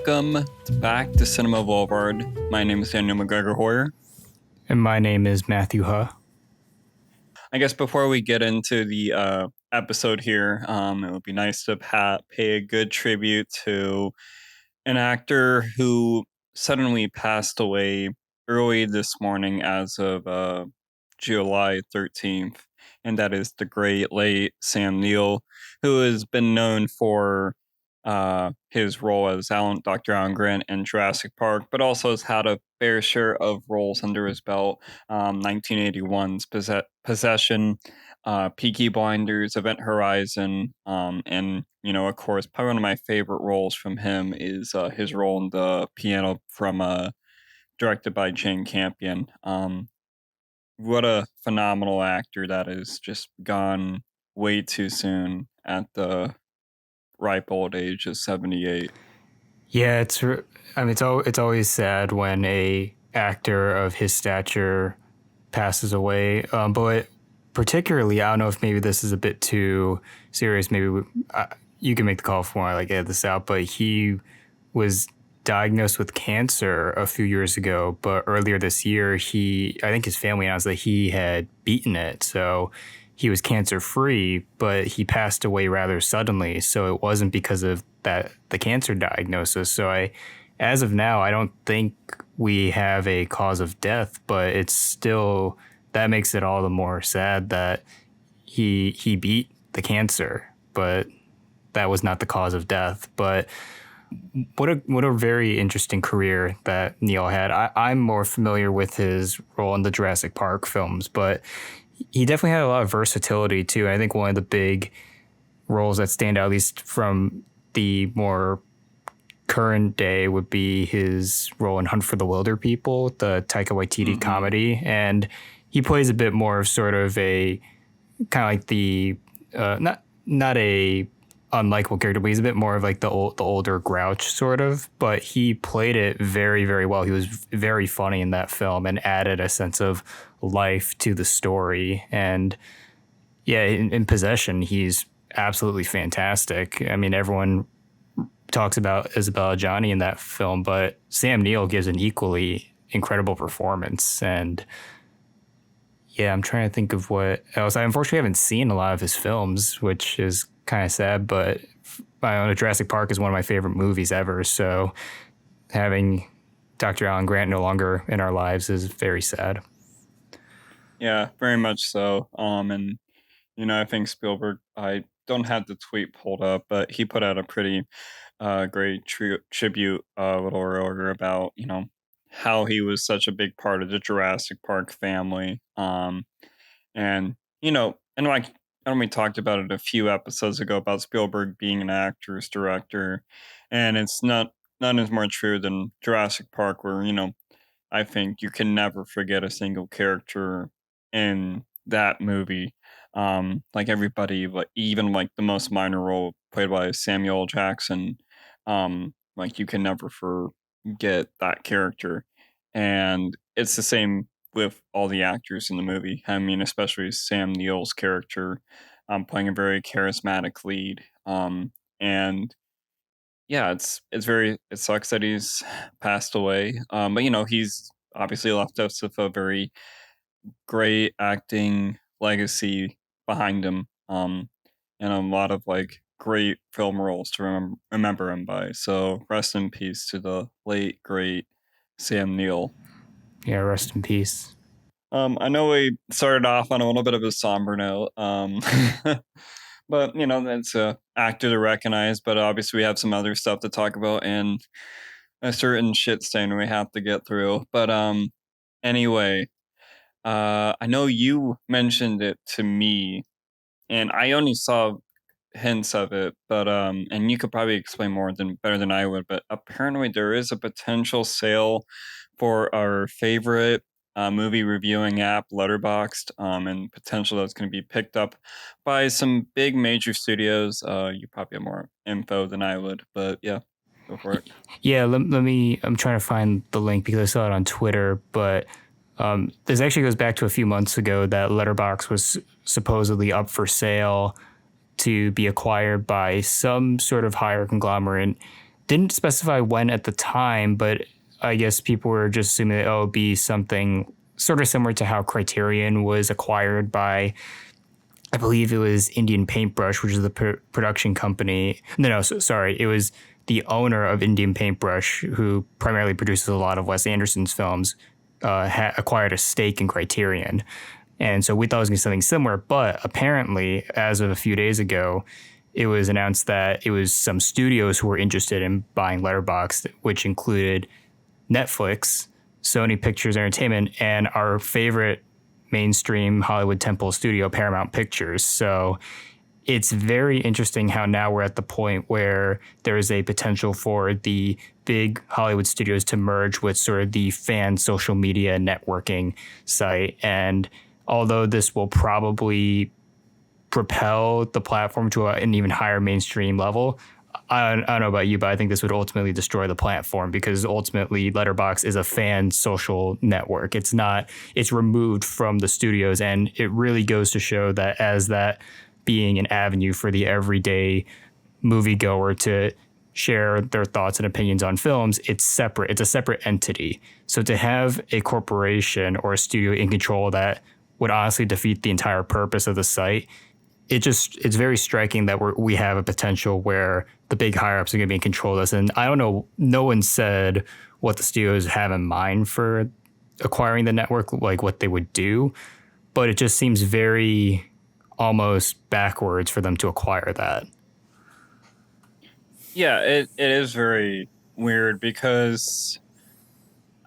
Welcome back to Cinema Boulevard. My name is Daniel McGregor Hoyer. And my name is Matthew Huh. I guess before we get into the episode here, it would be nice to pay a good tribute to an actor who suddenly passed away early this morning as of July 13th, and that is the great late Sam Neill, who has been known for his role as Dr. Alan Grant in Jurassic Park, but also has had a fair share of roles under his belt. 1981's Possession, Peaky Blinders, Event Horizon, and of course, probably one of my favorite roles from him is his role in the piano from directed by Jane Campion. What a phenomenal actor that is just gone way too soon at the ripe old age of 78. Yeah, it's always sad when a actor of his stature passes away. But particularly, I don't know if maybe this is a bit too serious. Maybe you can make the call for like edit this out. But he was diagnosed with cancer a few years ago. But earlier this year, I think his family announced that he had beaten it. So he was cancer free, but he passed away rather suddenly. So it wasn't because of the cancer diagnosis. So as of now, I don't think we have a cause of death, but it's still, that makes it all the more sad that he beat the cancer, but that was not the cause of death. But what a very interesting career that Neil had. I'm more familiar with his role in the Jurassic Park films, but he definitely had a lot of versatility too. I think one of the big roles that stand out, at least from the more current day, would be his role in Hunt for the Wilder People, the Taika Waititi comedy. And he plays a bit more of sort of a kind of like the not a unlikable character, but he's a bit more of like the older Grouch sort of. But he played it very, very well. He was very funny in that film and added a sense of life to the story. And yeah, in Possession, he's absolutely fantastic. I mean, everyone talks about Isabella Gianni in that film, but Sam Neill gives an equally incredible performance. And yeah, I'm trying to think of what else. I unfortunately haven't seen a lot of his films, which is kind of sad, but I know Jurassic Park is one of my favorite movies ever. So having Dr. Alan Grant no longer in our lives is very sad. Yeah, very much so. And I think Spielberg, I don't have the tweet pulled up, but he put out a pretty great tribute a little earlier about, how he was such a big part of the Jurassic Park family. And, and like, I know we talked about it a few episodes ago about Spielberg being an actor's director, and it's none is more true than Jurassic Park, where, I think you can never forget a single character in that movie. Like everybody, like even like the most minor role played by Samuel L. Jackson, like you can never forget that character. And it's the same with all the actors in the movie. I mean, especially Sam Neill's character, playing a very charismatic lead. And yeah, it sucks that he's passed away. But he's obviously left us with a very great acting legacy behind him. And a lot of like great film roles to remember him by. So rest in peace to the late great Sam Neill. Yeah, rest in peace. I know we started off on a little bit of a somber note. But that's a actor to recognize. But obviously, we have some other stuff to talk about and a certain shit stain we have to get through. But anyway, I know you mentioned it to me, and I only saw hints of it. But and you could probably explain better than I would. But apparently, there is a potential sale for our favorite movie reviewing app, Letterboxd, and potential that's going to be picked up by some big major studios. You probably have more info than I would, but yeah, go for it. Yeah, let me. I'm trying to find the link because I saw it on Twitter, but this actually goes back to a few months ago that Letterboxd was supposedly up for sale to be acquired by some sort of higher conglomerate. didn't specify when at the time, but I guess people were just assuming that it would be something sort of similar to how Criterion was acquired by, I believe it was Indian Paintbrush, which is the production company. No, sorry. It was the owner of Indian Paintbrush, who primarily produces a lot of Wes Anderson's films, acquired a stake in Criterion. And so we thought it was going to be something similar. But apparently, as of a few days ago, it was announced that it was some studios who were interested in buying Letterboxd, which included Netflix, Sony Pictures Entertainment, and our favorite mainstream Hollywood temple studio, Paramount Pictures. So it's very interesting how now we're at the point where there is a potential for the big Hollywood studios to merge with sort of the fan social media networking site. And although this will probably propel the platform to an even higher mainstream level, I don't know about you, but I think this would ultimately destroy the platform, because ultimately Letterboxd is a fan social network. It's not, it's removed from the studios. And it really goes to show that as that being an avenue for the everyday moviegoer to share their thoughts and opinions on films, it's separate. It's a separate entity. So to have a corporation or a studio in control of that would honestly defeat the entire purpose of the site. It's very striking that we have a potential where the big higher ups are going to be in control of this. And I don't know, no one said what the studios have in mind for acquiring the network, like what they would do, but it just seems very almost backwards for them to acquire that. Yeah, it is very weird because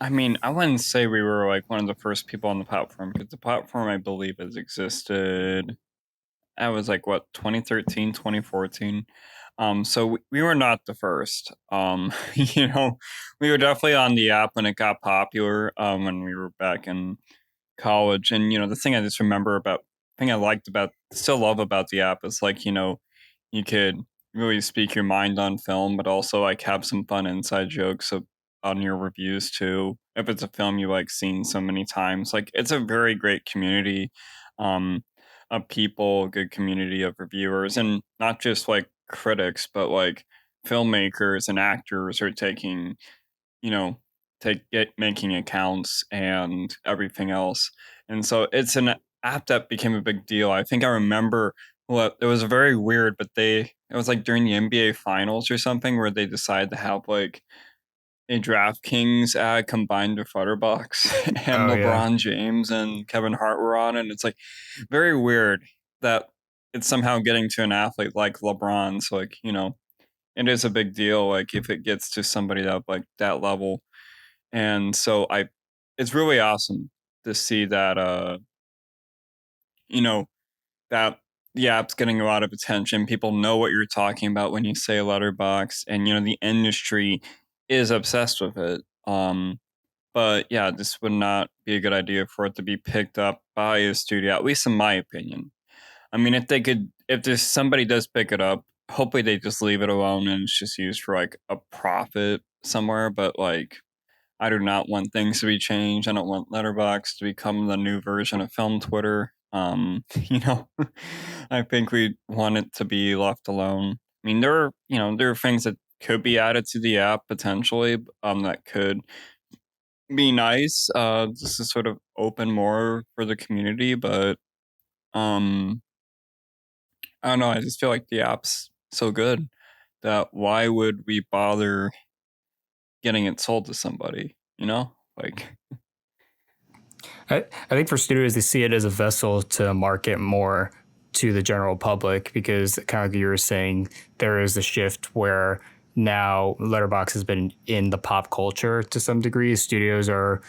I mean, I wouldn't say we were like one of the first people on the platform, because the platform I believe has existed. I was like what, 2013, 2014. So we were not the first. You know, we were definitely on the app when it got popular, when we were back in college. And, you know, the thing I just remember about, thing I liked about, still love about the app is like, you know, you could really speak your mind on film, but also like have some fun inside jokes on your reviews too. If it's a film you like seen so many times, like it's a very great community, um, of people, good community of reviewers, and not just like critics, but like filmmakers and actors are taking, you know, making accounts and everything else. And so it's an app that became a big deal. I think I remember, well, it was very weird, but it was like during the NBA finals or something where they decided to have like a DraftKings ad combined with Futterbox, and Oh yeah. LeBron James and Kevin Hart were on it. And it's like very weird that it's somehow getting to an athlete like LeBron. So like, you know, it is a big deal, like if it gets to somebody that like that level. And so it's really awesome to see that you know, that the app's getting a lot of attention. People know what you're talking about when you say Letterbox, and you know, the industry is obsessed with it. But yeah, this would not be a good idea for it to be picked up by a studio, at least in my opinion. I mean, if there's somebody does pick it up, hopefully they just leave it alone and it's just used for like a profit somewhere. But like, I do not want things to be changed. I don't want Letterboxd to become the new version of Film Twitter. You know, I think we want it to be left alone. I mean, there are things that could be added to the app potentially, that could be nice, just to sort of open more for the community. But um, I don't know. I just feel like the app's so good that why would we bother getting it sold to somebody? You know, like. I think for studios, they see it as a vessel to market more to the general public, because kind of like you were saying, there is a shift where now Letterboxd has been in the pop culture to some degree. Studios are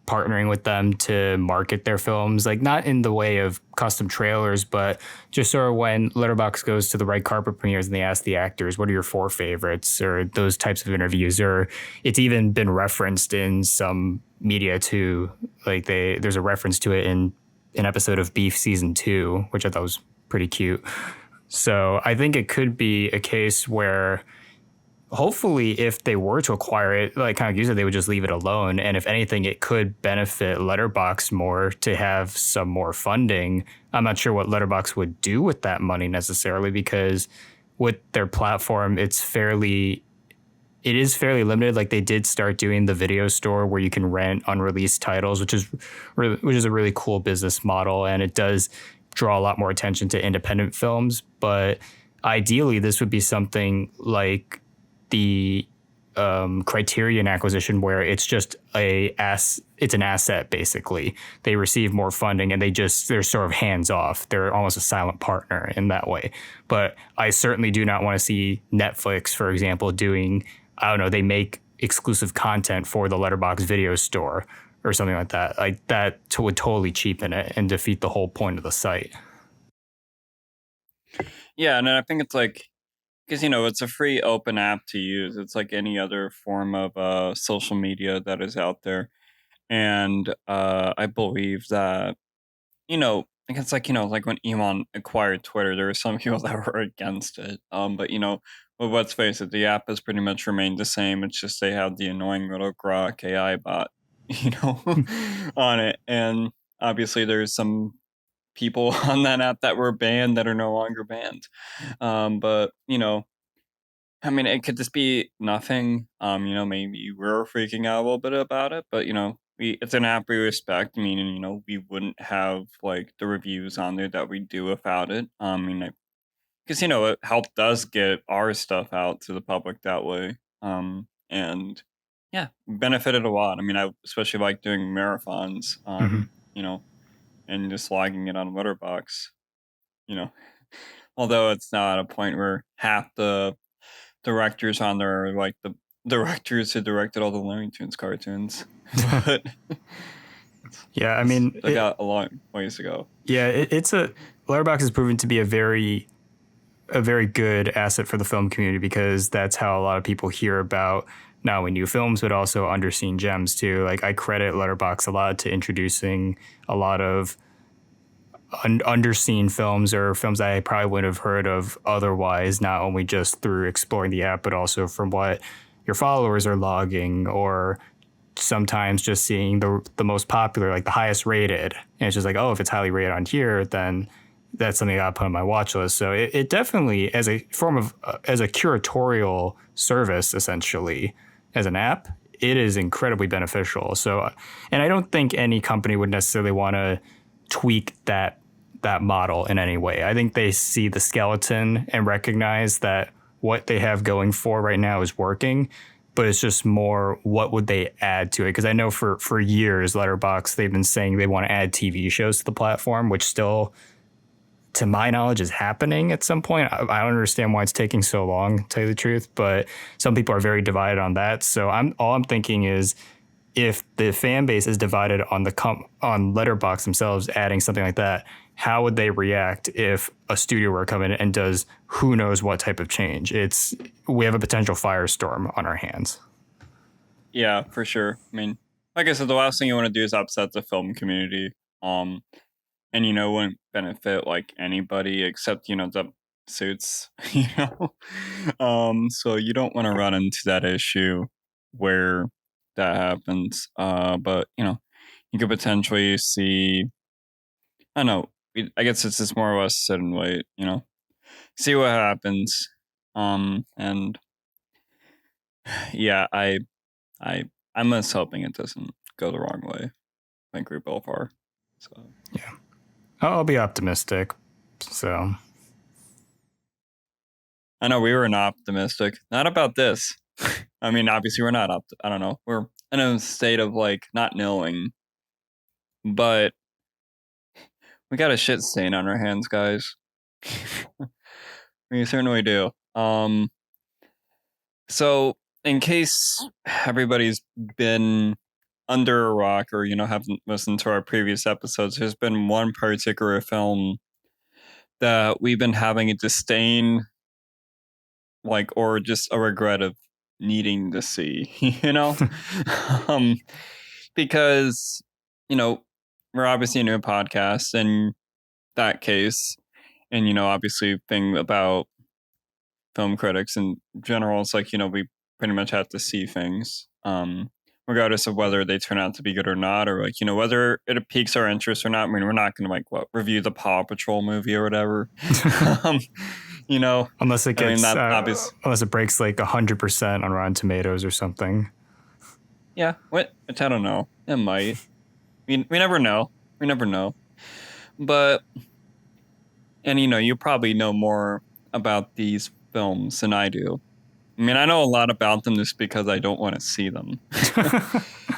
partnering with them to market their films, like not in the way of custom trailers, but just sort of when Letterboxd goes to the red carpet premieres and they ask the actors, what are your four favorites, or those types of interviews, or it's even been referenced in some media too. Like there's a reference to it in an episode of Beef season 2, which I thought was pretty cute. So I think it could be a case where hopefully if they were to acquire it, like kind of use it, they would just leave it alone. And if anything, it could benefit Letterboxd more to have some more funding. I'm not sure what Letterboxd would do with that money necessarily, because with their platform, it's fairly it is fairly limited. Like they did start doing the video store where you can rent unreleased titles, which is a really cool business model, and it does draw a lot more attention to independent films. But ideally, this would be something like the Criterion acquisition, where it's just it's an asset basically. They receive more funding and they're sort of hands off. They're almost a silent partner in that way. But I certainly do not want to see Netflix, for example, doing, I don't know, they make exclusive content for the Letterboxd video store or something like that. Like that would totally cheapen it and defeat the whole point of the site. Yeah, and I think it's like, because it's a free open app to use. It's like any other form of social media that is out there, and I believe that like it's like like when Elon acquired Twitter, there were some people that were against it. But well, let's face it, the app has pretty much remained the same. It's just they have the annoying little Grok AI bot, on it, and obviously there's some people on that app that were banned that are no longer banned. But I mean, it could just be nothing. Maybe we're freaking out a little bit about it, but it's an app we respect. Meaning, we wouldn't have like the reviews on there that we do without it. I mean, because it helped us get our stuff out to the public that way. And yeah, benefited a lot. I mean, I especially like doing marathons. Mhm. And just logging it on Letterboxd. You know, although it's not a point where half the directors on there are like the directors who directed all the Looney Tunes cartoons. But Yeah, I mean, they got a long ways to go. Yeah, it's a Letterboxd has proven to be a very good asset for the film community, because that's how a lot of people hear about not only new films but also underseen gems too. Like I credit Letterboxd a lot to introducing a lot of underseen films or films that I probably wouldn't have heard of otherwise, not only just through exploring the app, but also from what your followers are logging, or sometimes just seeing the most popular, like the highest rated. And it's just like, oh, if it's highly rated on here, then that's something I got to put on my watch list. So it definitely, as a form of, as a curatorial service, essentially, as an app, it is incredibly beneficial. So, and I don't think any company would necessarily want to tweak that model in any way. I think they see the skeleton and recognize that what they have going for right now is working, but it's just more what would they add to it? Because I know for years, Letterboxd, they've been saying they want to add TV shows to the platform, which still, to my knowledge, is happening at some point. I don't understand why it's taking so long, to tell you the truth, but some people are very divided on that. So all I'm thinking is, if the fan base is divided on on Letterboxd themselves adding something like that, how would they react if a studio were to come in and does who knows what type of change? We have a potential firestorm on our hands. Yeah, for sure. I mean, like I said, the last thing you want to do is upset the film community. And wouldn't benefit like anybody except the suits. So you don't want to run into that issue where that happens. But you could potentially see. I don't know. I guess it's just more or less sit and wait. See what happens. And yeah, I'm just hoping it doesn't go the wrong way. I think we both are. So yeah, I'll be optimistic. So I know we were not optimistic. Not about this. I mean, obviously we're not I don't know. We're in a state of like not knowing, but we got a shit stain on our hands, guys. We certainly do. So in case everybody's been under a rock or haven't listened to our previous episodes, there's been one particular film that we've been having a disdain, like, or just a regret of needing to see, because we're obviously a new podcast in that case, and obviously thing about film critics in general, it's like we pretty much have to see things, regardless of whether they turn out to be good or not, or like whether it piques our interest or not. I mean, we're not going to review the Paw Patrol movie or whatever. um, you know, Unless it I mean, gets, that obvious. unless it breaks like 100% on Rotten Tomatoes or something. Yeah, which I don't know. It might. We never know. We never know. But, and you probably know more about these films than I do. I mean, I know a lot about them just because I don't want to see them.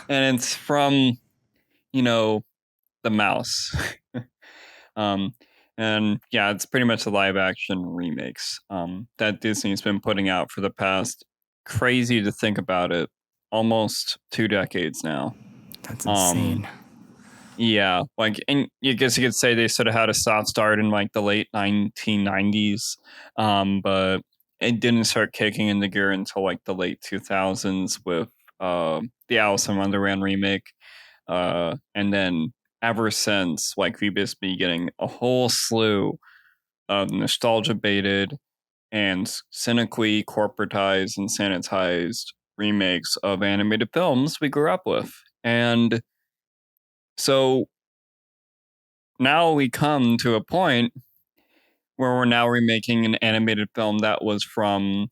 And it's from, you know, The Mouse. um, and yeah, it's pretty much the live action remakes that Disney's been putting out for the past, crazy to think about it, almost 2 decades now. That's Um, insane. yeah, like, and you guess you could say they sort of had a soft start in like the late 1990s, but it didn't start kicking into gear until like the late 2000s with the Alice in Wonderland remake, and then ever since, like, we've just been getting a whole slew of nostalgia baited and cynically corporatized and sanitized remakes of animated films we grew up with, and so now we come to a point where we're now remaking an animated film that was from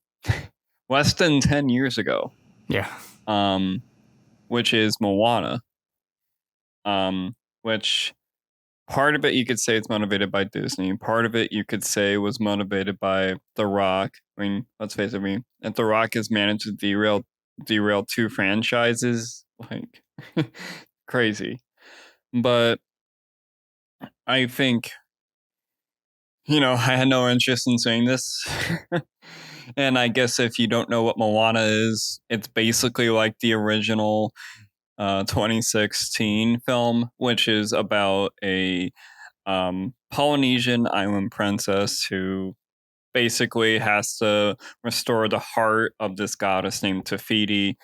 less than 10 years ago, Yeah. um, which is Moana, which part of it you could say it's motivated by Disney. Part of it you could say was motivated by The Rock. I mean, let's face it, and The Rock has managed to derail two franchises, like, crazy. But I think, I had no interest in saying this. And I guess if you don't know what Moana is, it's basically like the original 2016 film, which is about a Polynesian island princess who basically has to restore the heart of this goddess named Tafiti,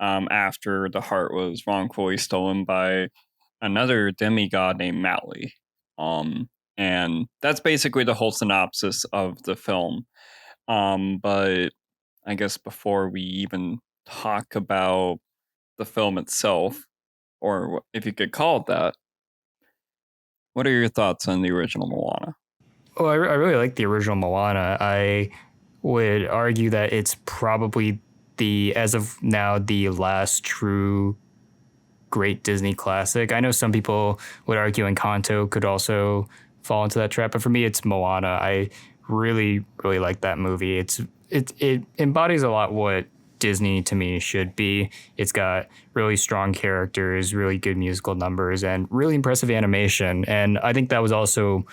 after the heart was wrongfully stolen by another demigod named Maui. Um, and that's basically the whole synopsis of the film. But I guess before we even talk about the film itself, or if you could call it that, what are your thoughts on the original Moana? Well, I really like the original Moana. I would argue that it's probably as of now, the last true great Disney classic. I know some people would argue Encanto could also fall into that trap, but for me, it's Moana. I really, really like that movie. It embodies a lot what Disney to me should be. It's got really strong characters, really good musical numbers, and really impressive animation. And I think that was also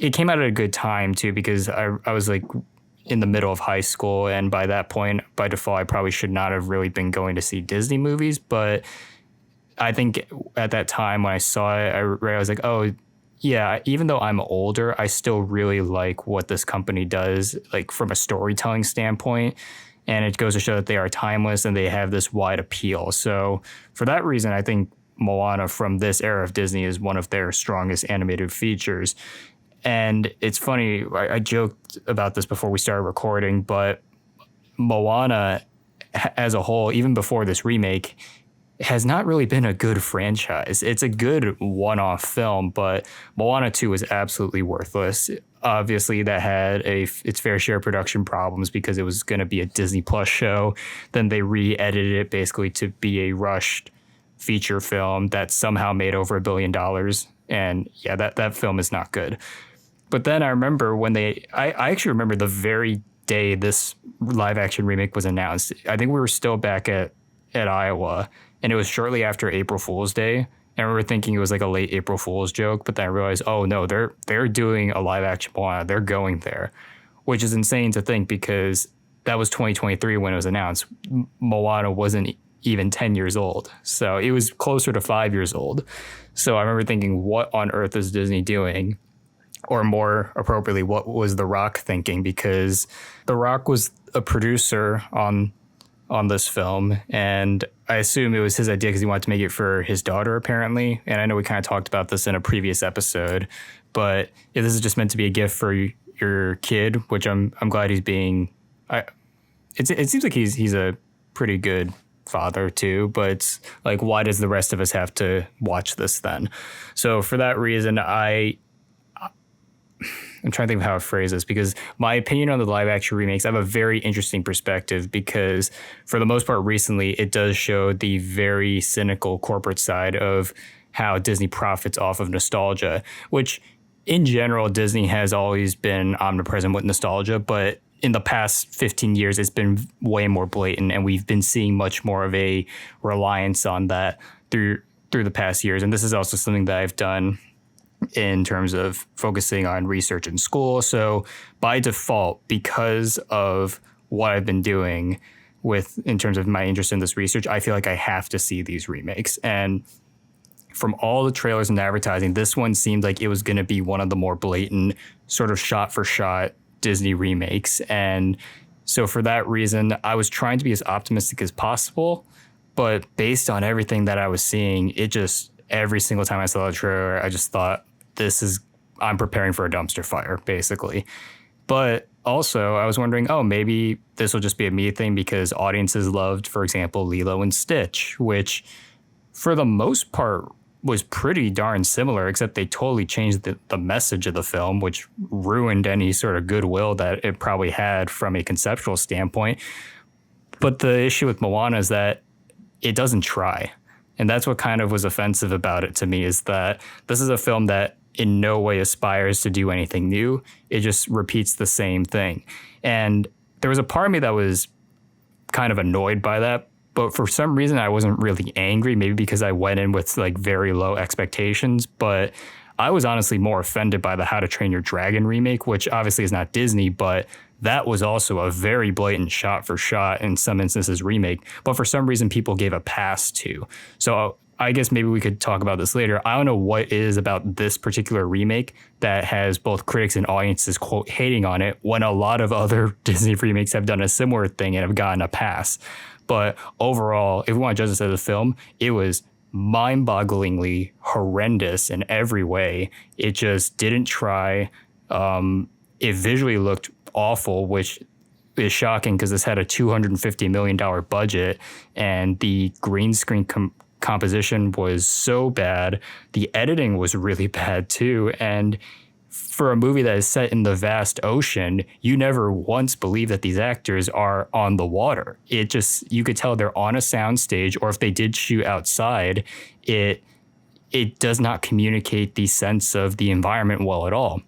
it came out at a good time too because I was like in the middle of high school, and by that point, by default, I probably should not have really been going to see Disney movies, but I think at that time when I saw it, I was like, oh, yeah, even though I'm older, I still really like what this company does, like from a storytelling standpoint. And it goes to show that they are timeless and they have this wide appeal. So for that reason, I think Moana from this era of Disney is one of their strongest animated features. And it's funny, I joked about this before we started recording, but Moana as a whole, even before this remake, has not really been a good franchise. It's a good one-off film, but Moana 2 is absolutely worthless. Obviously, that had its fair share of production problems because it was going to be a Disney Plus show. Then they re-edited it basically to be a rushed feature film that somehow made over $1 billion. And yeah, that film is not good. But then I remember I actually remember the very day this live action remake was announced. I think we were still back at Iowa, and it was shortly after April Fool's Day. And I remember thinking it was like a late April Fool's joke, but then I realized, oh no, they're doing a live action Moana. They're going there, which is insane to think because that was 2023 when it was announced. Moana wasn't even 10 years old, so it was closer to 5 years old. So I remember thinking, what on earth is Disney doing? Or more appropriately, what was The Rock thinking? Because The Rock was a producer on this film, and I assume it was his idea because he wanted to make it for his daughter, apparently. And I know we kind of talked about this in a previous episode, but if this is just meant to be a gift for your kid, which I'm glad he's being. It seems like he's a pretty good father too, but it's like, why does the rest of us have to watch this then? So for that reason, I'm trying to think of how to phrase this because my opinion on the live action remakes, I have a very interesting perspective because for the most part recently it does show the very cynical corporate side of how Disney profits off of nostalgia, which in general Disney has always been omnipresent with nostalgia, but in the past 15 years it's been way more blatant and we've been seeing much more of a reliance on that through the past years. And this is also something that I've done in terms of focusing on research in school. So by default, because of what I've been doing with in terms of my interest in this research, I feel like I have to see these remakes. And from all the trailers and advertising, this one seemed like it was going to be one of the more blatant sort of shot for shot Disney remakes. And so for that reason, I was trying to be as optimistic as possible. But based on everything that I was seeing, it just every single time I saw the trailer, I just thought I'm preparing for a dumpster fire, basically. But also, I was wondering, oh, maybe this will just be a me thing because audiences loved, for example, Lilo and Stitch, which for the most part was pretty darn similar, except they totally changed the message of the film, which ruined any sort of goodwill that it probably had from a conceptual standpoint. But the issue with Moana is that it doesn't try. And that's what kind of was offensive about it to me, is that this is a film that in no way aspires to do anything new. It just repeats the same thing. And there was a part of me that was kind of annoyed by that. But for some reason, I wasn't really angry, maybe because I went in with like very low expectations. But I was honestly more offended by the How to Train Your Dragon remake, which obviously is not Disney, but that was also a very blatant shot for shot, in some instances, remake. But for some reason, people gave a pass to. So I guess maybe we could talk about this later. I don't know what it is about this particular remake that has both critics and audiences, quote, hating on it, when a lot of other Disney remakes have done a similar thing and have gotten a pass. But overall, if we want to judge this as a film, it was mind-bogglingly horrendous in every way. It just didn't try. It visually looked awful, which is shocking because this had a $250 million budget and the green screen composition was so bad. The editing was really bad too. And for a movie that is set in the vast ocean, you never once believe that these actors are on the water. It just, you could tell they're on a soundstage, or if they did shoot outside, it does not communicate the sense of the environment well at all.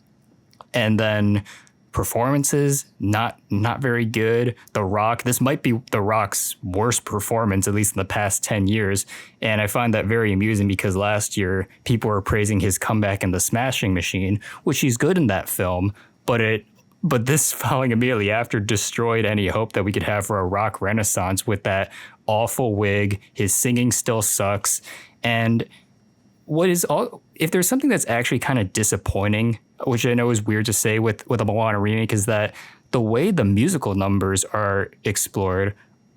And then performances, not very good. The Rock, this might be The Rock's worst performance, at least in the past 10 years. And I find that very amusing because last year people were praising his comeback in The Smashing Machine, which he's good in that film, but this following immediately after destroyed any hope that we could have for a Rock renaissance with that awful wig. His singing still sucks. And if there's something that's actually kind of disappointing, which I know is weird to say with a Moana remake, is that the way the musical numbers are explored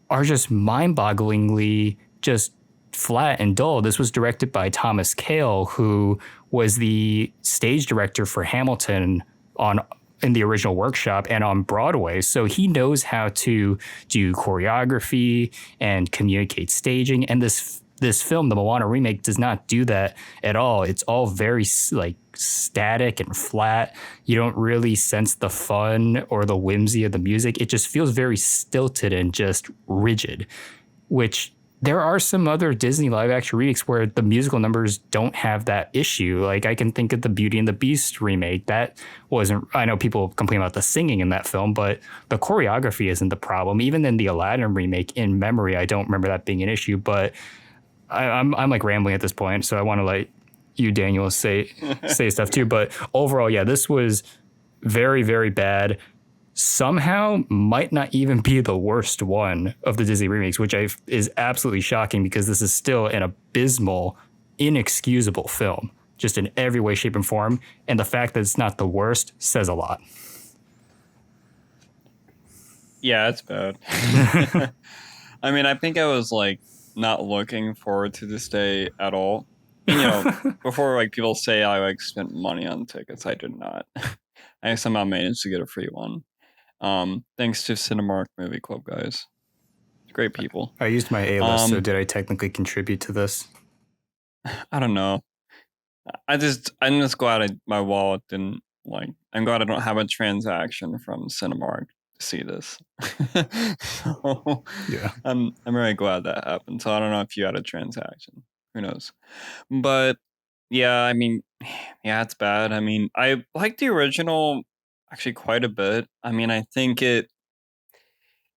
are just mind-bogglingly just flat and dull. This was directed by Thomas Kail, who was the stage director for Hamilton in the original workshop and on Broadway. So he knows how to do choreography and communicate staging. And this film, the Moana remake, does not do that at all. It's all very like static and flat. You don't really sense the fun or the whimsy of the music. It just feels very stilted and just rigid, which there are some other Disney live action remakes where the musical numbers don't have that issue. Like I can think of the Beauty and the Beast remake. That wasn't, I know people complain about the singing in that film, but the choreography isn't the problem. Even in the Aladdin remake, in memory, I don't remember that being an issue, but I'm like rambling at this point, so I want to let you, Daniel, say stuff too. But overall, yeah, this was very, very bad. Somehow might not even be the worst one of the Disney remakes, which is absolutely shocking because this is still an abysmal, inexcusable film, just in every way, shape, and form. And the fact that it's not the worst says a lot. Yeah, it's bad. I mean, I think I was like not looking forward to this day at all. And, before like people say I like spent money on tickets, I did not. I somehow managed to get a free one. Thanks to Cinemark Movie Club, guys. Great people. I used my A-list, so did I technically contribute to this? I don't know. I'm just glad my wallet didn't Like, I'm glad I don't have a transaction from Cinemark to see this. So Yeah. I'm very glad that happened. So I don't know if you had a transaction. Who knows? But yeah, I mean, yeah, it's bad. I mean, I like the original actually quite a bit. I mean, I think it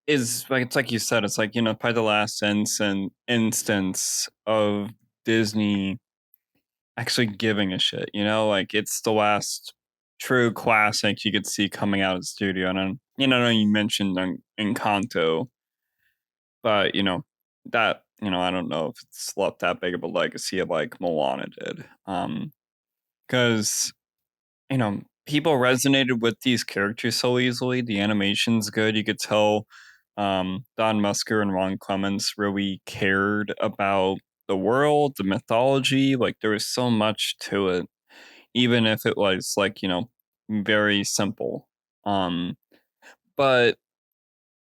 is like it's like you said, it's like, probably the last instance of Disney actually giving a shit, like it's the last true classic you could see coming out of the studio. And I know you mentioned Encanto, but that I don't know if it's left that big of a legacy of like Moana did. Because people resonated with these characters so easily. The animation's good. You could tell Don Musker and Ron Clements really cared about the world, the mythology. Like there was so much to it, even if it was like, very simple. But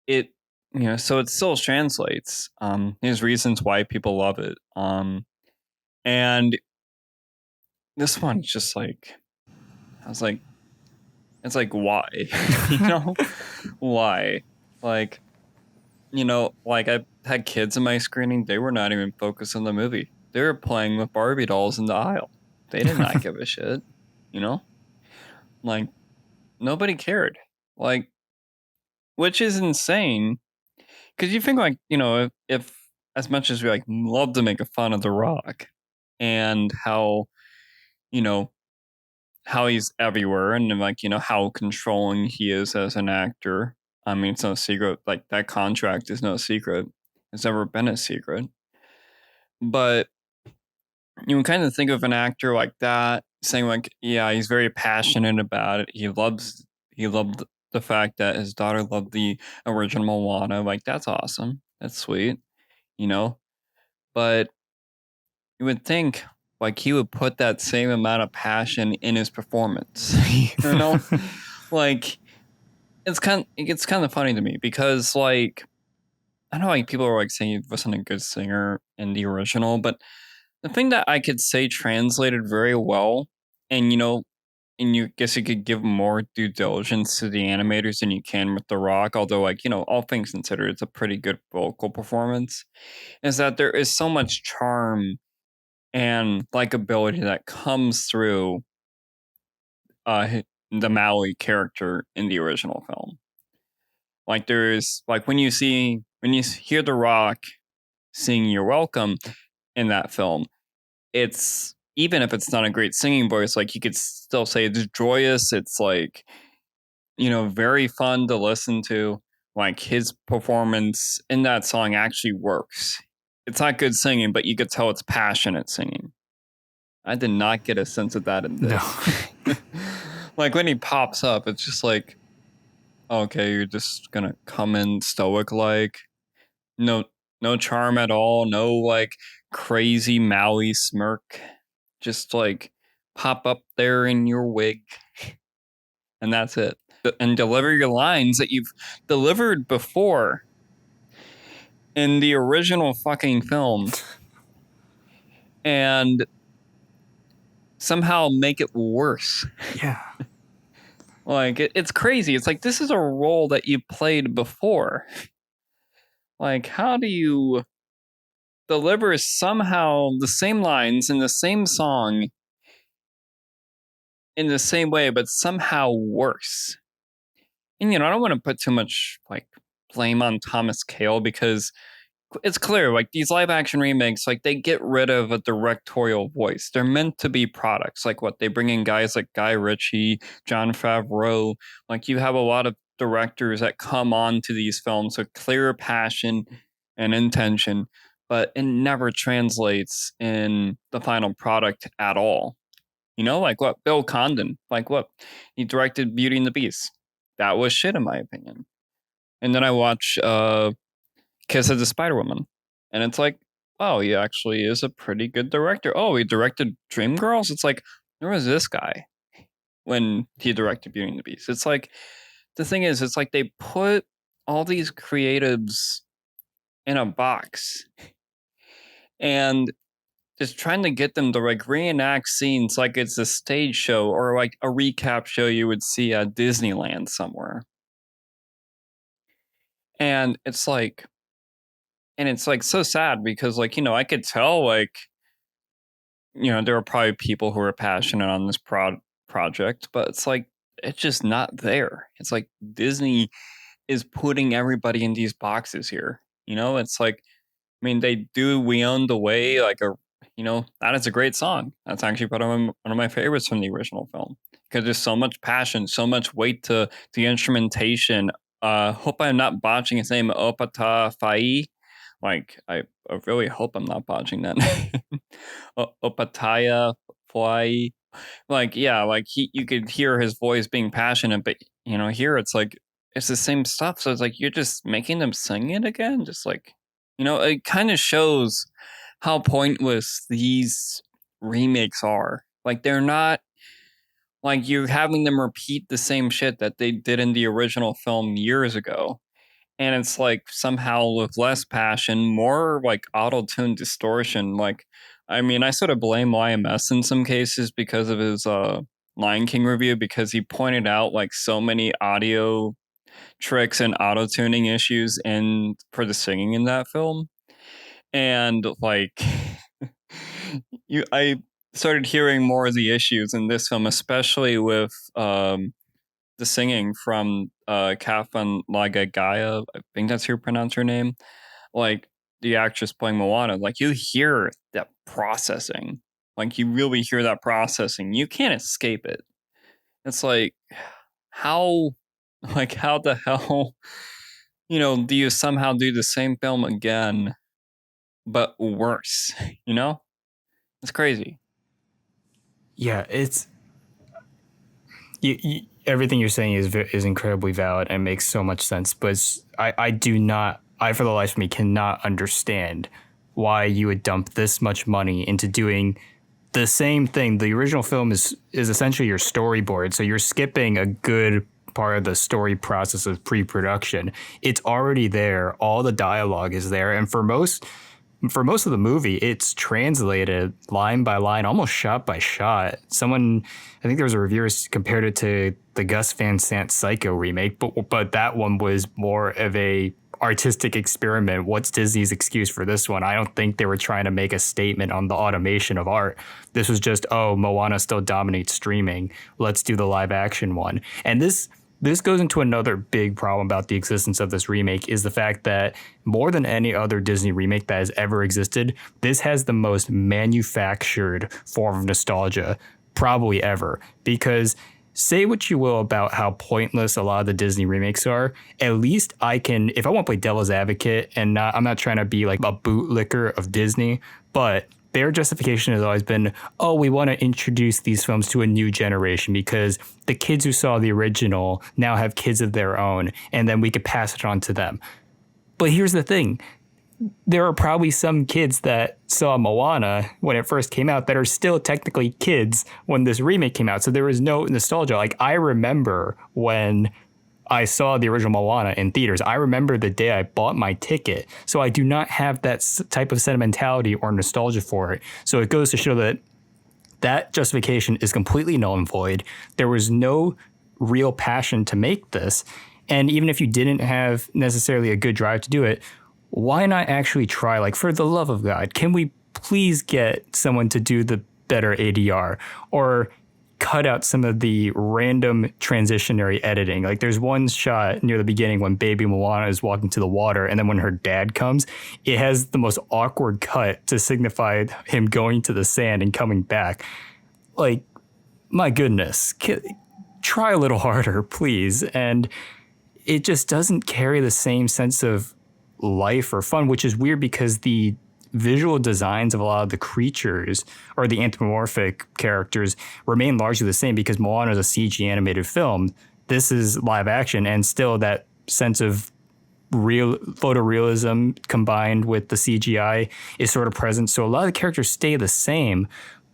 it, so it still translates. There's reasons why people love it. And this one's just like, I was like, it's like, why? Why? Like, like I had kids in my screening, they were not even focused on the movie. They were playing with Barbie dolls in the aisle. They did not give a shit, you know? Like, nobody cared. Like, which is insane. Because you think, like, if as much as we like love to make a fun of The Rock and how, you know, how he's everywhere and like how controlling he is as an actor. I mean, it's no secret. Like that contract is no secret. It's never been a secret. But you can kind of think of an actor like that saying like, yeah, he's very passionate about it. He loved the fact that his daughter loved the original Moana. Like that's awesome. That's sweet, you know. But you would think like he would put that same amount of passion in his performance. Like it's kind of funny to me because like I know like people are like saying he wasn't a good singer in the original, but the thing that I could say translated very well, and and you guess you could give more due diligence to the animators than you can with The Rock, although like all things considered, it's a pretty good vocal performance. Is that there is so much charm and likability that comes through the Maui character in the original film. Like there's like when you hear The Rock sing "You're Welcome" in that film, it's even if it's not a great singing voice, like you could still say it's joyous. It's like very fun to listen to. Like his performance in that song actually works. It's not good singing, but you could tell it's passionate singing. I did not get a sense of that in No. this. Like when he pops up, it's just like, okay, you're just gonna come in stoic like no no charm at all, no like crazy Maui smirk. Just like pop up there in your wig and that's it. And deliver your lines that you've delivered before in the original fucking film and somehow make it worse. Yeah. Like it's crazy. It's like this is a role that you played before. Like how do you deliver somehow the same lines in the same song in the same way, but somehow worse? And I don't want to put too much like blame on Thomas Kail because it's clear like these live action remakes like they get rid of a directorial voice. They're meant to be products. Like what they bring in guys like Guy Ritchie, Jon Favreau. Like you have a lot of directors that come on to these films with clear passion and intention, but it never translates in the final product at all. Like what Bill Condon, like what he directed Beauty and the Beast. That was shit in my opinion. And then I watch Kiss of the Spider Woman, and it's like, oh, he actually is a pretty good director. Oh, he directed Dreamgirls. It's like, where was this guy when he directed Beauty and the Beast? It's like the thing is, it's like they put all these creatives in a box, and just trying to get them to like reenact scenes like it's a stage show or like a recap show you would see at Disneyland somewhere. And it's like so sad because like, I could tell like, there are probably people who are passionate on this project, but it's like it's just not there. It's like Disney is putting everybody in these boxes here. It's like, I mean, they do "We Own the Way" like that is a great song. That's actually one of my favorites from the original film because there's so much passion, so much weight to the instrumentation. Hope I'm not botching his name, Opata Fai. Like, I really hope I'm not botching that name. Opataya Fai. Like, yeah, like you could hear his voice being passionate, but here it's like it's the same stuff. So it's like you're just making them sing it again. Just like, it kind of shows how pointless these remakes are. Like they're not like you're having them repeat the same shit that they did in the original film years ago. And it's like somehow with less passion, more like auto-tune distortion. Like, I mean, I sort of blame YMS in some cases because of his Lion King review because he pointed out like so many audio tricks and auto-tuning issues in for the singing in that film. And like I started hearing more of the issues in this film, especially with the singing from Kafan Lagagaya. I think that's how you pronounce her name. Like the actress playing Moana. Like you hear that processing. Like you really hear that processing. You can't escape it. It's like how how the hell do you somehow do the same film again but worse? It's crazy. Yeah, it's everything you're saying is incredibly valid and makes so much sense. But I do not, I for the life of me cannot understand why you would dump this much money into doing the same thing. The original film is essentially your storyboard, so you're skipping a good part of the story process of pre-production. It's already there. All the dialogue is there, and for most of the movie, it's translated line by line, almost shot by shot. I think there was a reviewer compared it to the Gus Van Sant Psycho remake, but that one was more of a artistic experiment. What's Disney's excuse for this one? I don't think they were trying to make a statement on the automation of art. This was just, oh, Moana still dominates streaming. Let's do the live action one. And this goes into another big problem about the existence of this remake is the fact that more than any other Disney remake that has ever existed, this has the most manufactured form of nostalgia probably ever. Because say what you will about how pointless a lot of the Disney remakes are, at least I can, if I want to play devil's advocate and I'm not trying to be like a bootlicker of Disney, but their justification has always been, oh, we want to introduce these films to a new generation because the kids who saw the original now have kids of their own, and then we could pass it on to them. But here's the thing. There are probably some kids that saw Moana when it first came out that are still technically kids when this remake came out. So there was no nostalgia. Like, I remember when I saw the original Moana in theaters. I remember the day I bought my ticket. So I do not have that type of sentimentality or nostalgia for it. So it goes to show that justification is completely null and void. There was no real passion to make this. And even if you didn't have necessarily a good drive to do it, why not actually try? Like, for the love of God, can we please get someone to do the better ADR or cut out some of the random transitionary editing? Like, there's one shot near the beginning when baby Moana is walking to the water, and then when her dad comes, it has the most awkward cut to signify him going to the sand and coming back. Like, my goodness, try a little harder, please. And it just doesn't carry the same sense of life or fun, which is weird because the visual designs of a lot of the creatures or the anthropomorphic characters remain largely the same because Moana is a CG animated film. This is live action, and still that sense of real photorealism combined with the CGI is sort of present. So a lot of the characters stay the same,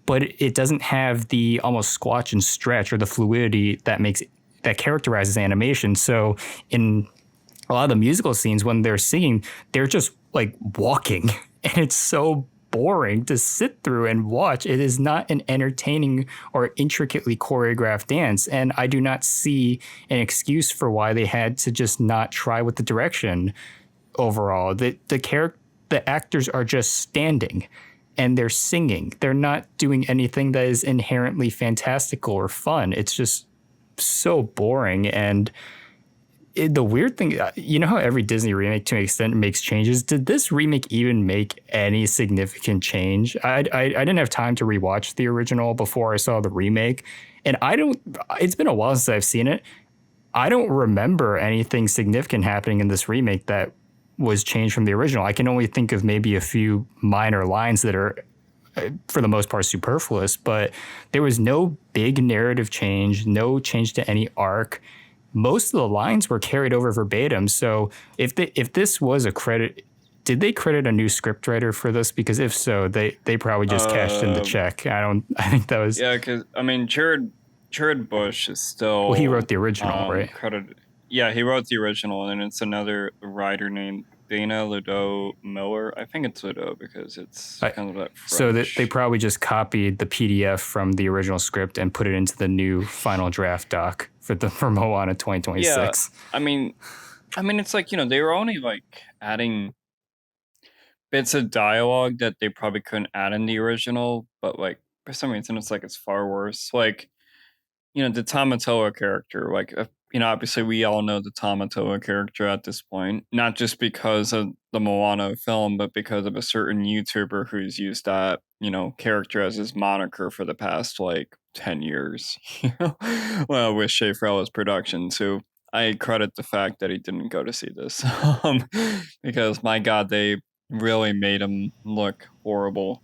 but it doesn't have the almost squash and stretch or the fluidity that characterizes animation. So in a lot of the musical scenes, when they're singing, they're just like walking, and it's so boring to sit through and watch. It is not an entertaining or intricately choreographed dance, and I do not see an excuse for why they had to just not try with the direction overall. The actors are just standing and they're singing. They're not doing anything that is inherently fantastical or fun. It's just so boring. And the weird thing, you know how every Disney remake to an extent makes changes? Did this remake even make any significant change? I didn't have time to rewatch the original before I saw the remake. And it's been a while since I've seen it. I don't remember anything significant happening in this remake that was changed from the original. I can only think of maybe a few minor lines that are, for the most part, superfluous, but there was no big narrative change, no change to any arc. Most of the lines were carried over verbatim. So if this was a credit, did they credit a new scriptwriter for this? Because if so, they probably just cashed in the check. I think that was. Yeah, because I mean, Jared Bush is still. Well, he wrote the original, right? Credited. Yeah, he wrote the original, and it's another writer named Dana Ludo Miller. I think it's Ludo because it's kind of that French. So that they probably just copied the PDF from the original script and put it into the new final draft doc for Moana 2026. Yeah, I mean, it's like, they were only like adding bits of dialogue that they probably couldn't add in the original, but like for some reason it's like it's far worse. Like, the Tamatoa character, like, obviously we all know the Tamatoa character at this point, not just because of the Moana film, but because of a certain YouTuber who's used that, character as his moniker for the past like 10 years, well, with Shea Frella's production. So I credit the fact that he didn't go to see this, because my God, they really made him look horrible.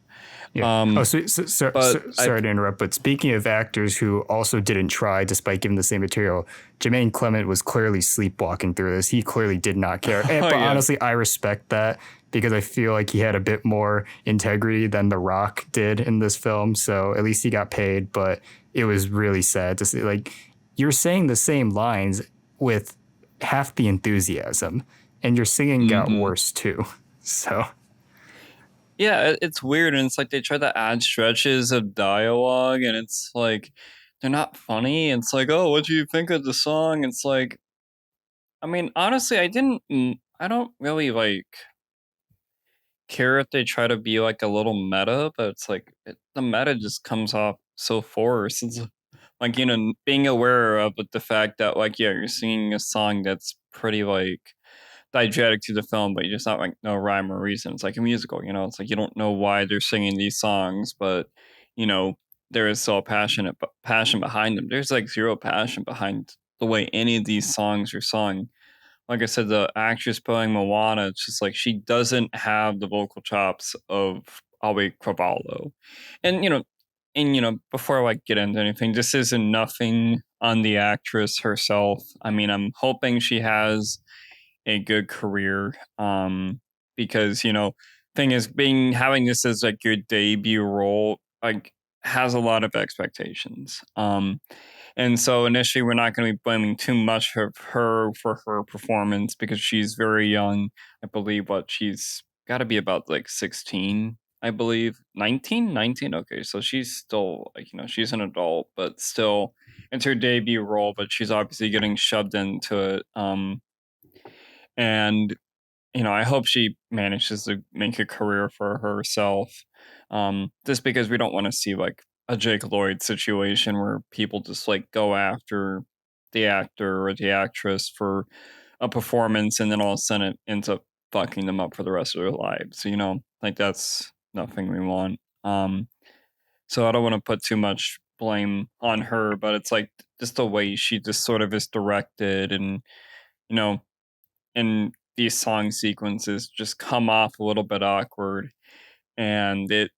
Yeah. Sorry to interrupt, but speaking of actors who also didn't try despite giving the same material, Jermaine Clement was clearly sleepwalking through this. He clearly did not care. But honestly, I respect that because I feel like he had a bit more integrity than The Rock did in this film. So at least he got paid, but it was really sad to see, like, you're saying the same lines with half the enthusiasm and your singing got worse too. So... Yeah, it's weird, and it's like they try to add stretches of dialogue, and it's like they're not funny. It's like, oh, what do you think of the song? It's like, I mean, honestly, I don't really like care if they try to be like a little meta, but it's like the meta just comes off so forced. It's like, being aware of the fact that like, yeah, you're singing a song that's pretty like diegetic to the film, but you just not like no rhyme or reason. It's like a musical, it's like you don't know why they're singing these songs, but there is still passion behind them. There's like zero passion behind the way any of these songs are sung. Like I said, the actress playing Moana, it's just like she doesn't have the vocal chops of Awe Cravalho. And before I like get into anything, this isn't nothing on the actress herself. I mean, I'm hoping she has a good career, because thing is, having this as like your debut role like has a lot of expectations, and so initially we're not going to be blaming too much of her for her performance because she's very young. I believe she's got to be about like 16, I believe. 19. Okay, so she's still like, she's an adult, but still it's her debut role, but she's obviously getting shoved into it. And I hope she manages to make a career for herself, just because we don't want to see like a Jake Lloyd situation where people just like go after the actor or the actress for a performance and then all of a sudden it ends up fucking them up for the rest of their lives. Like that's nothing we want. So I don't want to put too much blame on her, but it's like just the way she just sort of is directed, and you know and these song sequences just come off a little bit awkward, and it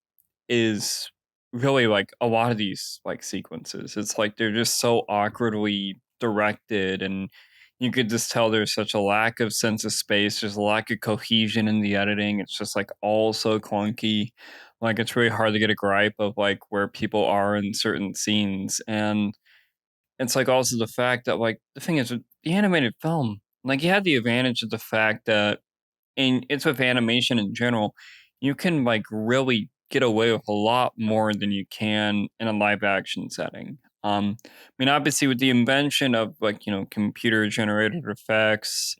is really like a lot of these like sequences, it's like they're just so awkwardly directed, and you could just tell there's such a lack of sense of space, there's a lack of cohesion in the editing, it's just like all so clunky. Like it's really hard to get a gripe of like where people are in certain scenes. And it's like also the fact that like the thing is with the animated film, like you had the advantage of the fact that, and it's with animation in general, you can like really get away with a lot more than you can in a live action setting. I mean, obviously, with the invention of like computer generated effects,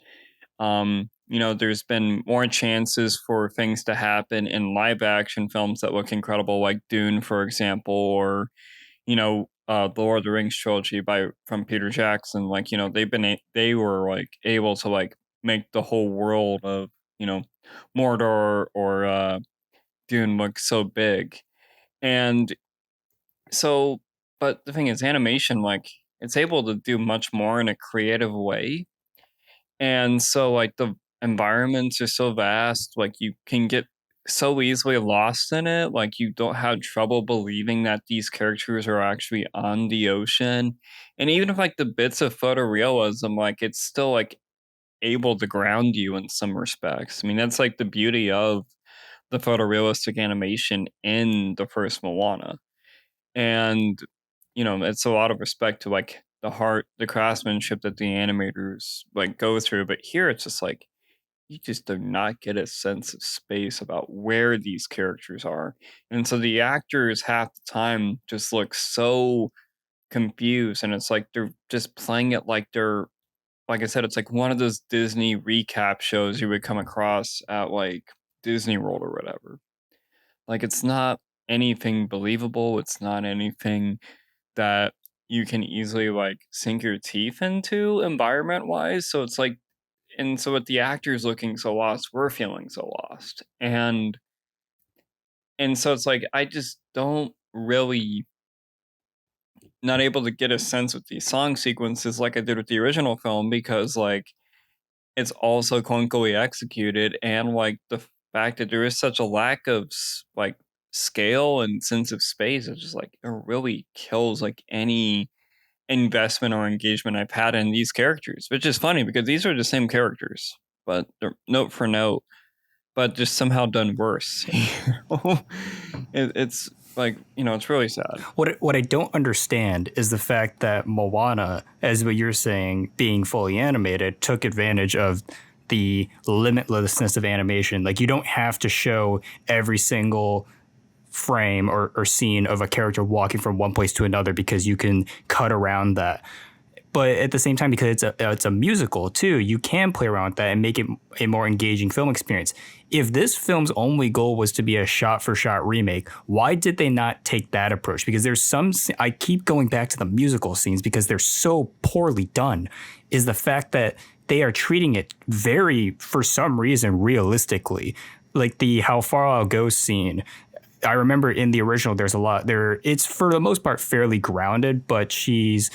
there's been more chances for things to happen in live action films that look incredible, like Dune, for example, or the Lord of the Rings trilogy from Peter Jackson. Like, they were like able to like make the whole world of you know Mordor or Dune look so big, and so. But the thing is, animation like it's able to do much more in a creative way, and so like the environments are so vast, like you can get so easily lost in it. Like you don't have trouble believing that these characters are actually on the ocean. And even if like the bits of photorealism, like it's still like able to ground you in some respects. I mean, that's like the beauty of the photorealistic animation in the first Moana. And it's a lot of respect to like the craftsmanship that the animators like go through. But here it's just like you just do not get a sense of space about where these characters are. And so the actors half the time just look so confused, and it's like they're just playing it like they're like I said, it's like one of those Disney recap shows you would come across at like Disney World or whatever. Like it's not anything believable. It's not anything that you can easily like sink your teeth into environment wise. So it's like, and so with the actors looking so lost, we're feeling so lost. And so it's like I just don't really not able to get a sense with these song sequences like I did with the original film, because like it's also clunkily executed, and like the fact that there is such a lack of like scale and sense of space, it's just like it really kills like any investment or engagement I've had in these characters, which is funny because these are the same characters, but they're note for note, but just somehow done worse. It's like it's really sad. What I don't understand is the fact that Moana, as what you're saying, being fully animated, took advantage of the limitlessness of animation. Like you don't have to show every single frame or scene of a character walking from one place to another because you can cut around that. But at the same time, because it's a musical too, you can play around with that and make it a more engaging film experience. If this film's only goal was to be a shot-for-shot remake, why did they not take that approach? Because there's I keep going back to the musical scenes because they're so poorly done, is the fact that they are treating it very, for some reason, realistically. Like the How Far I'll Go scene, I remember in the original, there's a lot there. It's for the most part fairly grounded, but there's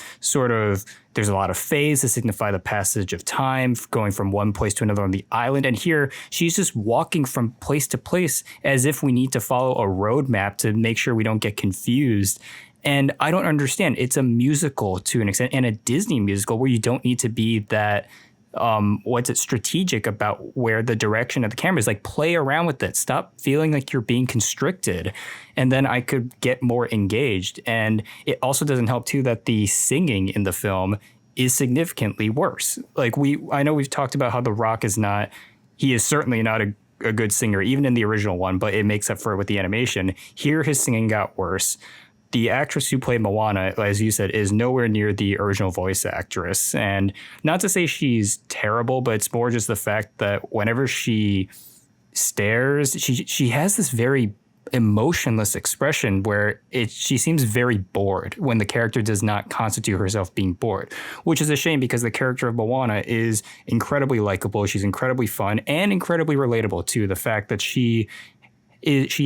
a lot of phase to signify the passage of time going from one place to another on the island. And here she's just walking from place to place as if we need to follow a roadmap to make sure we don't get confused. And I don't understand. It's a musical to an extent, and a Disney musical where you don't need to be that strategic about where the direction of the camera is. Like play around with it. Stop feeling like you're being constricted. And then I could get more engaged. And it also doesn't help too that the singing in the film is significantly worse. Like I know we've talked about how The Rock he is certainly not a good singer, even in the original one, but it makes up for it with the animation. Here his singing got worse. The actress who played Moana, as you said, is nowhere near the original voice actress. And not to say she's terrible, but it's more just the fact that whenever she stares, she has this very emotionless expression where she seems very bored when the character does not constitute herself being bored, which is a shame because the character of Moana is incredibly likable. She's incredibly fun and incredibly relatable too. The fact that she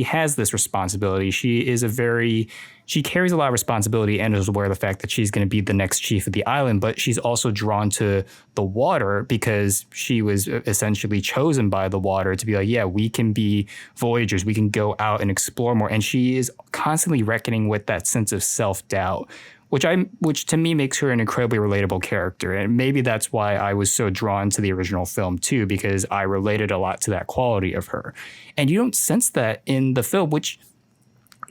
has this responsibility. She carries a lot of responsibility and is aware of the fact that she's going to be the next chief of the island, but she's also drawn to the water because she was essentially chosen by the water to be like, yeah, we can be voyagers. We can go out and explore more. And she is constantly reckoning with that sense of self-doubt, which to me makes her an incredibly relatable character. And maybe that's why I was so drawn to the original film too, because I related a lot to that quality of her. And you don't sense that in the film, which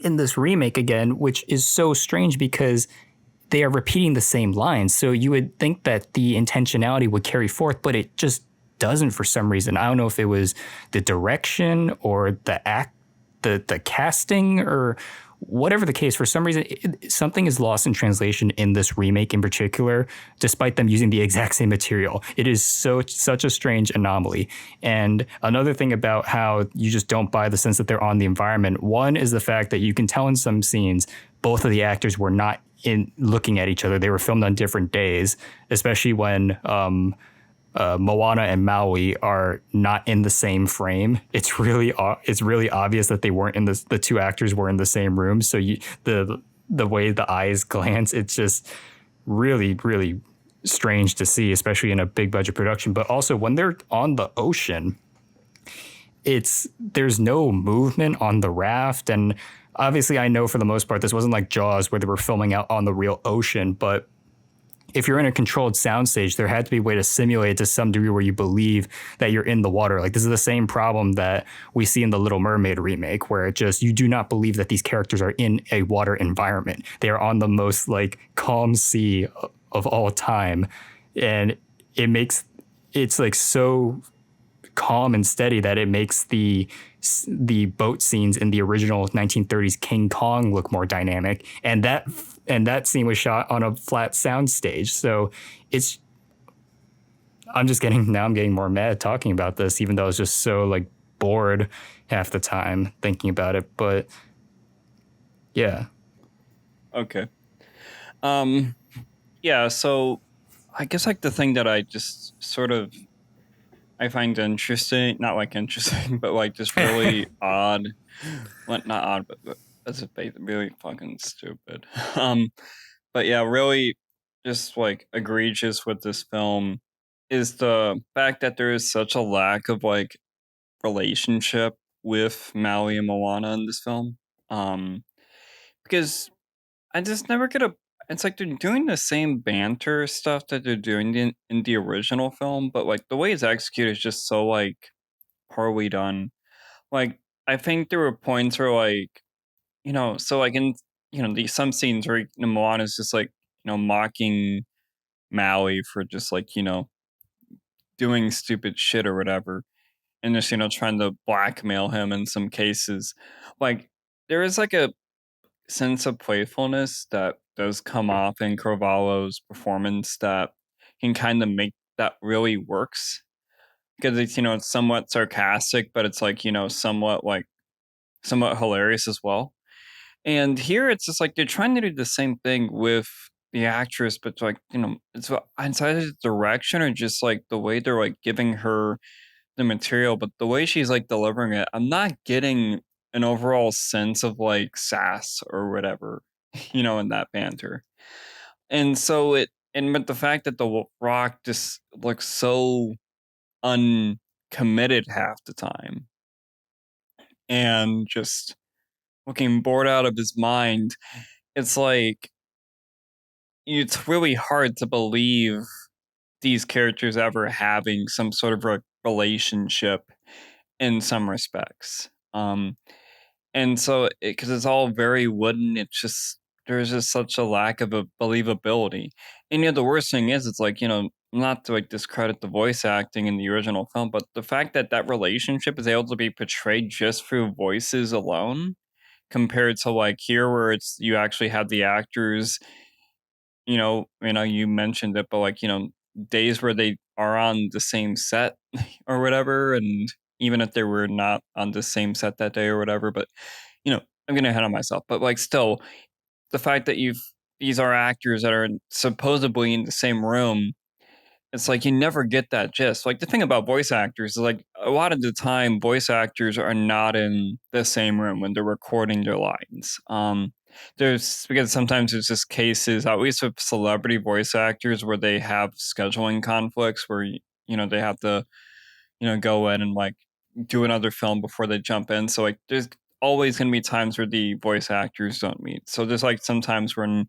in this remake again, which is so strange because they are repeating the same lines. So you would think that the intentionality would carry forth, but it just doesn't for some reason. I don't know if it was the direction or the casting or whatever the case. For some reason, something is lost in translation in this remake in particular, despite them using the exact same material. It is such a strange anomaly. And another thing about how you just don't buy the sense that they're on the environment. One is the fact that you can tell in some scenes both of the actors were not in looking at each other. They were filmed on different days, especially when Moana and Maui are not in the same frame. It's really obvious that they weren't in the two actors were in the same room. So the way the eyes glance, it's just really strange to see, especially in a big budget production. But also when they're on the ocean, there's no movement on the raft. And obviously, I know for the most part this wasn't like Jaws where they were filming out on the real ocean, but if you're in a controlled soundstage, there had to be a way to simulate it to some degree where you believe that you're in the water. Like this is the same problem that we see in the Little Mermaid remake, where you do not believe that these characters are in a water environment. They are on the most like calm sea of all time, and it's like so calm and steady that it makes the boat scenes in the original 1930s King Kong look more dynamic, and that scene was shot on a flat sound stage. So it's I'm getting more mad talking about this, even though I was just so like bored half the time thinking about it. But yeah. Okay. Um, yeah, so I guess like the thing that I just sort of I find interesting, not like interesting, but like just really odd. Well, not odd, but that's really fucking stupid. Um, but yeah, really just like egregious with this film is the fact that there is such a lack of like relationship with Maui and Moana in this film. Um, because I just never get a. It's like they're doing the same banter stuff that they're doing in the original film, but like the way it's executed is just so like poorly done. Like I think there were points where like so like in some scenes where Moana is just like mocking Maui for just like doing stupid shit or whatever, and just trying to blackmail him in some cases. Like there is like a sense of playfulness that does come off in Carvalho's performance that can kind of make that really works because it's somewhat sarcastic, but it's like somewhat hilarious as well. And here it's just like they're trying to do the same thing with the actress, but like it's inside the direction or just like the way they're like giving her the material, but the way she's like delivering it, I'm not getting an overall sense of like sass or whatever, in that banter. And so but the fact that the Rock just looks so uncommitted half the time and just looking bored out of his mind, it's like it's really hard to believe these characters ever having some sort of relationship in some respects. And so because it's all very wooden, it's just there's just such a lack of a believability. And the worst thing is, it's like not to like discredit the voice acting in the original film, but the fact that that relationship is able to be portrayed just through voices alone, compared to like here where it's you actually have the actors you mentioned it, but like, days where they are on the same set or whatever, and even if they were not on the same set that day or whatever, but I'm getting ahead of myself. But like still, the fact that these are actors that are supposedly in the same room, it's like you never get that gist. Like the thing about voice actors is like a lot of the time voice actors are not in the same room when they're recording their lines. There's because sometimes there's just cases, at least with celebrity voice actors, where they have scheduling conflicts where they have to go in and like do another film before they jump in. So like there's always going to be times where the voice actors don't meet. So there's like sometimes when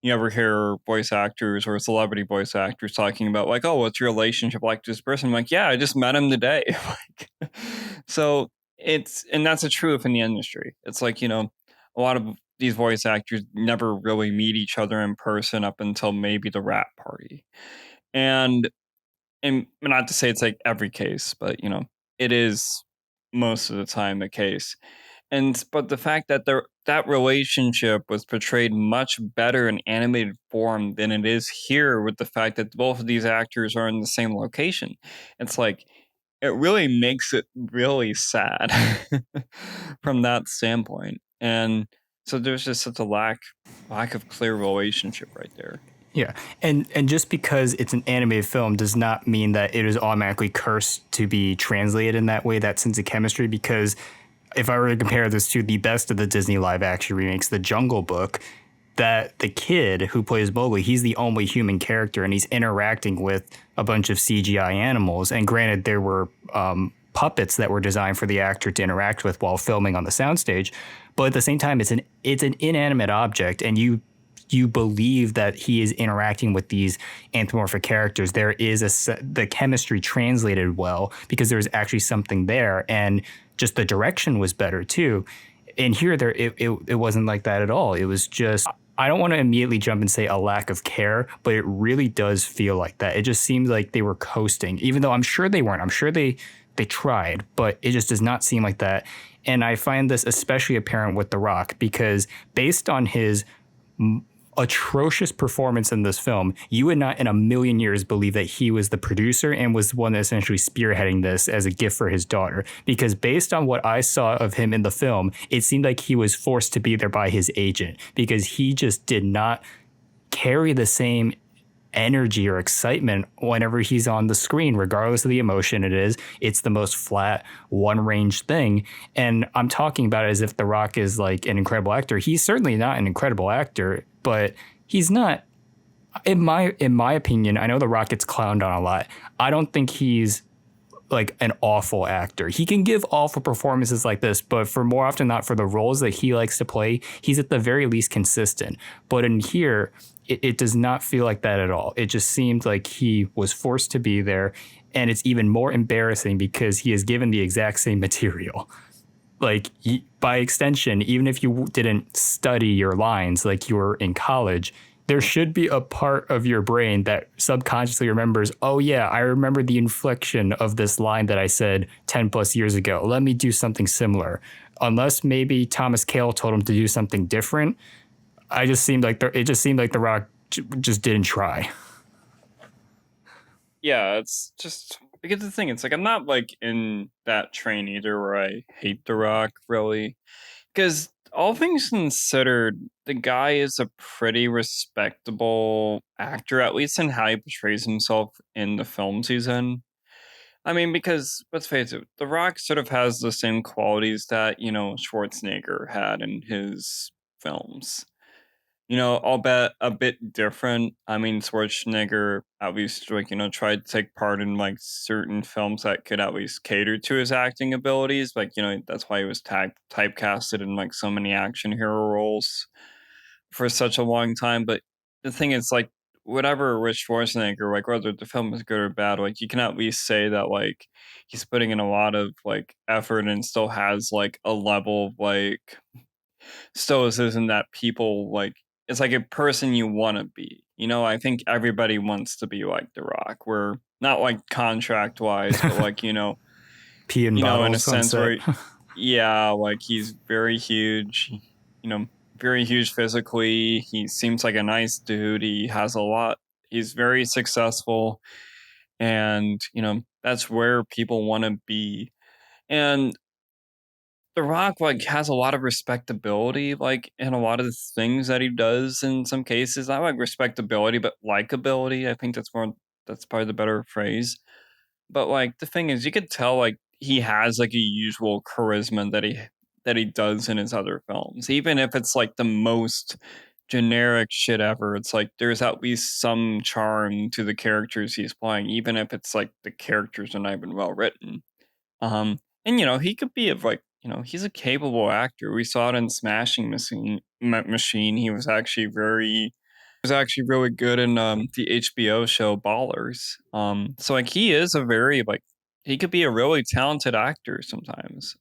you ever hear voice actors or celebrity voice actors talking about like, oh, what's your relationship like to this person? I'm like, yeah, I just met him today. Like, so and that's the truth in the industry. It's like, a lot of these voice actors never really meet each other in person up until maybe the rap party. And and not to say it's like every case, but it is most of the time the case. And but the fact that that relationship was portrayed much better in animated form than it is here, with the fact that both of these actors are in the same location. It's like it really makes it really sad from that standpoint. And so there's just such a lack of clear relationship right there. Yeah, and just because it's an animated film does not mean that it is automatically cursed to be translated in that way, that sense of chemistry. Because if I were to compare this to the best of the Disney live action remakes, The Jungle Book, that the kid who plays Mowgli, he's the only human character, and he's interacting with a bunch of CGI animals. And granted, there were puppets that were designed for the actor to interact with while filming on the soundstage, but at the same time, it's an inanimate object, and you believe that he is interacting with these anthropomorphic characters. There is the chemistry translated well because there's actually something there, and just the direction was better too. And here, it wasn't like that at all. It was just, I don't want to immediately jump and say a lack of care, but it really does feel like that. It just seems like they were coasting, even though I'm sure they weren't. I'm sure they tried, but it just does not seem like that. And I find this especially apparent with The Rock because based on his atrocious performance in this film, you would not in a million years believe that he was the producer and was the one essentially spearheading this as a gift for his daughter. Because based on what I saw of him in the film, it seemed like he was forced to be there by his agent because he just did not carry the same energy or excitement whenever he's on the screen, regardless of the emotion it is. It's the most flat, one range thing. And I'm talking about it as if The Rock is like an incredible actor. He's certainly not an incredible actor, but he's not, in my opinion. I know The Rock gets clowned on a lot. I don't think he's like an awful actor. He can give awful performances like this, but for more often not for the roles that he likes to play, he's at the very least consistent. But in here, it does not feel like that at all. It just seemed like he was forced to be there. And it's even more embarrassing because he is given the exact same material. Like, by extension, even if you didn't study your lines like you were in college, there should be a part of your brain that subconsciously remembers, oh, yeah, I remember the inflection of this line that I said 10 plus years ago. Let me do something similar. Unless maybe Thomas Cale told him to do something different. It just seemed like The Rock just didn't try. Yeah, it's just because the thing, it's like I'm not like in that train either where I hate The Rock really. Because all things considered, the guy is a pretty respectable actor, at least in how he portrays himself in the films he's in. I mean, because let's face it, The Rock sort of has the same qualities that, Schwarzenegger had in his films. I'll bet a bit different. I mean, Schwarzenegger at least like, tried to take part in like certain films that could at least cater to his acting abilities. Like, that's why he was typecasted in like so many action hero roles for such a long time. But the thing is, like, whatever with Schwarzenegger, like whether the film is good or bad, like you can at least say that like he's putting in a lot of like effort and still has like a level of like stoicism that people like. It's like a person you want to be. I think everybody wants to be like The Rock. We're not like contract wise, but like Pee in in a bottles on sense set. where, yeah, like he's very huge. You know, very huge physically. He seems like a nice dude. He has a lot. He's very successful, and that's where people want to be. And the Rock, like, has a lot of respectability, like, in a lot of the things that he does in some cases. Not like respectability, but likability. I think that's probably the better phrase. But like the thing is you could tell like he has like a usual charisma that he does in his other films. Even if it's like the most generic shit ever, it's like there's at least some charm to the characters he's playing, even if it's like the characters are not even well written. And he could be of like, he's a capable actor. We saw it in Smashing Machine. He was actually really good in the HBO show Ballers. So like he is a very like he could be a really talented actor sometimes.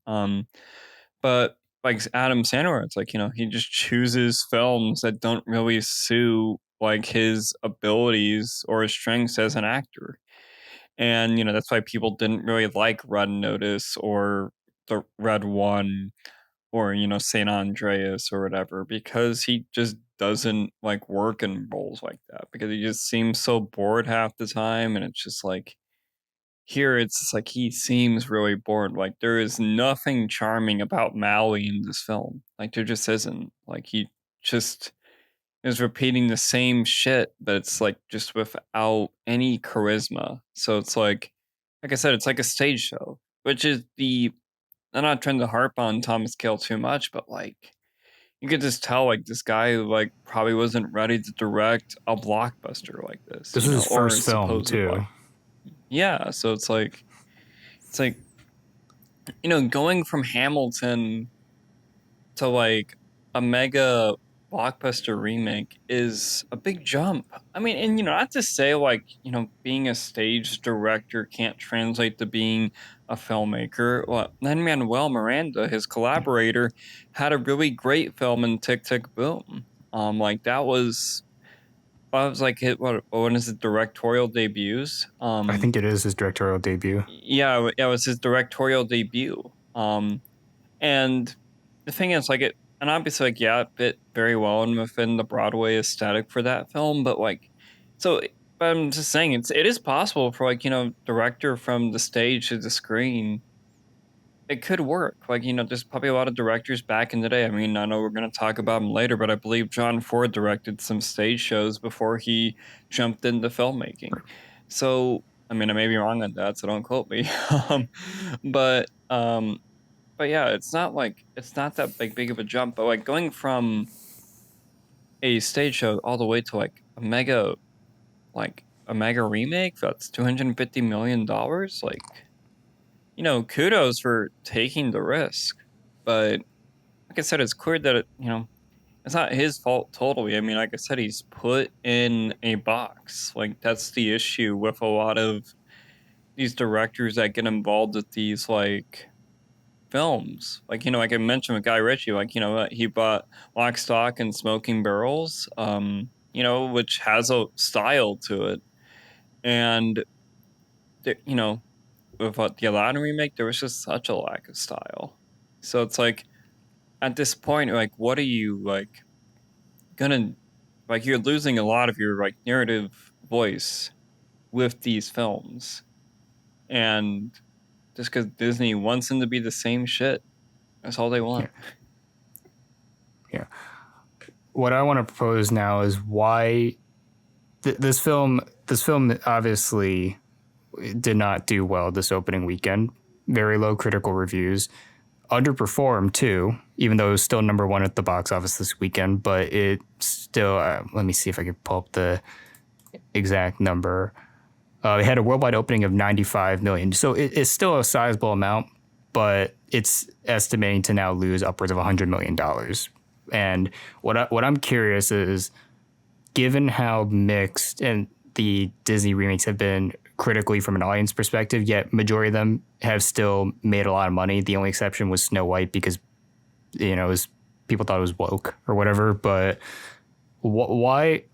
But like Adam Sandler, it's like, he just chooses films that don't really suit like his abilities or his strengths as an actor. And that's why people didn't really like Red Notice or the Red One or St. Andreas or whatever, because he just doesn't like work in roles like that, because he just seems so bored half the time. And it's just like, here it's just like he seems really bored. Like, there is nothing charming about Maui in this film. Like, there just isn't. Like, he just is repeating the same shit, but it's like just without any charisma. So it's like I said, it's like a stage show, which is the I'm not trying to harp on Thomas Kail too much, but like you could just tell like this guy like probably wasn't ready to direct a blockbuster like this, This was his or first a film supposed block. too. Yeah, so it's like going from Hamilton to like a mega blockbuster remake is a big jump. I mean, and not to say like, being a stage director can't translate to being a filmmaker. Well, Lin-Manuel Miranda, his collaborator, had a really great film in Tick Tick Boom. Like that was like one is his directorial debuts. I think it is his directorial debut. Yeah, it was his directorial debut. And the thing is, like, and obviously, like, yeah, it fit very well and within the Broadway aesthetic for that film, but like, so, but I'm just saying, it is possible for like, director from the stage to the screen. It could work. Like, there's probably a lot of directors back in the day. I mean, I know we're going to talk about him later, but I believe John Ford directed some stage shows before he jumped into filmmaking. So, I mean, I may be wrong on that, so don't quote me. um, but, um, but yeah, it's not that big of a jump. But like going from a stage show all the way to a mega remake that's $250 million, like kudos for taking the risk. But like I said, it's clear that it's not his fault totally. I mean, like I said, he's put in a box. Like that's the issue with a lot of these directors that get involved with these like films. Like, like I mentioned with Guy Ritchie, like, he bought Lock, Stock, and Smoking Barrels, which has a style to it. And, with the Aladdin remake, there was just such a lack of style. So it's like, at this point, like, what are you, like, gonna, like, you're losing a lot of your, like, narrative voice with these films. And just because Disney wants them to be the same shit, that's all they Yeah. want. Yeah. What I want to propose now is why this film obviously did not do well this opening weekend. Very low critical reviews. Underperformed too, even though it was still number one at the box office this weekend. But it still, let me see if I can pull up the exact number. It had a worldwide opening of 95 million. So it's still a sizable amount, but it's estimating to now lose upwards of $100 million. And what I'm curious is, given how mixed and the Disney remakes have been critically from an audience perspective, yet majority of them have still made a lot of money. The only exception was Snow White because people thought it was woke or whatever. But why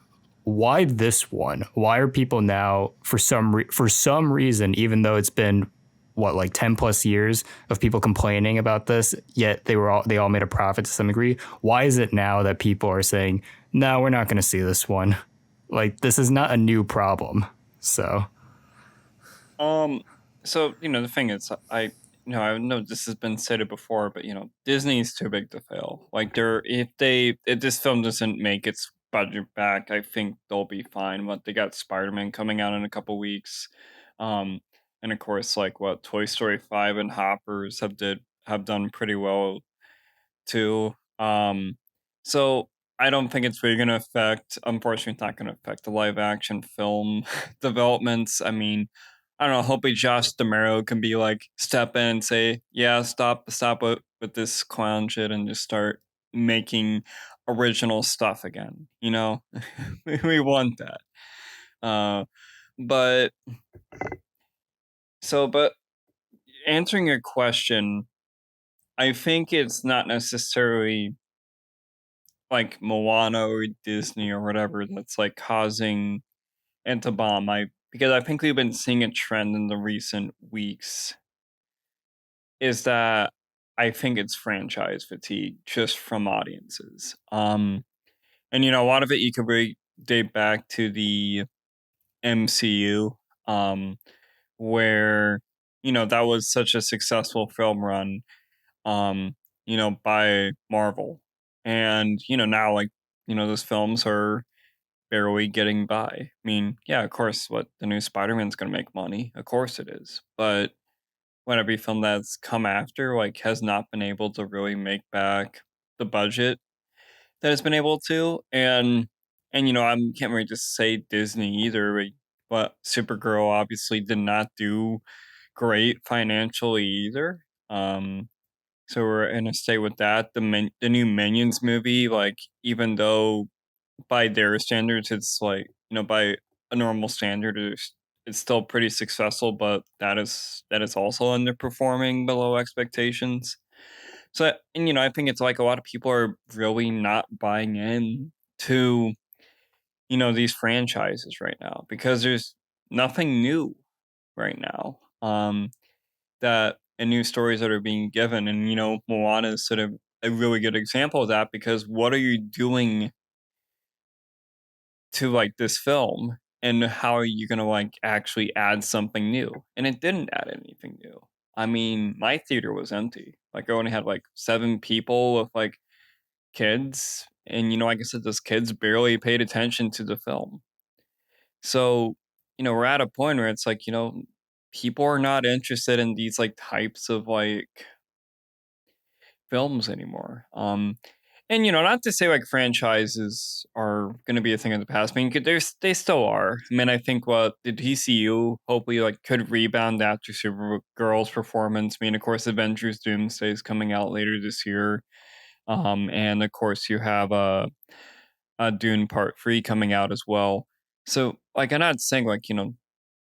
this one? Why are people now for some reason, even though it's been like 10 plus years of people complaining about this, yet they all made a profit to some degree? Why is it now that people are saying, no, we're not going to see this one? Like, this is not a new problem. So Um, so the thing is, I know this has been stated before, but Disney's too big to fail. Like if this film doesn't make its budget back, I think they'll be fine. But they got Spider-Man coming out in a couple weeks, um, and of course, like what Toy Story 5 and Hoppers have done pretty well too. So I don't think it's really going to affect. Unfortunately, it's not going to affect the live action film developments. I mean, I don't know. Hopefully, Josh D'Amaro can be like step in and say, "Yeah, stop with this clown shit and just start making original stuff again." We want that. Uh, but but answering your question, I think it's not necessarily like Moana or Disney or whatever that's like causing it to bomb. because I think we've been seeing a trend in the recent weeks is that I think it's franchise fatigue just from audiences. And a lot of it you could really date back to the MCU, um, where that was such a successful film run, um, by Marvel, and now like those films are barely getting by. I mean, yeah, of course, what the new Spider-Man's gonna make money, of course it is, but when every film that's come after like has not been able to really make back the budget that it's been able to, and I can't really just say Disney either, but Supergirl obviously did not do great financially either. So we're in a state with that. The new Minions movie, like even though by their standards, it's like by a normal standard, it's still pretty successful, but that is also underperforming below expectations. So, and I think it's like a lot of people are really not buying in to these franchises right now because there's nothing new right now. That and new stories that are being given, and Moana is sort of a really good example of that because what are you doing to like this film, and how are you gonna like actually add something new? And it didn't add anything new. I mean, my theater was empty. Like I only had like 7 people with like kids, and like I said, those kids barely paid attention to the film. So, we're at a point where it's like, people are not interested in these like types of like films anymore. And not to say like franchises are going to be a thing of the past. I mean, they still are. I mean, I think what the DCU hopefully like could rebound after Supergirl's performance. I mean, of course, Avengers Doomsday is coming out later this year. And of course, you have a Dune Part 3 coming out as well. So, like, I'm not saying like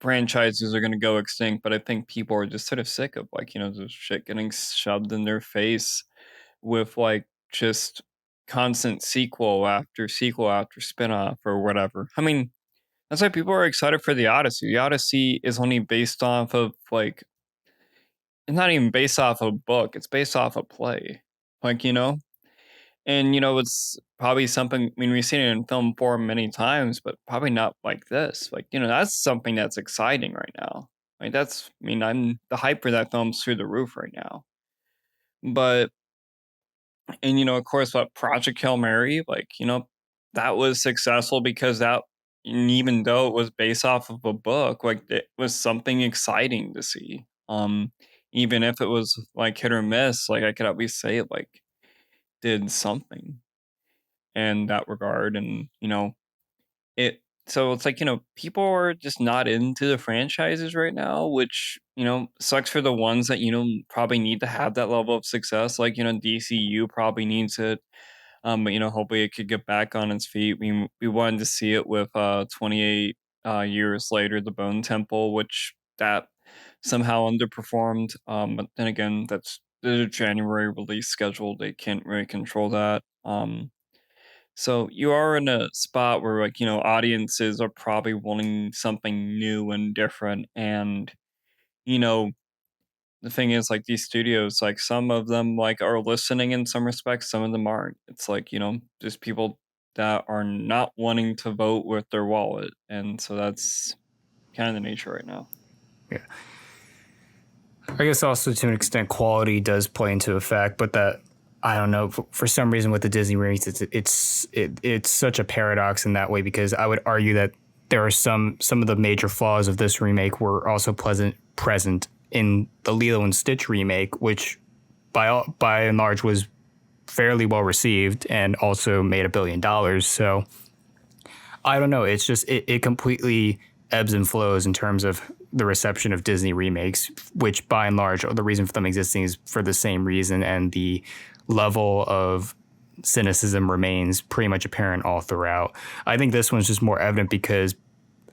franchises are going to go extinct, but I think people are just sort of sick of like this shit getting shoved in their face with like just constant sequel after spinoff or whatever. I mean, that's why people are excited for the Odyssey. The Odyssey is only based off of like it's not even based off a book. It's based off a play. Like, and it's probably something, I mean, we've seen it in film form many times, but probably not like this. Like, that's something that's exciting right now. Like I mean, I'm the hype for that film's through the roof right now. But and of course, what Project Hail Mary, like, that was successful because that, and even though it was based off of a book, like it was something exciting to see. Even if it was like hit or miss, like I could at least say it like did something in that regard. And it so it's like people are just not into the franchises right now, which sucks for the ones that probably need to have that level of success. Like DCU probably needs it. But hopefully it could get back on its feet. We wanted to see it with 28 years later, the Bone Temple, which that somehow underperformed. But then again, that's the January release schedule. They can't really control that. So you are in a spot where like audiences are probably wanting something new and different, and you know the thing is, like, these studios, like, some of them, like, are listening in some respects, some of them aren't. It's like, there's people that are not wanting to vote with their wallet, and so that's kinda the nature right now. Yeah. I guess also to an extent, quality does play into effect, but that I don't know for some reason with the Disney remakes, it's such a paradox in that way because I would argue that there are some of the major flaws of this remake were also present in the Lilo and Stitch remake, which by and large was fairly well received and also made $1 billion. So I don't know. It's just it completely ebbs and flows in terms of the reception of Disney remakes, which by and large, the reason for them existing is for the same reason, and the level of cynicism remains pretty much apparent all throughout. I think this one's just more evident because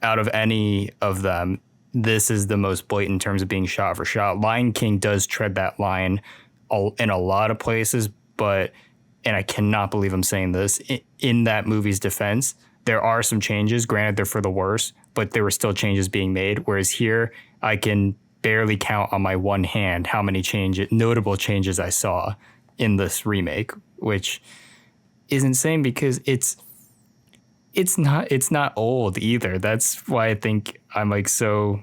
out of any of them, this is the most blatant in terms of being shot for shot. Lion King does tread that line in a lot of places, but, and I cannot believe I'm saying this, in that movie's defense, there are some changes. Granted, they're for the worse, but there were still changes being made. Whereas here, I can barely count on my one hand how many notable changes I saw in this remake, which is insane because it's not old either. That's why I think I'm like so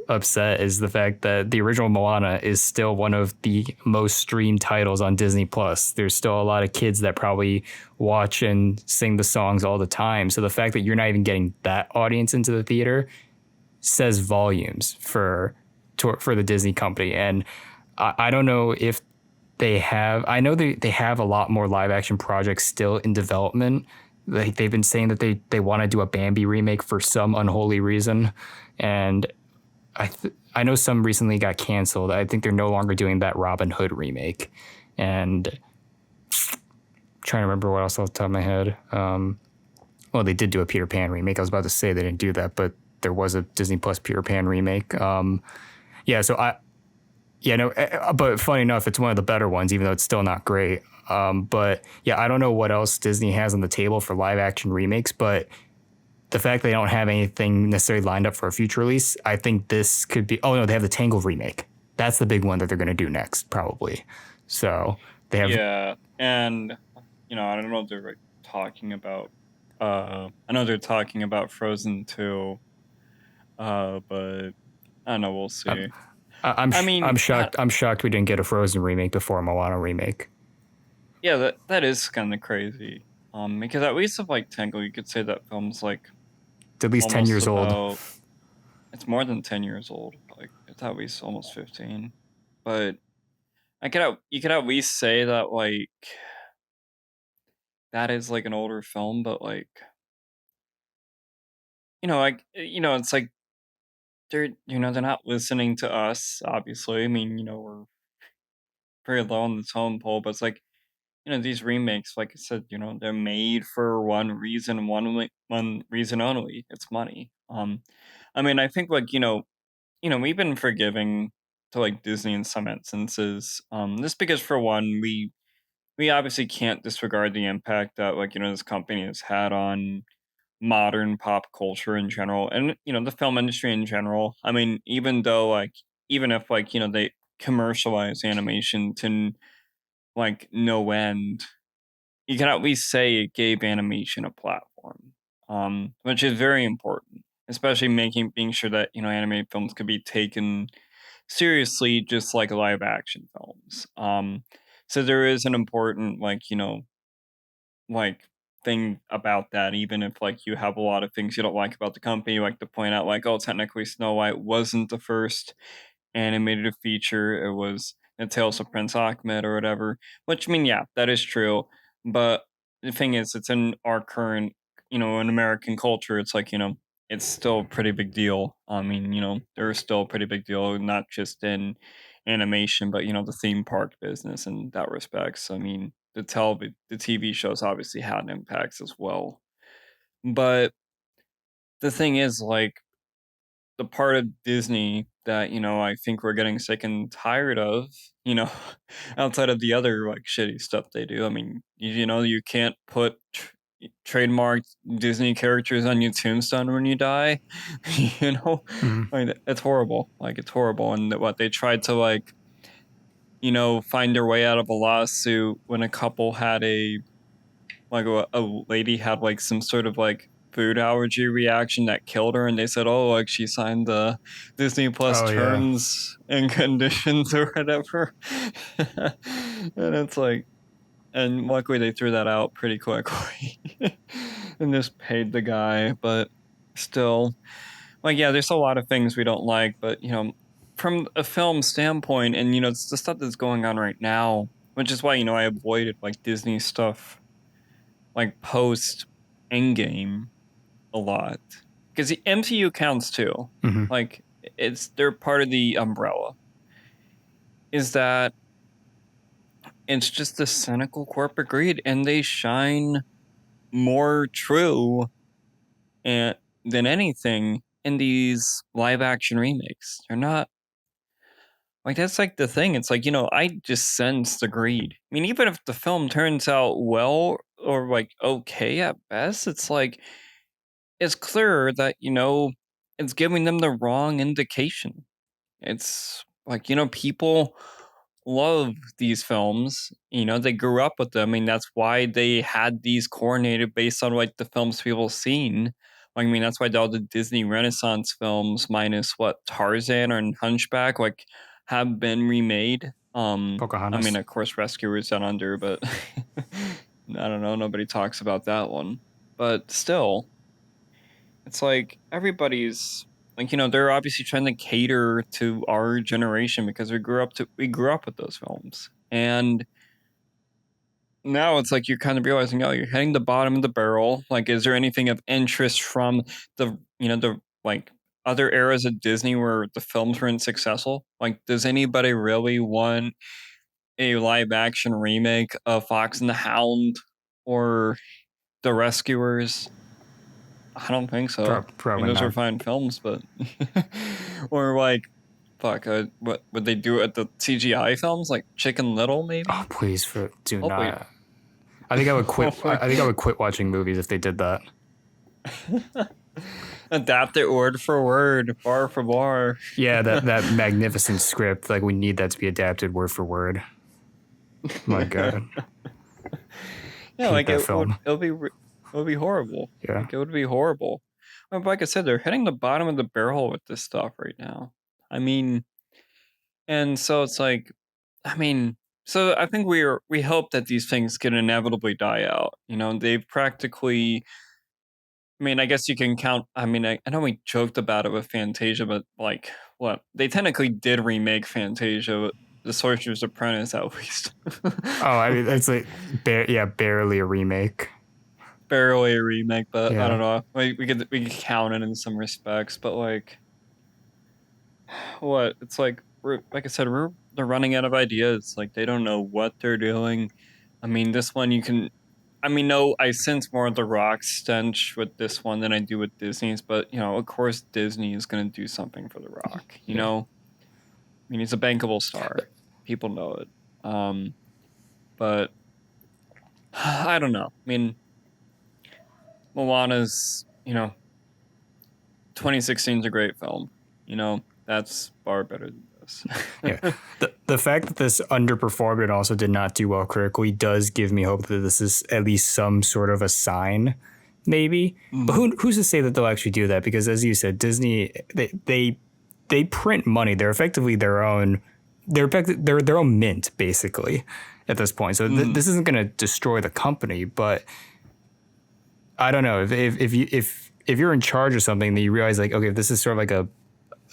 upset is the fact that the original Moana is still one of the most streamed titles on Disney Plus. There's still a lot of kids that probably watch and sing the songs all the time. So the fact that you're not even getting that audience into the theater says volumes for the Disney company. And I don't know if they have. I know they have a lot more live action projects still in development. Like they've been saying that they want to do a Bambi remake for some unholy reason, and I know some recently got canceled. I think they're no longer doing that Robin Hood remake, and I'm trying to remember what else off the top of my head. Well, they did do a Peter Pan remake. I was about to say they didn't do that, but there was a Disney Plus Peter Pan remake. Yeah, so yeah, no, but funny enough, it's one of the better ones, even though it's still not great. But yeah, I don't know what else Disney has on the table for live action remakes, but the fact they don't have anything necessarily lined up for a future release, I think this could be. Oh no, they have the Tangled remake. That's the big one that they're going to do next, probably. So they have. Yeah, and I don't know if they're talking about. I know they're talking about Frozen 2, but I don't know. We'll see. I mean, I'm shocked. I'm shocked we didn't get a Frozen remake before a Moana remake. yeah, that is kind of crazy. Because at least with like Tangled, you could say that film's like It's at least 10 almost years old. about. It's more than 10 years old. Like it's at least almost 15. But you could at least say that like that is like an older film, but like it's like they're not listening to us. Obviously, I mean we're pretty low on the tone pole, but it's like these remakes, like I said, they're made for one reason, one reason only. It's money. I mean, I think like we've been forgiving to like Disney in some instances. Just because for one, we obviously can't disregard the impact that like this company has had on modern pop culture in general, and the film industry in general. I mean, even if like they commercialize animation to like no end, you can at least say it gave animation a platform, which is very important, especially being sure that animated films could be taken seriously, just like live action films. So there is an important like thing about that, even if like you have a lot of things you don't like about the company, you like to point out like, oh, technically Snow White wasn't the first animated feature. It was the Tales of Prince Ahmed or whatever. Which I mean, yeah, that is true. But the thing is, it's in our current, in American culture, it's like, it's still a pretty big deal. I mean, there's still a pretty big deal, not just in animation, but the theme park business in that respects. I mean, the TV shows obviously had an impact as well. But the thing is, like, the part of Disney that, I think we're getting sick and tired of, you know, outside of the other like shitty stuff they do. I mean, you can't put trademarked Disney characters on your tombstone when you die. you know, Mhm. I mean, it's horrible. Like it's horrible. And what they tried to like, find their way out of a lawsuit when a couple had a lady had like some sort of like food allergy reaction that killed her, and they said, oh, like she signed the Disney Plus Oh yeah. terms and conditions or whatever. And it's like, and luckily they threw that out pretty quickly and just paid the guy. But still, like, yeah, there's a lot of things we don't like, but from a film standpoint, and it's the stuff that's going on right now, which is why I avoided like Disney stuff like post Endgame a lot, because the MCU counts too. Hmm. Like they're part of the umbrella. Is that it's just the cynical corporate greed, and they shine more true and than anything in these live action remakes. They're not like that's like the thing. It's like I just sense the greed. I mean, even if the film turns out well or like okay at best, it's like it's clear that it's giving them the wrong indication. It's like, people love these films. They grew up with them. I mean, that's why they had these coordinated based on like the films people seen. I mean, that's why all the Disney Renaissance films, minus what Tarzan or Hunchback, like have been remade. I mean, Pocahontas. of course, Rescuers Down Under, but I don't know. Nobody talks about that one. But still, it's like everybody's like, they're obviously trying to cater to our generation because we grew up with those films. And now it's like you're kind of realizing, oh, you're hitting the bottom of the barrel. Like, is there anything of interest from the like other eras of Disney where the films weren't successful? Like, does anybody really want a live action remake of Fox and the Hound or The Rescuers? I don't think so. I mean, Probably those are not. fine films, but or like, fuck, what would they do at the CGI films, like Chicken Little, maybe? Oh, please, do Oh wait, not. I think I would quit. oh my I think I would quit watching movies if they did that. god, adapt it word for word, bar for bar. Yeah, that magnificent script. Like we need that to be adapted word for word. My God, Yeah, hate like that it would, film. it would be horrible. Yeah, Like it would be horrible. But like I said, they're hitting the bottom of the barrel with this stuff right now. I mean, and so it's like, I mean, so I think we hope that these things can inevitably die out. They've practically. I mean, I guess you can count. I mean, I know we joked about it with Fantasia, but like, what they technically did remake Fantasia, The Sorcerer's Apprentice, at least. Oh, I mean, it's like barely a remake. Barely a remake, but I Yeah, don't know. We could count it in some respects, but like, what? It's like like I said, they're running out of ideas. Like they don't know what they're doing. I mean, this one you can. I mean, no, I sense more of the rock stench with this one than I do with Disney's, but of course, Disney is going to do something for the Rock. yeah. I mean, he's a bankable star. People know it. But I don't know. I mean, Moana's, 2016 is a great film. That's far better than this. Yeah. The fact that this underperformed and also did not do well critically does give me hope that this is at least some sort of a sign, maybe. But Mhm. who's to say that they'll actually do that? Because as you said, Disney they print money. They're effectively their own. They're their own mint basically at this point. So Mhm. this isn't going to destroy the company, but I don't know if you're in charge of something, that you realize like okay, this is sort of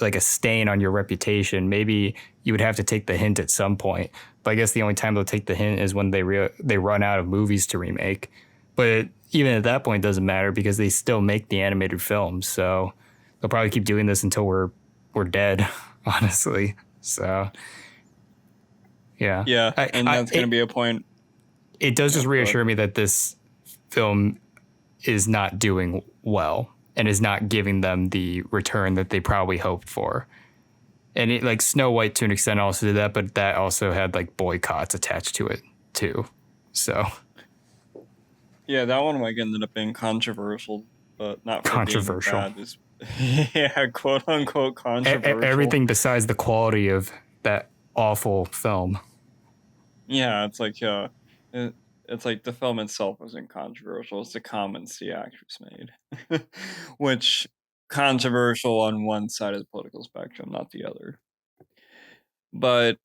like a stain on your reputation. Maybe you would have to take the hint at some point. But I guess the only time they'll take the hint is when they run out of movies to remake. But even at that point, it doesn't matter because they still make the animated films. So they'll probably keep doing this until we're dead, honestly. So yeah, Yeah, and that's going to be a point. it does Yeah, just go ahead. reassure me that this film is not doing well and is not giving them the return that they probably hoped for. And it like Snow White to an extent also did that, but that also had like boycotts attached to it too. So Yeah, that one like ended up being controversial, but not for being controversial. bad. Just yeah, quote unquote controversial. Everything besides the quality of that awful film. Yeah, it's like it's like the film itself wasn't controversial. It's the comments the actress made, which controversial on one side of the political spectrum, not the other. But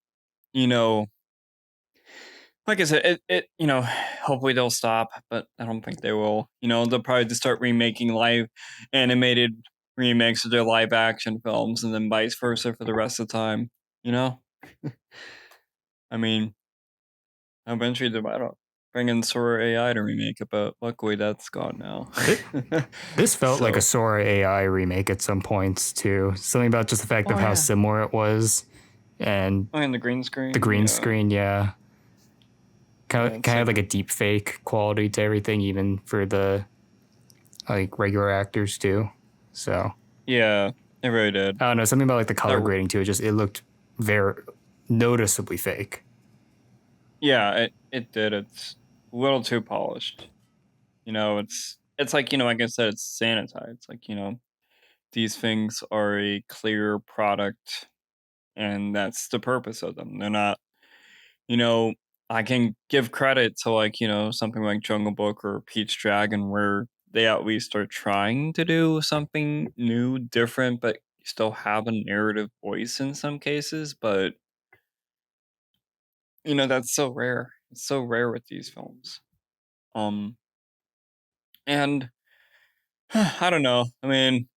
you know, like I said, hopefully they'll stop, but I don't think they will. They'll probably just start remaking live animated remakes of their live action films, and then vice versa for the rest of the time. You know, I mean, eventually they might bring in Sora AI to remake it, but luckily that's gone now. This felt like a So, Sora AI remake at some points too. Something about just the fact of oh how yeah, similar it was and oh, and the green the screen, green yeah, screen, yeah. yeah. It's Kind of like like a deep fake quality to everything, even for the like regular actors too. So yeah, it really did. I don't know, something about like the color That grading too. It looked very noticeably fake. yeah, it did. It's a little too polished. It's like like I said, it's sanitized. It's like these things are a clear product, and that's the purpose of them. They're not, you know, I can give credit to like, something like Jungle Book or Peach Dragon where they at least are trying to do something new, different, but still have a narrative voice in some cases. But, that's so rare. It's so rare with these films. Um, and I don't know. I mean,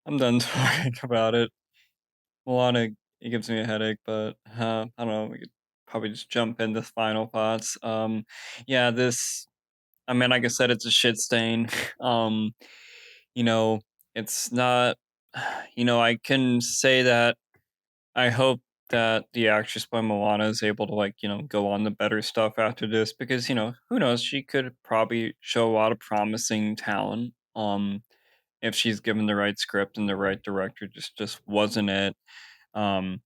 I'm done talking about it. Moana, it gives me a headache, but I don't know. We could probably just jump into final thoughts. Yeah, this. I mean, like I said, it's a shit stain. Um, you know, it's not. I can say that I hope that the actress by Moana is able to like go on to better stuff after this because who knows, she could probably show a lot of promising talent. If she's given the right script and the right director, just wasn't it. Um,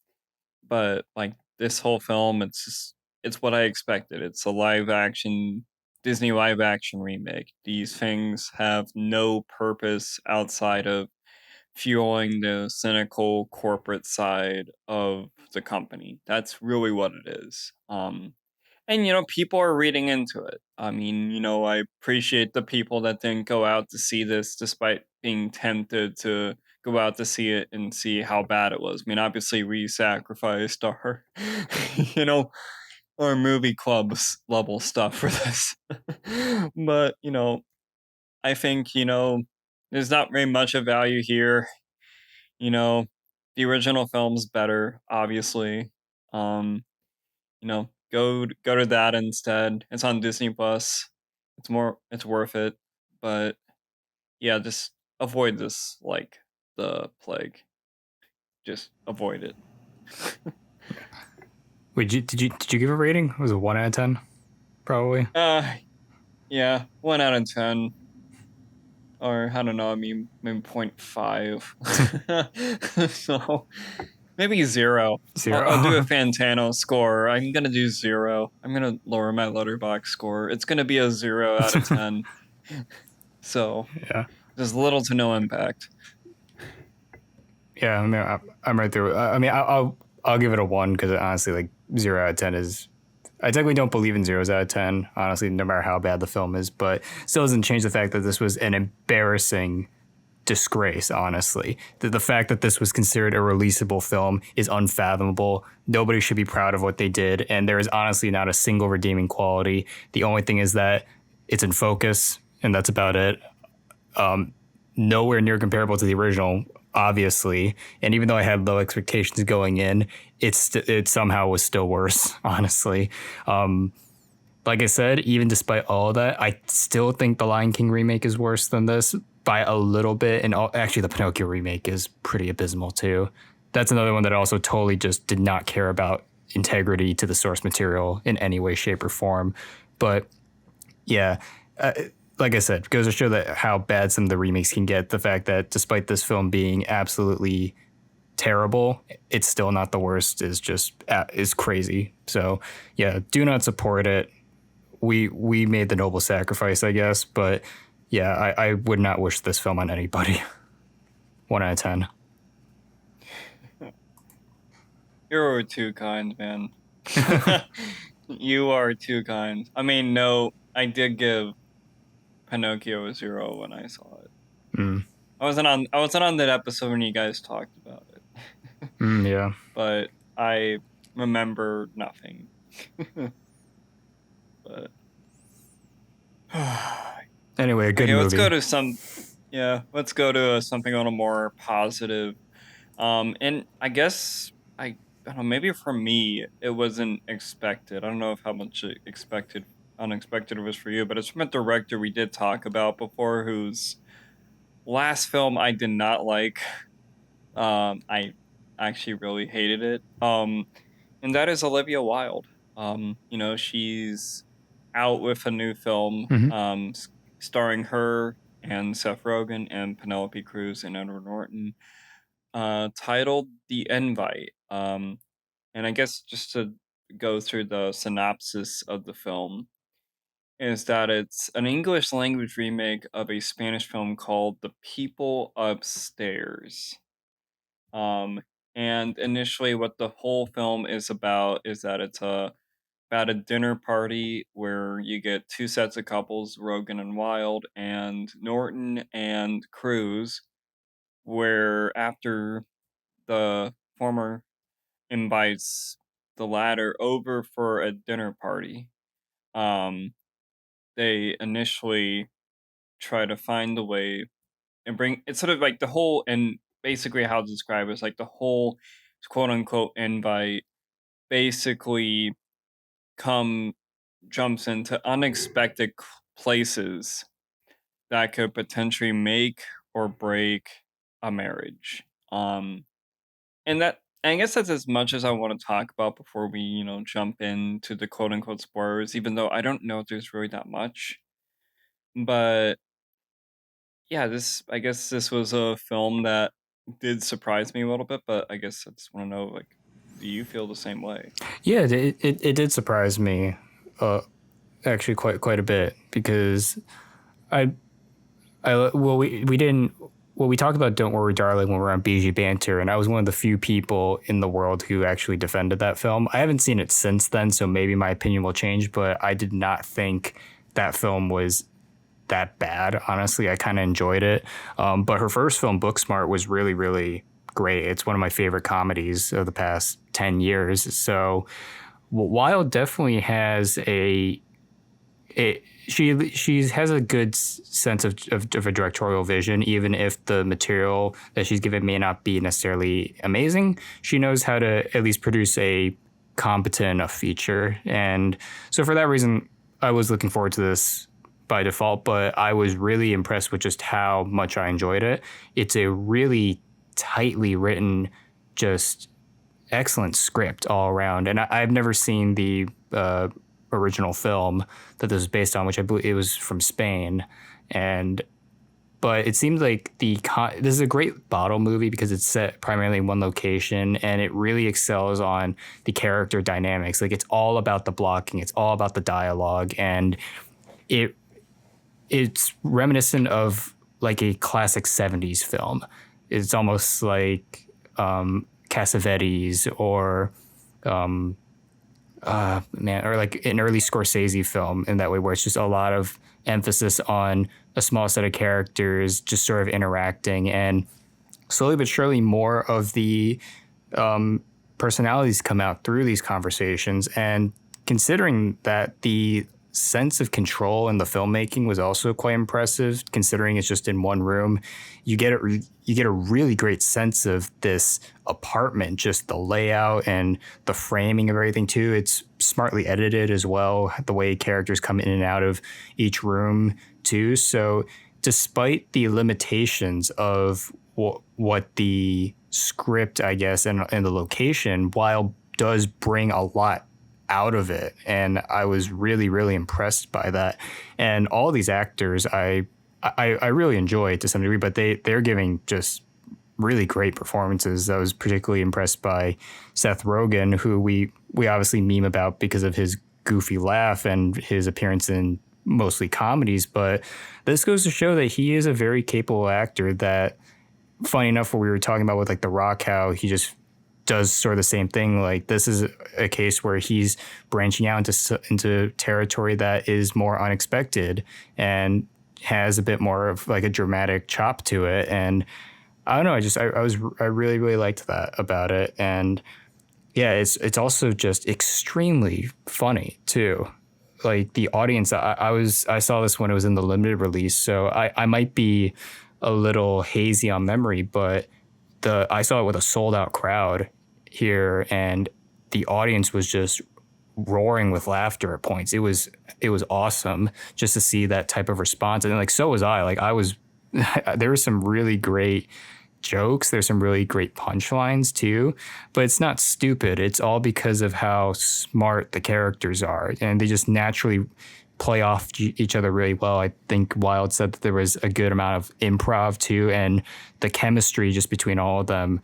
but like this whole film, it's what I expected. It's a live action Disney live action remake. These things have no purpose outside of fueling the cynical corporate side of the company. That's really what it is. And people are reading into it. I mean, I appreciate the people that didn't go out to see this despite being tempted to go out to see it and see how bad it was. I mean, obviously we sacrificed our you know, our movie clubs level stuff for this. But, I think, there's not very much of value here. You know, the original film's better, obviously. Go to that instead. It's on Disney Plus. It's worth it. But yeah, just avoid this like the plague. Just avoid it. Wait, did you give a rating? Was it 1 out of 10? Probably. uh yeah, 1 out of 10. Or I don't know, I mean maybe 0.5. So maybe 0. I'll do a Zero. Fantano score. I'm gonna do 0. I'm gonna lower my Letterboxd score. It's gonna be a 0 out of 10. So Yeah. there's little to no impact. Yeah. I mean, I'm right there. I mean, I'll give it a 1 because honestly, like 0 out of 10 is. I technically don't believe in zeros out of 10, honestly, no matter how bad the film is, but still doesn't change the fact that this was an embarrassing disgrace, honestly. The fact that this was considered a releasable film is unfathomable. Nobody should be proud of what they did, and there is honestly not a single redeeming quality. The only thing is that it's in focus, and that's about it. Nowhere near comparable to the original, obviously. And even though I had low expectations going in, it somehow was still worse, honestly. Like I said, even despite all that, I still think the Lion King remake is worse than this by a little bit. And actually, the Pinocchio remake is pretty abysmal too. That's another one that I also totally just did not care about integrity to the source material in any way, shape, or form. But yeah, uh, like I said, goes to show that how bad some of the remakes can get. The fact that despite this film being absolutely terrible, it's still not the worst is crazy. So yeah, do not support it. We made the noble sacrifice, I guess, but yeah, I would not wish this film on anybody. 1 out of 10. You're too kind, man. You are too kind. I mean, no, I did give Pinocchio a 0 when I saw it. Mm, I wasn't on that episode when you guys talked about it. yeah. But I remember nothing. But Anyway, a good okay, let's go movie. to something a little more positive. And I guess I don't know, maybe for me it wasn't expected. I don't know if how much unexpected it was for you, but it's from a director we did talk about before, whose last film I did not like. I actually really hated it. And that is Olivia Wilde. She's out with a new film, Mm-hmm. starring her and Seth Rogen and Penelope Cruz and Edward Norton, titled The Invite. And I guess just to go through the synopsis of the film, is that it's an English language remake of a Spanish film called The People Upstairs. Um, and initially, what the whole film is about is that it's about a dinner party where you get two sets of couples, Rogan and Wilde, and Norton and Cruz, where after the former invites the latter over for a dinner party, um, they initially try to find a way and bring it's sort of like the whole and basically how to describe it is like the whole quote unquote invite basically come jumps into unexpected places that could potentially make or break a marriage. And that I guess that's as much as I want to talk about before we, jump into the quote unquote spoilers, even though I don't know if there's really that much. But yeah, this I guess this was a film that did surprise me a little bit, but I guess I just want to know, like, do you feel the same way? Yeah, it did surprise me, actually quite a bit because I we didn't we talked about Don't Worry Darling when we were on BG Banter, and I was one of the few people in the world who actually defended that film. I haven't seen it since then, so maybe my opinion will change, but I did not think that film was that bad. Honestly, I kind of enjoyed it. But her first film, Booksmart, was really great. It's one of my favorite comedies of the past 10 years. So Wild definitely has she has a good sense of a directorial vision, even if the material that she's given may not be necessarily amazing. She knows how to at least produce a competent enough feature. And so for that reason, I was looking forward to this by default, but I was really impressed with just how much I enjoyed it. It's a really tightly written, just excellent script all around. And I've never seen the original film that this was based on, which I believe it was from Spain. And but it seems like this is a great bottle movie because it's set primarily in one location and it really excels on the character dynamics. Like it's all about the blocking, it's all about the dialogue, and it it's reminiscent of like a classic 70s film. It's almost like Cassavetes or or like an early Scorsese film in that way, where it's just a lot of emphasis on a small set of characters just sort of interacting, and slowly but surely more of the personalities come out through these conversations. And considering that the sense of control in the filmmaking was also quite impressive, considering it's just in one room, you get a really great sense of this apartment, just the layout and the framing of everything too. It's smartly edited as well, the way characters come in and out of each room too. So despite the limitations of what the script, I guess, and the location, while does bring a lot out of it, and I was really impressed by that. And all these actors I really enjoy to some degree, but they're giving just really great performances. I was particularly impressed by Seth Rogen, who we obviously meme about because of his goofy laugh and his appearance in mostly comedies, but this goes to show that he is a very capable actor. That, funny enough, what we were talking about with like The Rock, how he just does sort of the same thing. Like this is a case where he's branching out into territory that is more unexpected and has a bit more of like a dramatic chop to it. And I don't know, I really liked that about it. And yeah, it's also just extremely funny too. Like the audience, I saw this when it was in the limited release, so I might be a little hazy on memory, but I saw it with a sold out crowd here, and the audience was just roaring with laughter at points. It was awesome just to see that type of response, and like so was I. Like I was, there were some really great jokes. There's some really great punchlines too, but it's not stupid. It's all because of how smart the characters are, and they just naturally play off each other really well. I think Wilde said that there was a good amount of improv too, and the chemistry just between all of them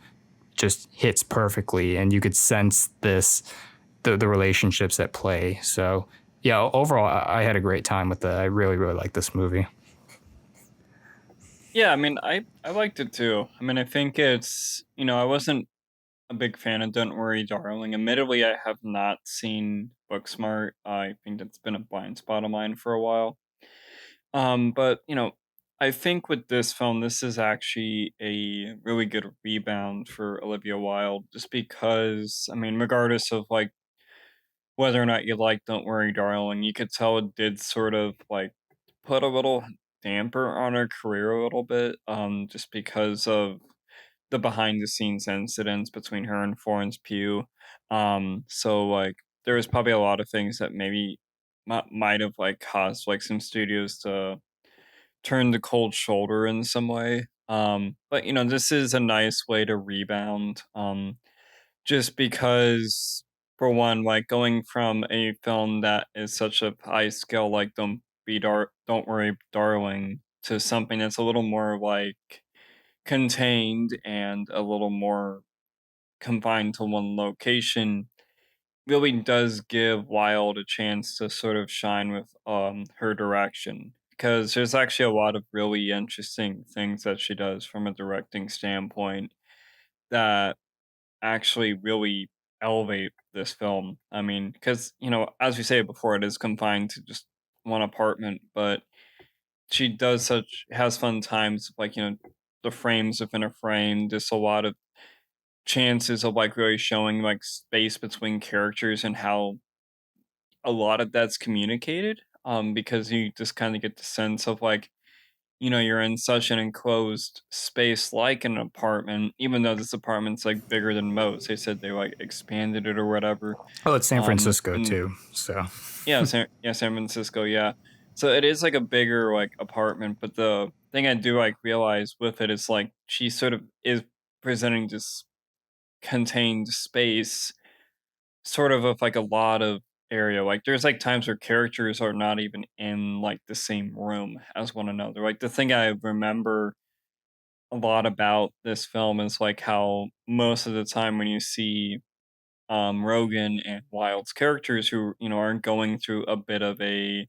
just hits perfectly, and you could sense the relationships at play. So yeah, overall, I had a great time with it. I really, really like this movie. Yeah, I mean, I liked it too. I mean, I think it's, I wasn't a big fan of Don't Worry, Darling. Admittedly, I have not seen Booksmart. I think that's been a blind spot of mine for a while. But I think with this film, this is actually a really good rebound for Olivia Wilde, just because, I mean, regardless of like whether or not you like Don't Worry, Darling, you could tell it did sort of like put a little damper on her career a little bit, just because of the behind the scenes incidents between her and Florence Pugh. So like there was probably a lot of things that maybe might have like caused like some studios to turn the cold shoulder in some way. But this is a nice way to rebound. Just because for one, like going from a film that is such a high scale like Don't Worry Darling to something that's a little more like contained and a little more confined to one location really does give Wilde a chance to sort of shine with her direction, because there's actually a lot of really interesting things that she does from a directing standpoint that actually really elevate this film. I mean, because as we say before, it is confined to just one apartment, but she does such has fun times like the frames within a frame, just a lot of chances of like really showing like space between characters and how a lot of that's communicated, because you just kind of get the sense of like you're in such an enclosed space like an apartment, even though this apartment's like bigger than most. They said they like expanded it or whatever. Oh, it's San Francisco And too. So, yeah, San Francisco, yeah. So it is like a bigger like apartment, but the thing I do like realize with it is like she sort of is presenting this contained space sort of like a lot of area. Like there's like times where characters are not even in like the same room as one another. Like the thing I remember a lot about this film is like how most of the time when you see Rogan and Wilde's characters who, are going through a bit of a,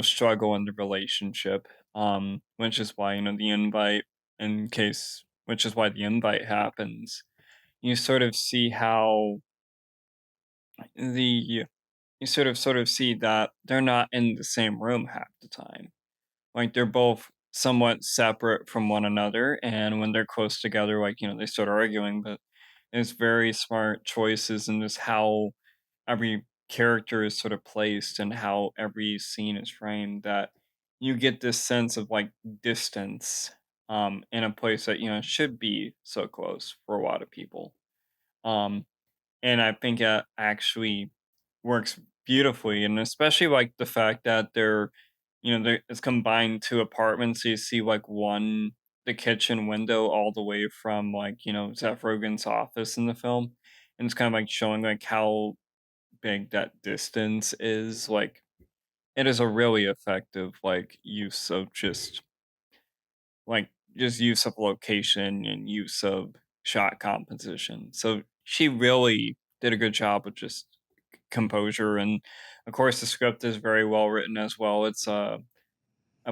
struggle in the relationship, which is why, the invite which is why the invite happens. You sort of see how the you sort of see that they're not in the same room half the time. Like they're both somewhat separate from one another, and when they're close together, like they start arguing. But it's very smart choices in just how every character is sort of placed and how every scene is framed, that you get this sense of like distance in a place that should be so close for a lot of people. Um and I think it actually works beautifully, and especially like the fact that it's combined two apartments. So you see like the kitchen window all the way from like Seth Rogen's office in the film, and it's kind of like showing like how big that distance is. Like it is a really effective like use of just use of location and use of shot composition. So she really did a good job with just composure, and of course the script is very well written as well. It's I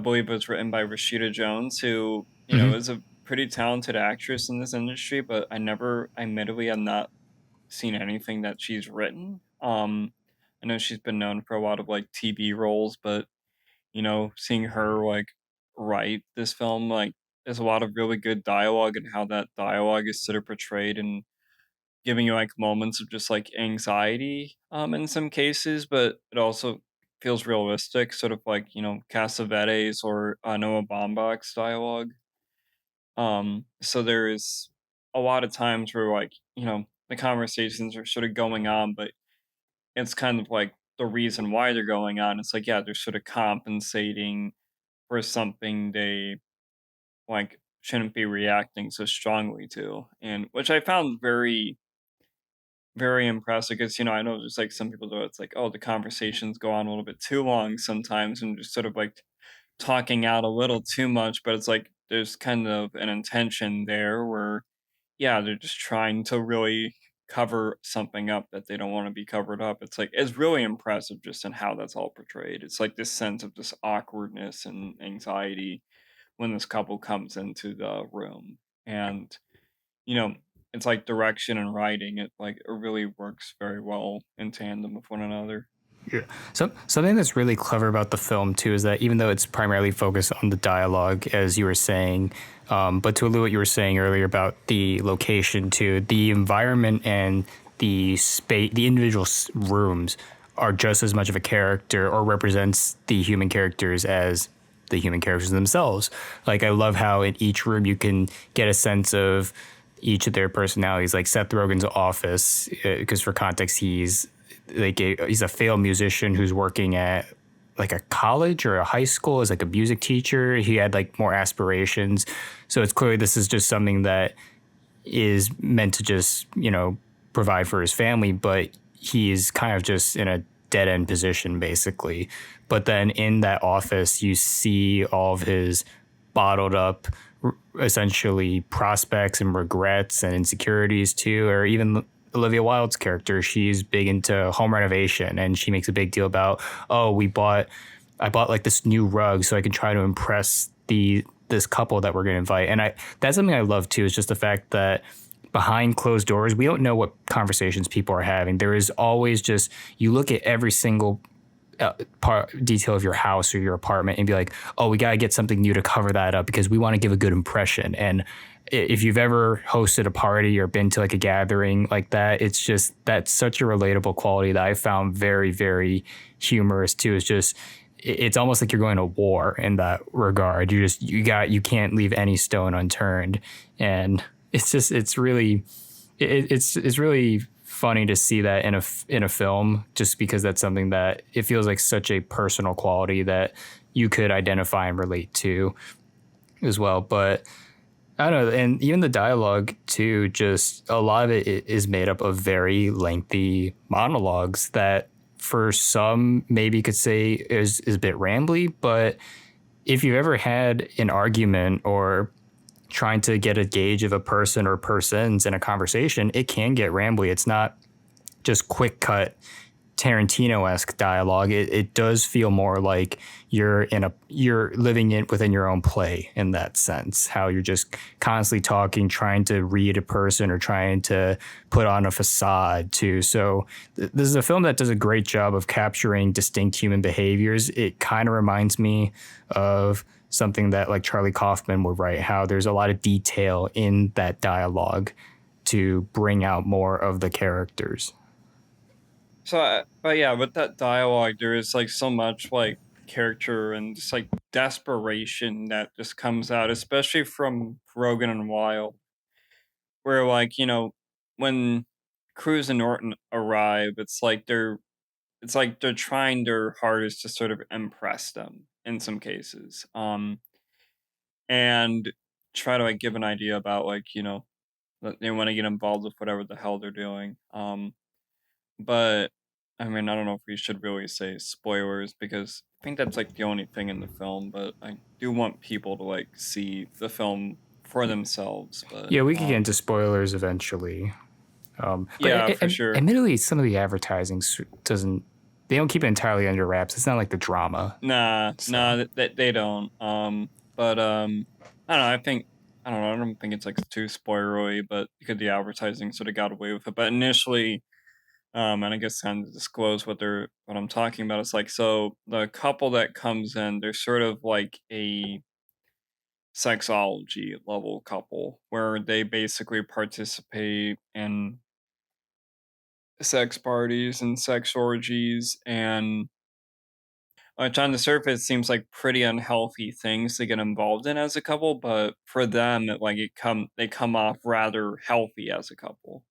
believe it was written by Rashida Jones, who, mhm. is a pretty talented actress in this industry, but I admittedly have not seen anything that she's written. I know she's been known for a lot of like TV roles, but seeing her like write this film, like there's a lot of really good dialogue, and how that dialogue is sort of portrayed and giving you like moments of just like anxiety in some cases, but it also feels realistic, sort of like, Cassavetes or Noah Baumbach's dialogue. So there's a lot of times where like, the conversations are sort of going on, but it's kind of like the reason why they're going on. It's like, yeah, they're sort of compensating for something they like shouldn't be reacting so strongly to. And which I found very, very impressive, because, I know there's like some people do it's like, oh, the conversations go on a little bit too long sometimes and just sort of like talking out a little too much, but it's like there's kind of an intention there where, yeah, they're just trying to really cover something up that they don't want to be covered up. It's like it's really impressive just in how that's all portrayed. It's like this sense of just awkwardness and anxiety when this couple comes into the room. And you know, it's like direction and writing. It really works very well in tandem with one another. Yeah. Something that's really clever about the film too is that even though it's primarily focused on the dialogue, as you were saying, but to allude what you were saying earlier about the location too, the environment and the space, the individual rooms are just as much of a character or represents the human characters as the human characters themselves. Like I love how in each room you can get a sense of each of their personalities. Like Seth Rogen's office, because for context, he's a failed musician who's working at like a college or a high school as like a music teacher. He had like more aspirations. So it's clearly this is just something that is meant to just, provide for his family, but he's kind of just in a dead end position basically. But then in that office, you see all of his bottled up essentially prospects and regrets and insecurities too, or even Olivia Wilde's character, she's big into home renovation and she makes a big deal about, oh, I bought like this new rug so I can try to impress this couple that we're going to invite. And that's something I love too, is just the fact that behind closed doors, we don't know what conversations people are having. There is always just, you look at every single detail of your house or your apartment and be like, oh, we got to get something new to cover that up because we want to give a good impression. And if you've ever hosted a party or been to like a gathering like that, it's just that's such a relatable quality that I found very, very humorous too. It's just it's almost like you're going to war in that regard. You can't leave any stone unturned, and it's really it's really funny to see that in a film, just because that's something that it feels like such a personal quality that you could identify and relate to as well. But I don't know, and even the dialogue too, just a lot of it is made up of very lengthy monologues that for some maybe you could say is a bit rambly, but if you've ever had an argument or trying to get a gauge of a person or persons in a conversation, it can get rambly. It's not just quick cut Tarantino-esque dialogue. It does feel more like you're living it within your own play in that sense. How you're just constantly talking, trying to read a person or trying to put on a facade too. So this is a film that does a great job of capturing distinct human behaviors. It kind of reminds me of something that like Charlie Kaufman would write, how there's a lot of detail in that dialogue to bring out more of the characters. So, but yeah, with that dialogue, there is like so much like character and just like desperation that just comes out, especially from Rogan and Wilde, where like when Cruz and Norton arrive, it's like they're trying their hardest to sort of impress them in some cases, and try to like give an idea about like that they want to get involved with whatever the hell they're doing. But I mean, I don't know if we should really say spoilers because I think that's like the only thing in the film, but I do want people to like see the film for themselves. But Yeah, we could get into spoilers eventually. yeah, for sure. Admittedly, some of the advertising doesn't. They don't keep it entirely under wraps. It's not like the drama. Nah, So nah, they don't. But I don't know. I don't know. I don't think it's like too spoilery, but because the advertising sort of got away with it. But initially, and I guess kind of disclose what I'm talking about. It's like so the couple that comes in, they're sort of like a sexology level couple where they basically participate in sex parties and sex orgies and which on the surface seems like pretty unhealthy things to get involved in as a couple, but for them they come off rather healthy as a couple.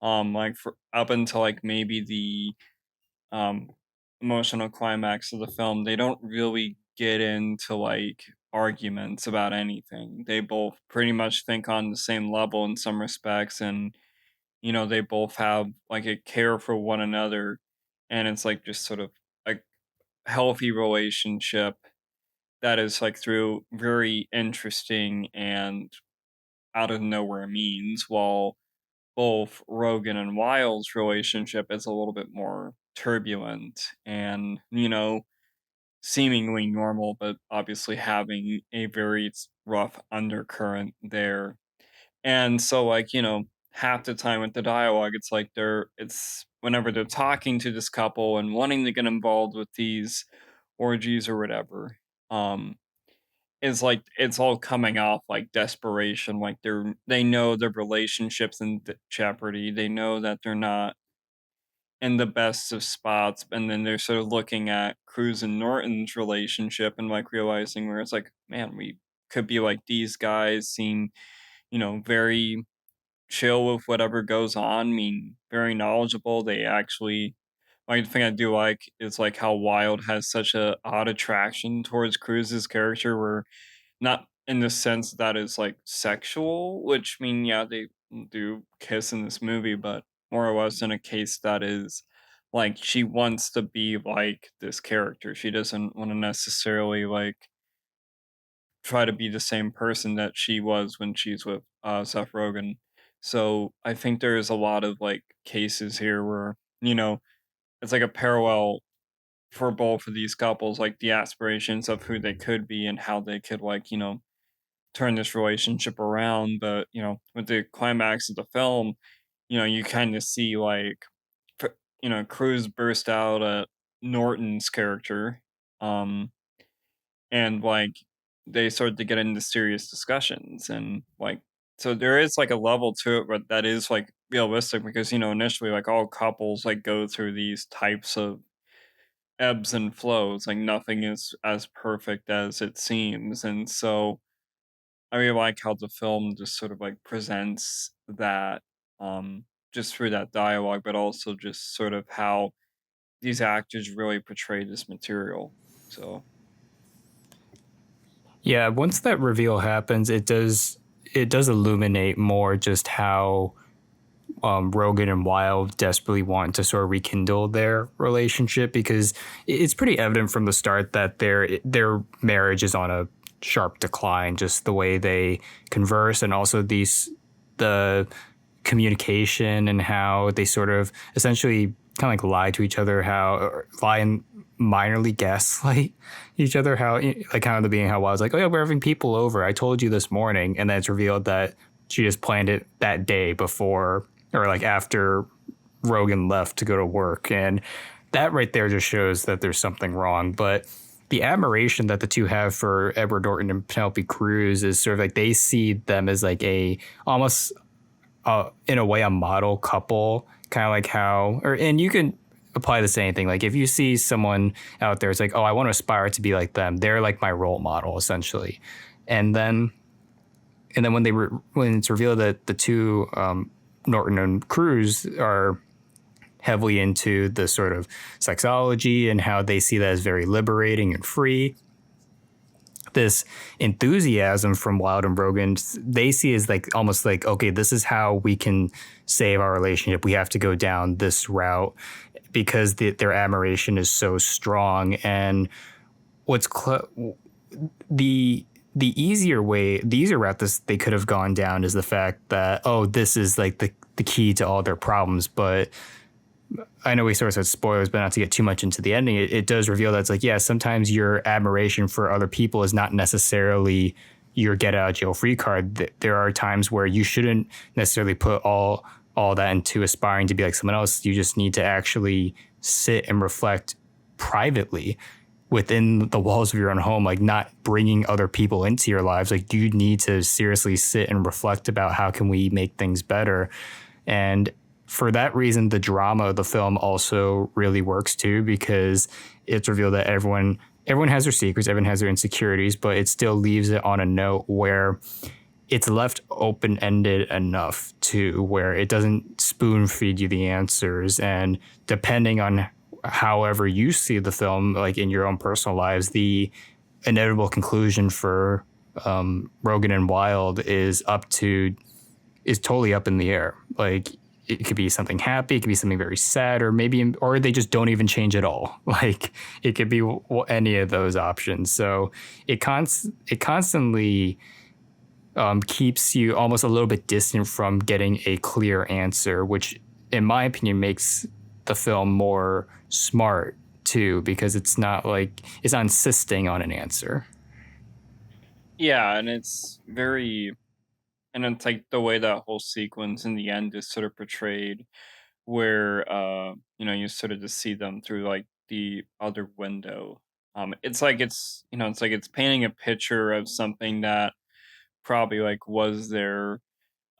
Like for up until like maybe the um emotional climax of the film, they don't really get into like arguments about anything. They both pretty much think on the same level in some respects, and they both have like a care for one another, and it's like just sort of a healthy relationship that is like through very interesting and out of nowhere means, while both Rogan and Wild's relationship is a little bit more turbulent and, seemingly normal, but obviously having a very rough undercurrent there. And so, like, half the time with the dialogue, it's like it's whenever they're talking to this couple and wanting to get involved with these orgies or whatever, um, is like it's all coming off like desperation. Like they know their relationships in jeopardy. They know that they're not in the best of spots, and then they're sort of looking at Cruz and Norton's relationship and like realizing where it's like, man, we could be like these guys seem, very chill with whatever goes on. I mean, very knowledgeable. They actually, one thing I do like is like how Wild has such a odd attraction towards Cruz's character, where not in the sense that is like sexual, which I mean, yeah, they do kiss in this movie, but more or less in a case that is like she wants to be like this character. She doesn't want to necessarily like try to be the same person that she was when she's with Seth Rogen. So I think there's a lot of like cases here where, it's like a parallel for both of these couples, like the aspirations of who they could be and how they could like, turn this relationship around. But, with the climax of the film, you kind of see like, Cruz burst out at Norton's character. Um, and like they started to get into serious discussions and like so there is like a level to it but that is like realistic because initially like all couples like go through these types of ebbs and flows, like nothing is as perfect as it seems. And so I really like how the film just sort of like presents that, just through that dialogue, but also just sort of how these actors really portray this material. So Yeah, once that reveal happens, it does illuminate more just how Rogan and Wild desperately want to sort of rekindle their relationship, because it's pretty evident from the start that their marriage is on a sharp decline. Just the way they converse, and also the communication, and how they sort of essentially kind of like lie to each other, how or lie and minorly gaslight each other, how like kind of the being how Wild's like, oh yeah, we're having people over, I told you this morning, and then it's revealed that she just planned it that day before, or like after Rogan left to go to work. And that right there just shows that there's something wrong. But the admiration that the two have for Edward Norton and Penelope Cruz is sort of like they see them as like a almost in a way a model couple, kind of like how, or and you can apply the same thing. Like if you see someone out there, it's like, oh, I want to aspire to be like them. They're like my role model essentially. And then when when it's revealed that the two Norton and Cruz are heavily into the sort of sexology and how they see that as very liberating and free, this enthusiasm from Wild and Rogan, they see as like almost like, okay, this is how we can save our relationship. We have to go down this route because their admiration is so strong. And what's the the easier route this they could have gone down is the fact that, oh, this is like the key to all their problems. But I know we sort of said spoilers, but not to get too much into the ending, it does reveal that it's like, yeah, sometimes your admiration for other people is not necessarily your get out of jail free card. There are times where you shouldn't necessarily put all that into aspiring to be like someone else. You just need to actually sit and reflect privately within the walls of your own home, like not bringing other people into your lives. Like you need to seriously sit and reflect about how can we make things better. And for that reason, the drama of the film also really works too, because it's revealed that everyone has their secrets, everyone has their insecurities, but it still leaves it on a note where it's left open-ended enough to where it doesn't spoon feed you the answers. And depending on however you see the film, like in your own personal lives, the inevitable conclusion for Rogan and Wild is totally up in the air. Like it could be something happy, it could be something very sad, or they just don't even change at all. Like it could be any of those options. So it constantly keeps you almost a little bit distant from getting a clear answer, which, in my opinion, makes the film more smart too, because it's not like it's not insisting on an answer. Yeah, and it's very, and it's like the way that whole sequence in the end is sort of portrayed, where you sort of just see them through like the other window. It's like it's like it's painting a picture of something that probably like was there,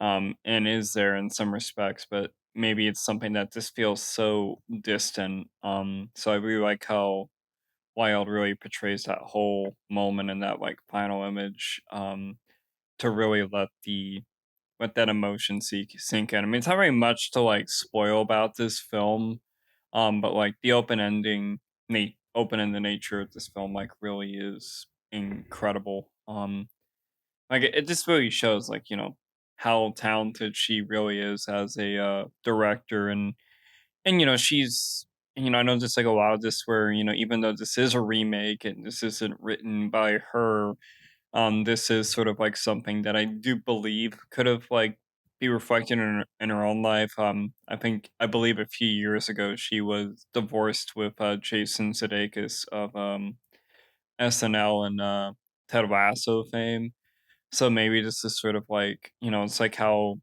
and is there in some respects, but maybe it's something that just feels so distant. So I really like how Wild really portrays that whole moment in that like final image, to really let that emotion sink in. I mean, it's not very much to like spoil about this film, but like the open ended nature of this film like really is incredible. Like it just really shows like how talented she really is as a director, and she's, I know just like a lot of this where even though this is a remake and this isn't written by her, this is sort of like something that I do believe could have like be reflected in her own life. I believe a few years ago she was divorced with Jason Sudeikis of SNL and Ted Lasso fame. So maybe this is sort of like, it's like how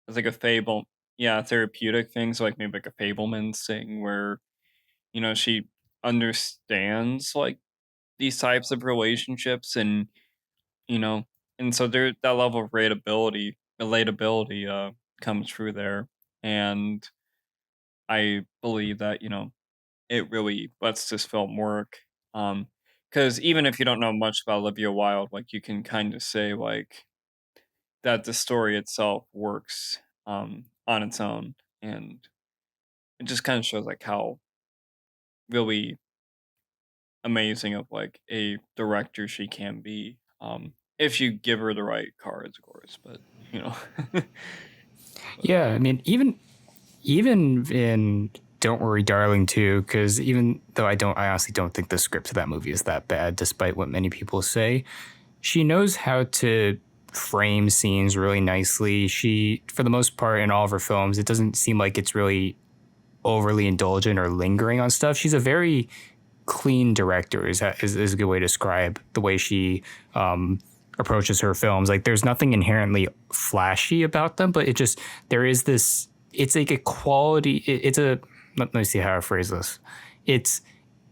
it's like a fable, yeah, therapeutic thing. So like maybe like a Fableman's thing where she understands like these types of relationships, and you know, and so there that level of relatability comes through there, and I believe that it really lets this film work. Because even if you don't know much about Olivia Wilde, like you can kind of say like that the story itself works on its own, and it just kind of shows like how really amazing of like a director she can be, if you give her the right cards, of course. But you know, but Yeah, I mean, even in Don't Worry, Darling too, because even though I honestly don't think the script of that movie is that bad, despite what many people say, she knows how to frame scenes really nicely. She, for the most part, in all of her films, it doesn't seem like it's really overly indulgent or lingering on stuff. She's a very clean director, is a good way to describe the way she approaches her films. Like there's nothing inherently flashy about them, but it just there is this. It's like a quality. It's a. Let me see how I phrase this. It's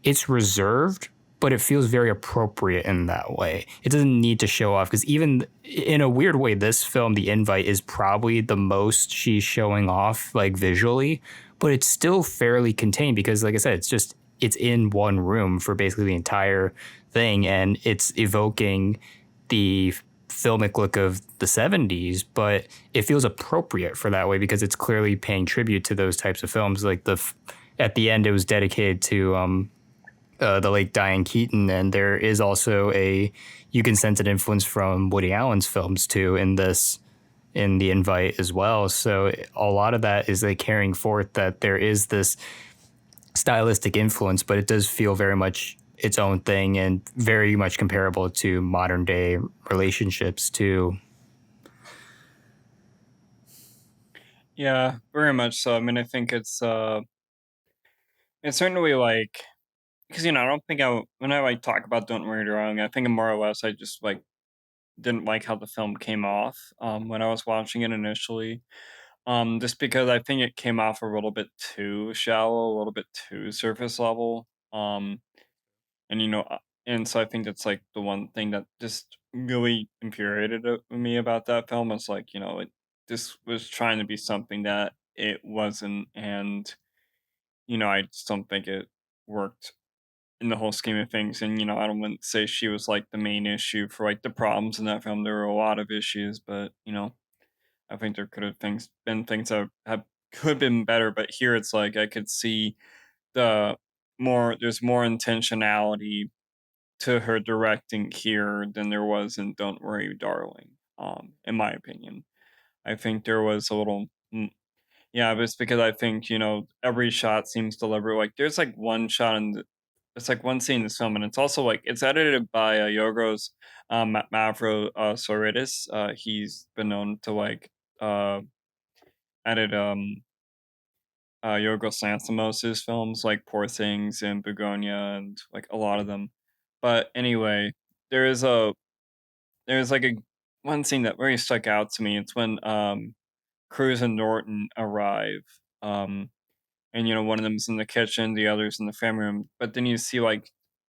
it's reserved, but it feels very appropriate in that way. It doesn't need to show off because even in a weird way, this film, The Invite, is probably the most she's showing off like visually, but it's still fairly contained because, like I said, it's in one room for basically the entire thing, and it's evoking the filmic look of the 70s, but it feels appropriate for that way because it's clearly paying tribute to those types of films. Like at the end, it was dedicated to the late Diane Keaton, and there is also a you can sense an influence from Woody Allen's films too in The Invite as well. So a lot of that is like carrying forth that there is this stylistic influence, but it does feel very much its own thing and very much comparable to modern day relationships too. yeah, very much so. I mean, I think it's certainly like, because I don't think when I like talk about Don't Worry Darling, I think more or less I just like didn't like how the film came off when I was watching it initially. Just because I think it came off a little bit too shallow, a little bit too surface level. And and so I think that's like the one thing that just really infuriated me about that film is like, this was trying to be something that it wasn't, and I just don't think it worked in the whole scheme of things. And I don't want to say she was like the main issue for like the problems in that film. There were a lot of issues, but I think there could have been things that have could been better. But here it's like I could see the there's more intentionality to her directing here than there was in Don't Worry, Darling. In my opinion, I think there was a little. Yeah, but it's because I think every shot seems deliberate. Like there's like one shot in it's like one scene in this film, and it's also like it's edited by Yorgos Mavro Soridis. He's been known to like uh edit Yorgos Lanthimos' films like Poor Things and Begonia and like a lot of them. But anyway, there is a there's like a one scene that really stuck out to me. It's when Cruz and Norton arrive. Um and one of them's in the kitchen, the other's in the family room. But then you see like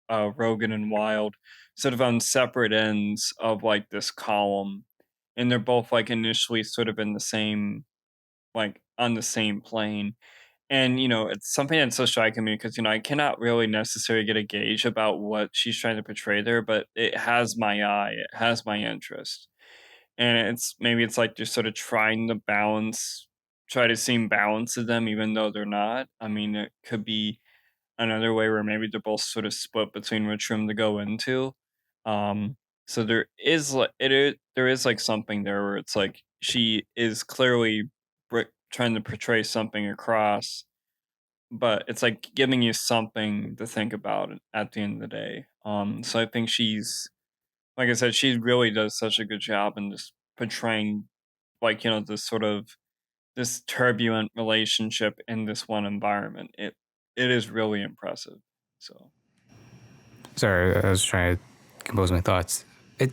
Rogan and Wild sort of on separate ends of like this column, and they're both like initially sort of in the same like on the same plane. And it's something that's so striking me because I cannot really necessarily get a gauge about what she's trying to portray there, but it has my eye, it has my interest, and maybe it's like just sort of trying to try to seem balanced to them, even though they're not. I mean, it could be another way where maybe they're both sort of split between which room to go into. Um, so there is like something there where it's like she is clearly trying to portray something across, but it's like giving you something to think about at the end of the day. So I think she's like I said, she really does such a good job in just portraying like this sort of this turbulent relationship in this one environment. It is really impressive. So Sorry, I was trying to compose my thoughts. It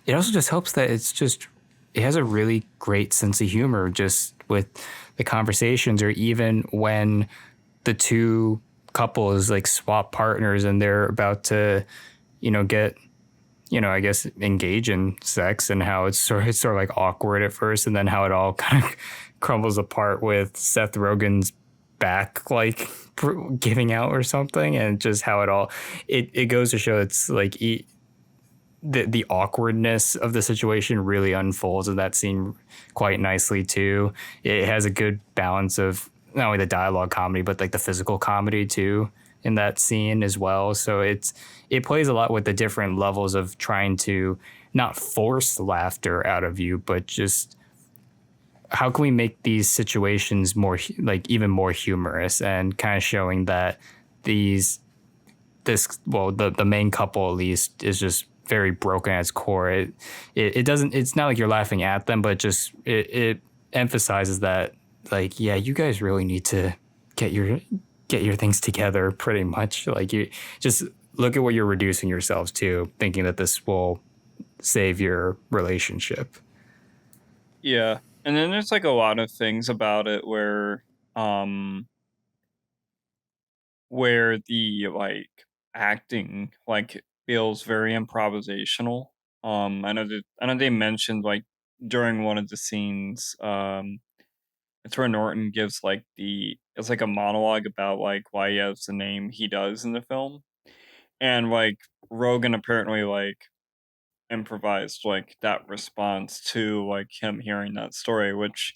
it also just helps that it has a really great sense of humor just with the conversations, or even when the two couples like swap partners and they're about to, get, I guess engage in sex, and how it's sort of like awkward at first, and then how it all kind of crumbles apart with Seth Rogen's back like giving out or something, and just how it goes to show it's like the awkwardness of the situation really unfolds in that scene quite nicely too. It has a good balance of not only the dialogue comedy but like the physical comedy too in that scene as well. So it plays a lot with the different levels of trying to not force laughter out of you, but just how can we make these situations more like even more humorous, and kind of showing that these the main couple at least is just very broken at its core. It doesn't, it's not like you're laughing at them, but just it emphasizes that like, yeah, you guys really need to get your get your things together pretty much. Like you just look at what you're reducing yourselves to, thinking that this will save your relationship. yeah, and then there's like a lot of things about it um where the like acting like feels very improvisational. I know they mentioned like during one of the scenes, it's where Norton gives like it's like a monologue about like why he has the name he does in the film, and like Rogan apparently like improvised like that response to like him hearing that story, which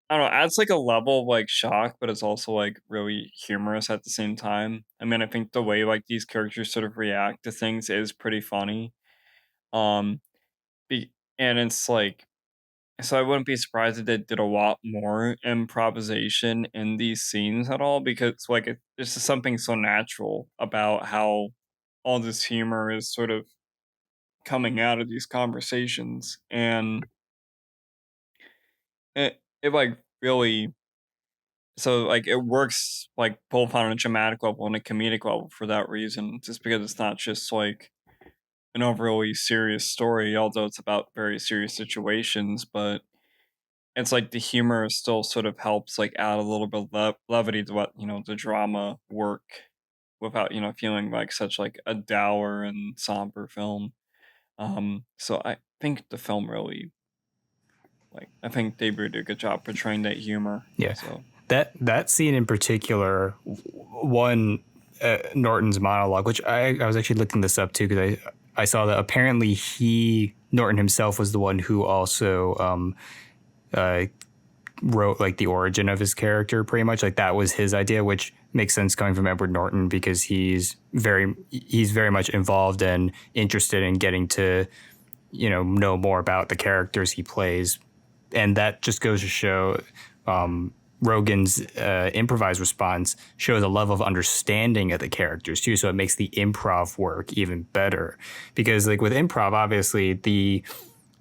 I don't know, adds like a level of like shock, but it's also like really humorous at the same time. I mean, I think the way like these characters sort of react to things is pretty funny. Um, and it's like, so I wouldn't be surprised if they did a lot more improvisation in these scenes at all, because like it's just something so natural about how all this humor is sort of coming out of these conversations, and it like really, so like it works like both on a dramatic level and a comedic level for that reason, just because it's not just like an overly serious story, although it's about very serious situations, but it's like the humor still sort of helps like add a little bit of levity to what the drama work without feeling like such like a dour and somber film. So I think the film really, like, I think they really did a good job portraying that humor. Yeah, So that scene in particular, one Norton's monologue, which I was actually looking this up too because I saw that apparently Norton himself was the one who also uh, wrote like the origin of his character, pretty much like that was his idea, which makes sense coming from Edward Norton because he's very much involved and interested in getting to know more about the characters he plays, and that just goes to show Rogan's improvised response shows a level of understanding of the characters too, so it makes the improv work even better. Because like with improv, obviously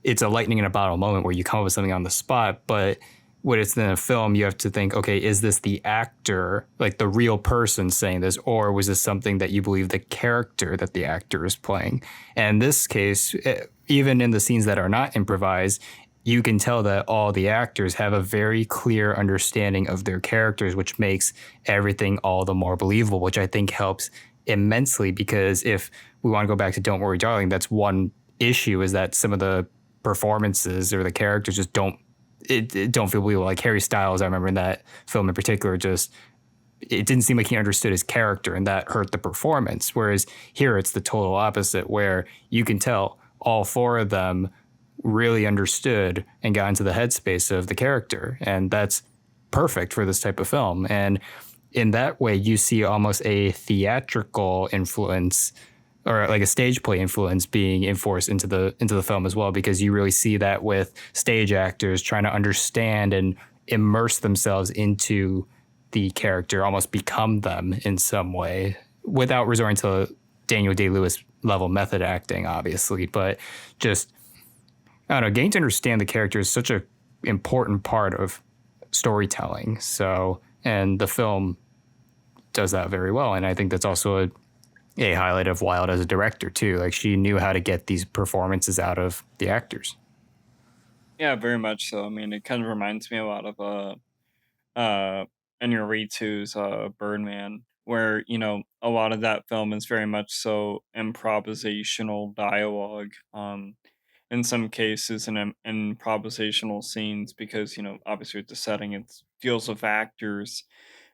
it's a lightning in a bottle moment where you come up with something on the spot, but when it's in a film, you have to think, okay, is this the actor, like the real person saying this, or was this something that you believe the character that the actor is playing? And in this case, even in the scenes that are not improvised, you can tell that all the actors have a very clear understanding of their characters, which makes everything all the more believable, which I think helps immensely. Because if we want to go back to Don't Worry, Darling, that's one issue, is that some of the performances or the characters just it don't feel believable. Like Harry Styles, I remember in that film in particular, just it didn't seem like he understood his character, and that hurt the performance. Whereas here, it's the total opposite, where you can tell all four of them really understood and got into the headspace of the character, and that's perfect for this type of film. And in that way, you see almost a theatrical influence or like a stage play influence being enforced into the film as well, because you really see that with stage actors trying to understand and immerse themselves into the character, almost become them in some way, without resorting to Daniel Day Lewis level method acting, obviously, but just I don't know, getting to understand the character is such a important part of storytelling. So, and the film does that very well, and I think that's also a highlight of Wilde as a director too. Like she knew how to get these performances out of the actors. Yeah, very much so. I mean, it kind of reminds me a lot of Inarritu's Birdman, where a lot of that film is very much so improvisational dialogue. In some cases, in improvisational scenes, because obviously with the setting, it deals with actors.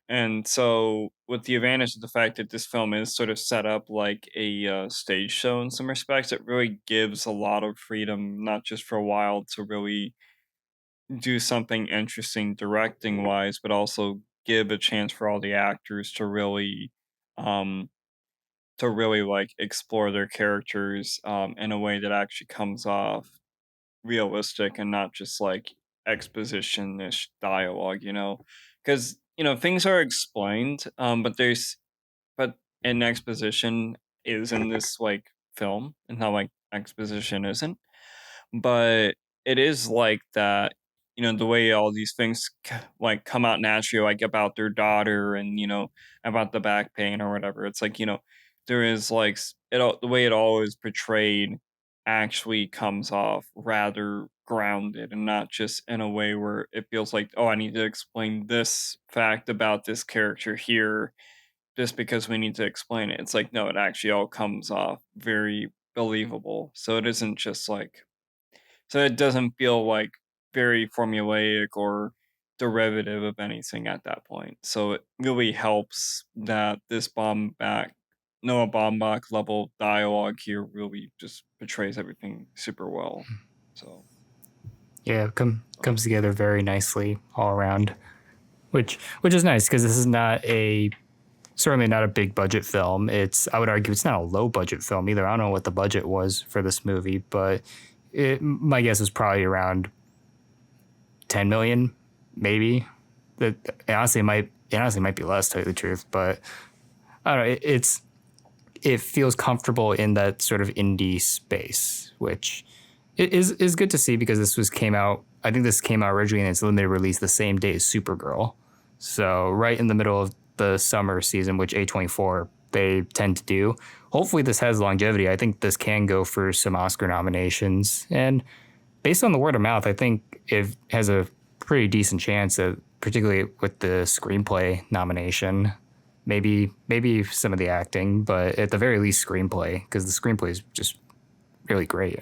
And so, with the advantage of the fact that this film is sort of set up like a stage show in some respects, it really gives a lot of freedom, not just for Wilde to really do something interesting directing wise, but also give a chance for all the actors um, to really like explore their characters in a way that actually comes off realistic and not just like exposition-ish dialogue, because things are explained, but an exposition is in this like film, and not like exposition isn't, but it is like that. The way all these things like come out naturally, like about their daughter, and about the back pain or whatever. It's like there is like the way it all is portrayed actually comes off rather grounded, and not just in a way where it feels like, oh, I need to explain this fact about this character here just because we need to explain it. It's like, no, it actually all comes off very believable. So it isn't just like, so it doesn't feel like very formulaic or derivative of anything at that point. So it really helps that this Noah Baumbach level dialogue here really just portrays everything super well. So, Yeah, uh, comes together very nicely all around, which is nice because this is not a certainly not a big budget film. It's I would argue it's not a low budget film either. I don't know what the budget was for this movie, but my guess is probably around 10 million, maybe. That it honestly might be less, to tell you the truth. But I don't know. It feels comfortable in that sort of indie space, which is good to see because this was came out. I think this came out originally in its limited release the same day as Supergirl, so right in the middle of the summer season, which A24 they tend to do. Hopefully, this has longevity. I think this can go for some Oscar nominations, and based on the word of mouth, I think it has a pretty decent chance of, particularly with the screenplay nomination. Maybe some of the acting, but at the very least screenplay, because the screenplay is just really great.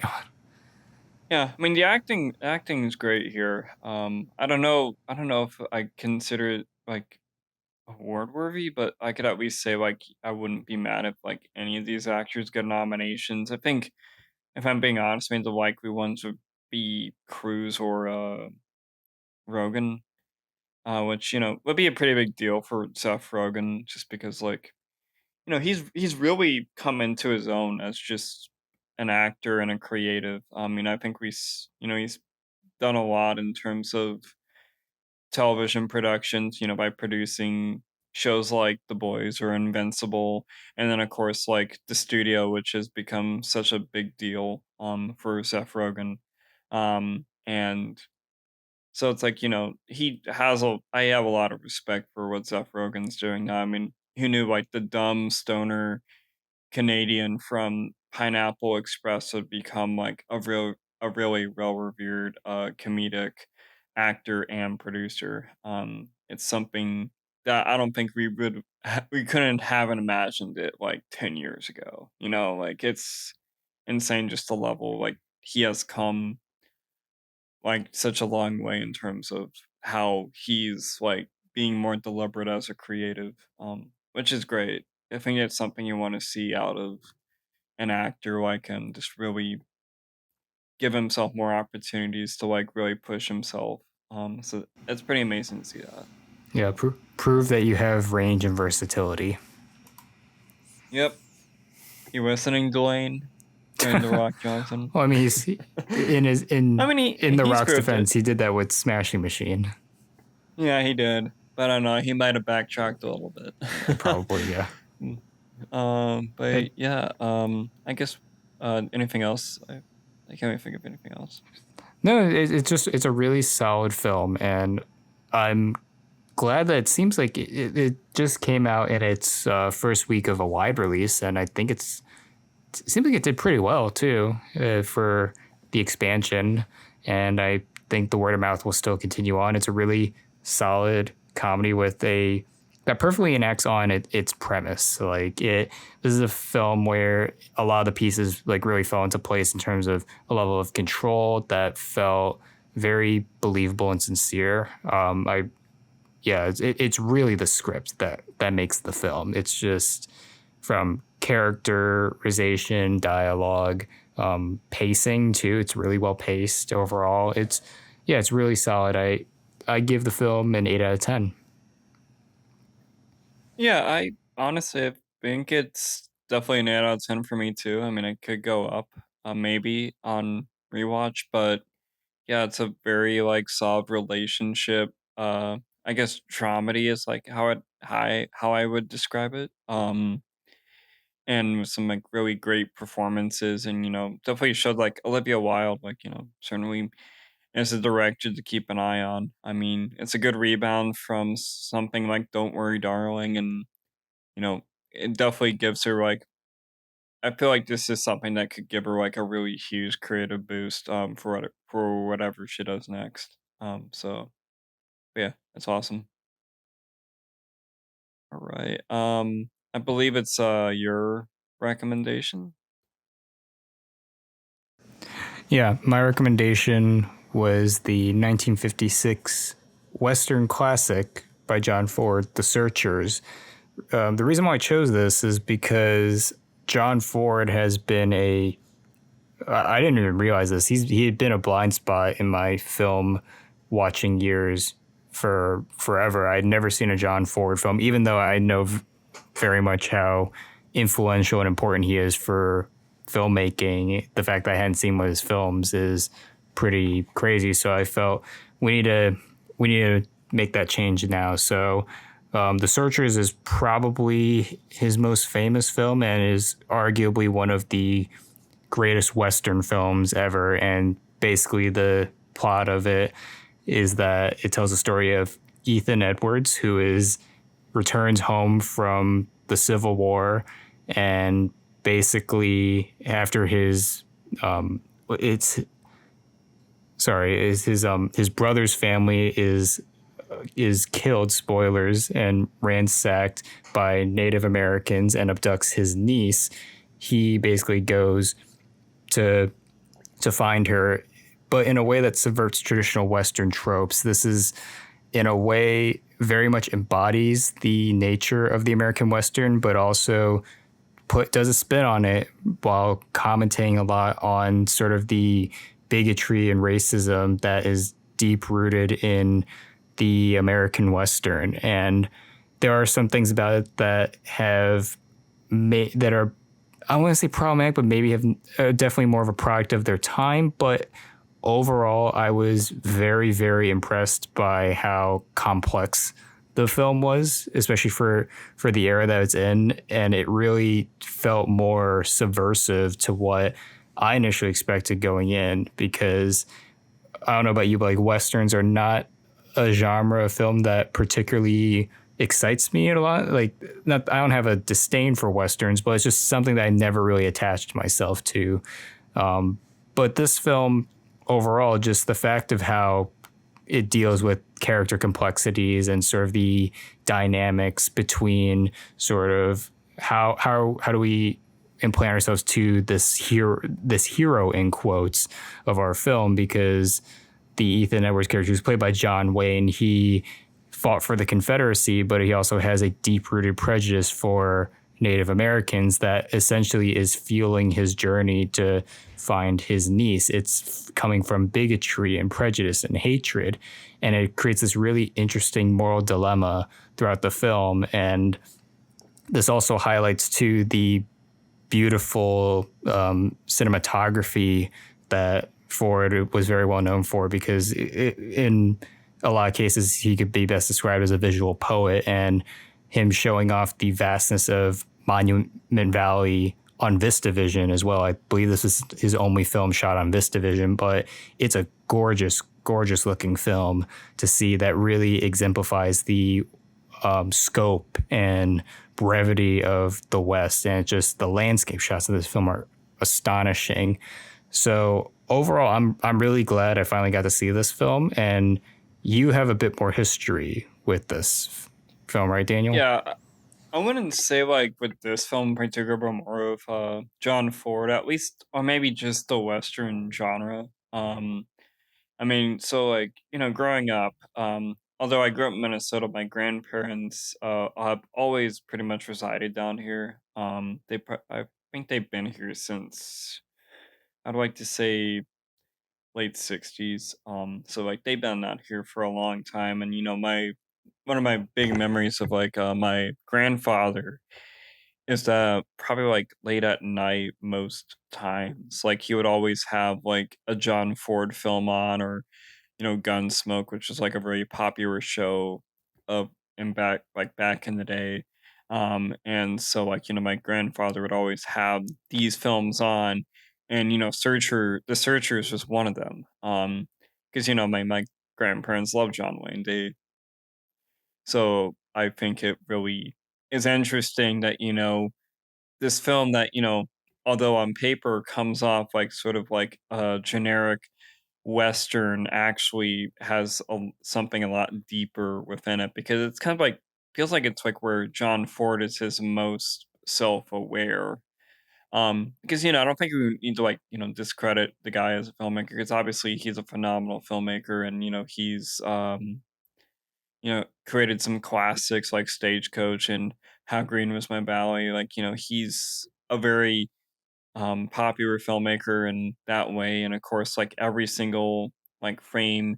yeah, I mean the acting is great here. I don't know if I consider it like award worthy, but I could at least say like I wouldn't be mad if like any of these actors get nominations. I think if I'm being honest, I mean the likely ones would be Cruz or Rogan, which would be a pretty big deal for Seth Rogen, just because like he's really come into his own as just an actor and a creative. I mean, I think he's done a lot in terms of television productions, by producing shows like The Boys or Invincible, and then of course like the studio, which has become such a big deal for Seth Rogen. And so it's like, he has a I have a lot of respect for what Seth Rogen's doing now. I mean, who knew like the dumb stoner Canadian from Pineapple Express would become like a really well revered comedic actor and producer. It's something that I don't think we couldn't haven't imagined it like 10 years ago. Like it's insane just the level like he has come like such a long way in terms of how he's like being more deliberate as a creative, which is great. I think it's something you want to see out of an actor like him, just really give himself more opportunities to like really push himself. So it's pretty amazing to see that. Yeah, prove that you have range and versatility. Yep. You listening, Dwayne the Rock Johnson? Well, I mean, he's in his I mean, in the he's Rock's proved it. defense, he did that with Smashing Machine. Yeah, he did. But I don't know. He might have backtracked a little bit. Probably, yeah. But yeah. I guess. Anything else? I can't even think of anything else. No, it's a really solid film, and I'm glad that it seems like it just came out in its first week of a wide release, and I think it seems like it did pretty well too for the expansion, and I think the word of mouth will still continue on. It's a really solid comedy with a that perfectly enacts on its premise. Like this is a film where a lot of the pieces like really fell into place in terms of a level of control that felt very believable and sincere. It's really the script that makes the film. It's just from characterization, dialogue, pacing too. It's really well paced overall. It's really solid. I give the film an 8 out of 10. Yeah, I honestly think it's definitely an 8 out of 10 for me too. I mean, it could go up, maybe on rewatch, but yeah, it's a very like solid relationship. I guess dramedy is like how I would describe it. And with some like really great performances, and definitely showed like Olivia Wilde, like certainly as a director to keep an eye on. I mean, it's a good rebound from something like Don't Worry, Darling, and you know, it definitely gives her like I feel like this is something that could give her like a really huge creative boost for whatever she does next. So yeah, that's awesome. All right. I believe it's your recommendation. Yeah, my recommendation was the 1956 Western classic by John Ford, The Searchers. The reason why I chose this is because John Ford has been I didn't even realize this. He had been a blind spot in my film watching years for forever. I'd never seen a John Ford film, even though I know very much how influential and important he is for filmmaking. The fact that I hadn't seen one of his films is pretty crazy. So I felt we need to make that change now. So The Searchers is probably his most famous film and is arguably one of the greatest Western films ever. And basically, the plot of it is that it tells the story of Ethan Edwards, who returns home from the Civil War, and basically after it's sorry, is his brother's family is killed, spoilers, and ransacked by Native Americans and abducts his niece. He basically goes to find her, but in a way that subverts traditional Western tropes. This is, in a way, very much embodies the nature of the American Western, but also does a spin on it while commenting a lot on sort of the bigotry and racism that is deep rooted in the American Western. And there are some things about it that that are, I don't want to say problematic, but maybe have definitely more of a product of their time. But overall, I was very, very impressed by how complex the film was, especially for the era that it's in, and it really felt more subversive to what I initially expected going in. Because I don't know about you, but like westerns are not a genre of film that particularly excites me a lot. Like, not I don't have a disdain for westerns, but it's just something that I never really attached myself to. But this film overall, just the fact of how it deals with character complexities and sort of the dynamics between sort of how do we implant ourselves to this hero in quotes of our film, because the Ethan Edwards character, who's played by John Wayne, he fought for the Confederacy, but he also has a deep rooted prejudice for Native Americans that essentially is fueling his journey to find his niece. It's coming from bigotry and prejudice and hatred. And it creates this really interesting moral dilemma throughout the film. And this also highlights, too, the beautiful cinematography that Ford was very well known for, because in a lot of cases he could be best described as a visual poet, and him showing off the vastness of Monument Valley on VistaVision as well. I believe this is his only film shot on VistaVision, but it's a gorgeous, gorgeous looking film to see that really exemplifies the scope and brevity of the West, and just the landscape shots of this film are astonishing. So overall, I'm really glad I finally got to see this film, and you have a bit more history with this film, right, Daniel? Yeah, I wouldn't say like with this film in particular, but more of John Ford, at least, or maybe just the Western genre. I mean, so like, growing up, although I grew up in Minnesota, my grandparents have always pretty much resided down here. I think they've been here since, I'd like to say, late 60s. So like they've been out here for a long time, and my one of my big memories of like my grandfather is that probably like late at night most times, like he would always have like a John Ford film on, or Gunsmoke, which is like a very popular show of back in the day. And so like, my grandfather would always have these films on, and The Searcher is just one of them. Because my grandparents love John Wayne. So I think it really is interesting that, this film that, although on paper comes off like sort of like a generic Western, actually has something a lot deeper within it, because it's kind of like feels like it's like where John Ford is his most self-aware. Because I don't think we need to like discredit the guy as a filmmaker, because obviously he's a phenomenal filmmaker, and he's created some classics like Stagecoach and How Green Was My Valley. Like he's a very popular filmmaker in that way, and of course like every single like frame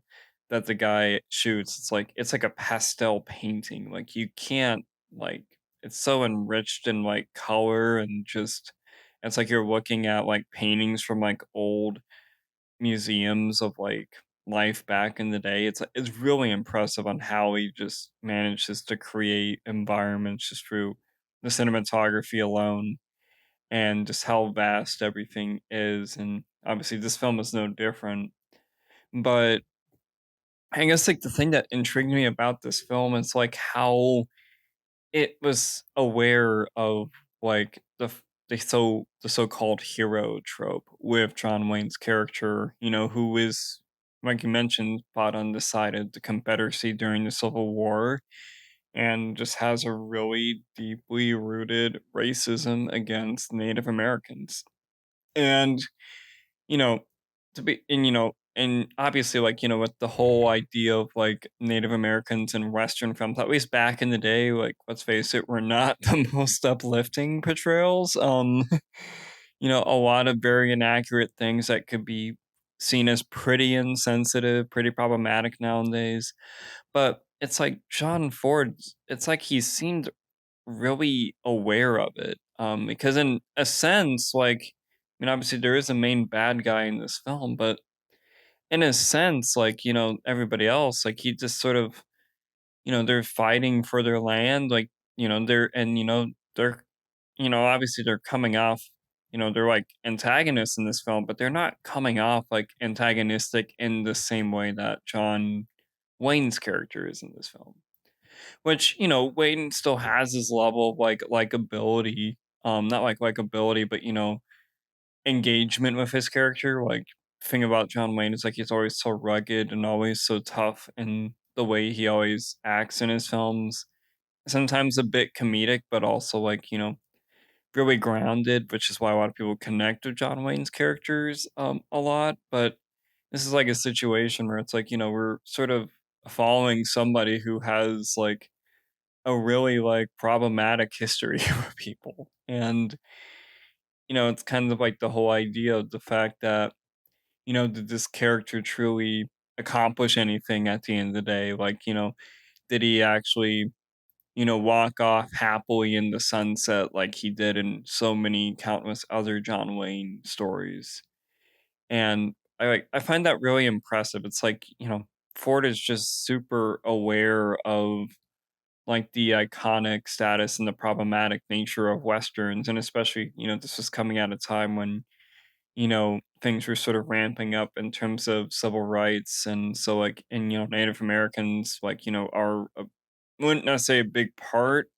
that the guy shoots, it's like a pastel painting. Like you can't, like, it's so enriched in like color, and just it's like you're looking at like paintings from like old museums of like life back in the day. It's really impressive on how he just manages to create environments just through the cinematography alone, and just how vast everything is. And obviously, this film is no different. But I guess like the thing that intrigued me about this film is like how it was aware of like the so-called hero trope with John Wayne's character, who is, like you mentioned, fought on the side of the Confederacy during the Civil War, and just has a really deeply rooted racism against Native Americans. And you know, and obviously, like, with the whole idea of like Native Americans in Western films, at least back in the day, like, let's face it, were not the most uplifting portrayals. A lot of very inaccurate things that could be seen as pretty insensitive, pretty problematic nowadays. But it's like John Ford, it's like he seemed really aware of it. Because in a sense, like, I mean, obviously there is a main bad guy in this film, but in a sense, like, everybody else, like, he just sort of, they're fighting for their land, like, they're, obviously they're coming off, they're like antagonists in this film, but they're not coming off like antagonistic in the same way that John Wayne's character is in this film. Which, Wayne still has his level of like likability, not like likability, but engagement with his character. Like, thing about John Wayne is like he's always so rugged and always so tough in the way he always acts in his films. Sometimes a bit comedic, but also like, really grounded, which is why a lot of people connect with John Wayne's characters a lot. But this is like a situation where it's like, we're sort of following somebody who has like a really like problematic history with people. And, it's kind of like the whole idea of the fact that, did this character truly accomplish anything at the end of the day? Like, did he actually, walk off happily in the sunset like he did in so many countless other John Wayne stories? And I find that really impressive. It's like, Ford is just super aware of like the iconic status and the problematic nature of westerns, and especially, this was coming at a time when, things were sort of ramping up in terms of civil rights. And so like, and Native Americans, like, are wouldn't necessarily a big part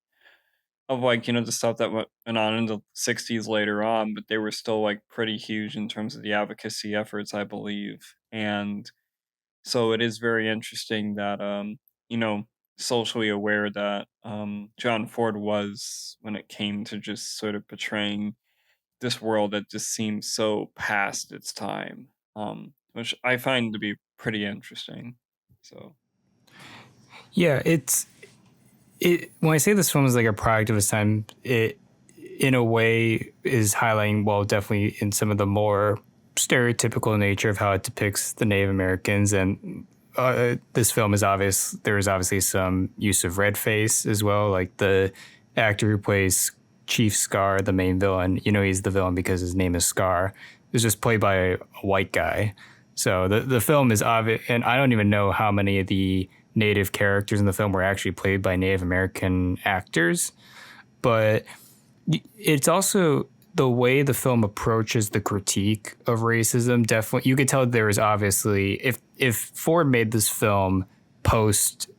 of like, the stuff that went on in the 60s later on, but they were still like pretty huge in terms of the advocacy efforts, I believe. And so it is very interesting that you know, socially aware that John Ford was when it came to just sort of portraying this world that just seems so past its time. Which I find to be pretty interesting. So Yeah, it when I say this film is like a product of its time, it in a way is highlighting, well, definitely in some of the more stereotypical nature of how it depicts the Native Americans. And this film is obvious. There is obviously some use of red face as well. Like the actor who plays Chief Scar, the main villain, he's the villain because his name is Scar, is just played by a white guy. So the film is obvious, and I don't even know how many of the native characters in the film were actually played by Native American actors. But it's also the way the film approaches the critique of racism. Definitely, you could tell there is obviously, if Ford made this film post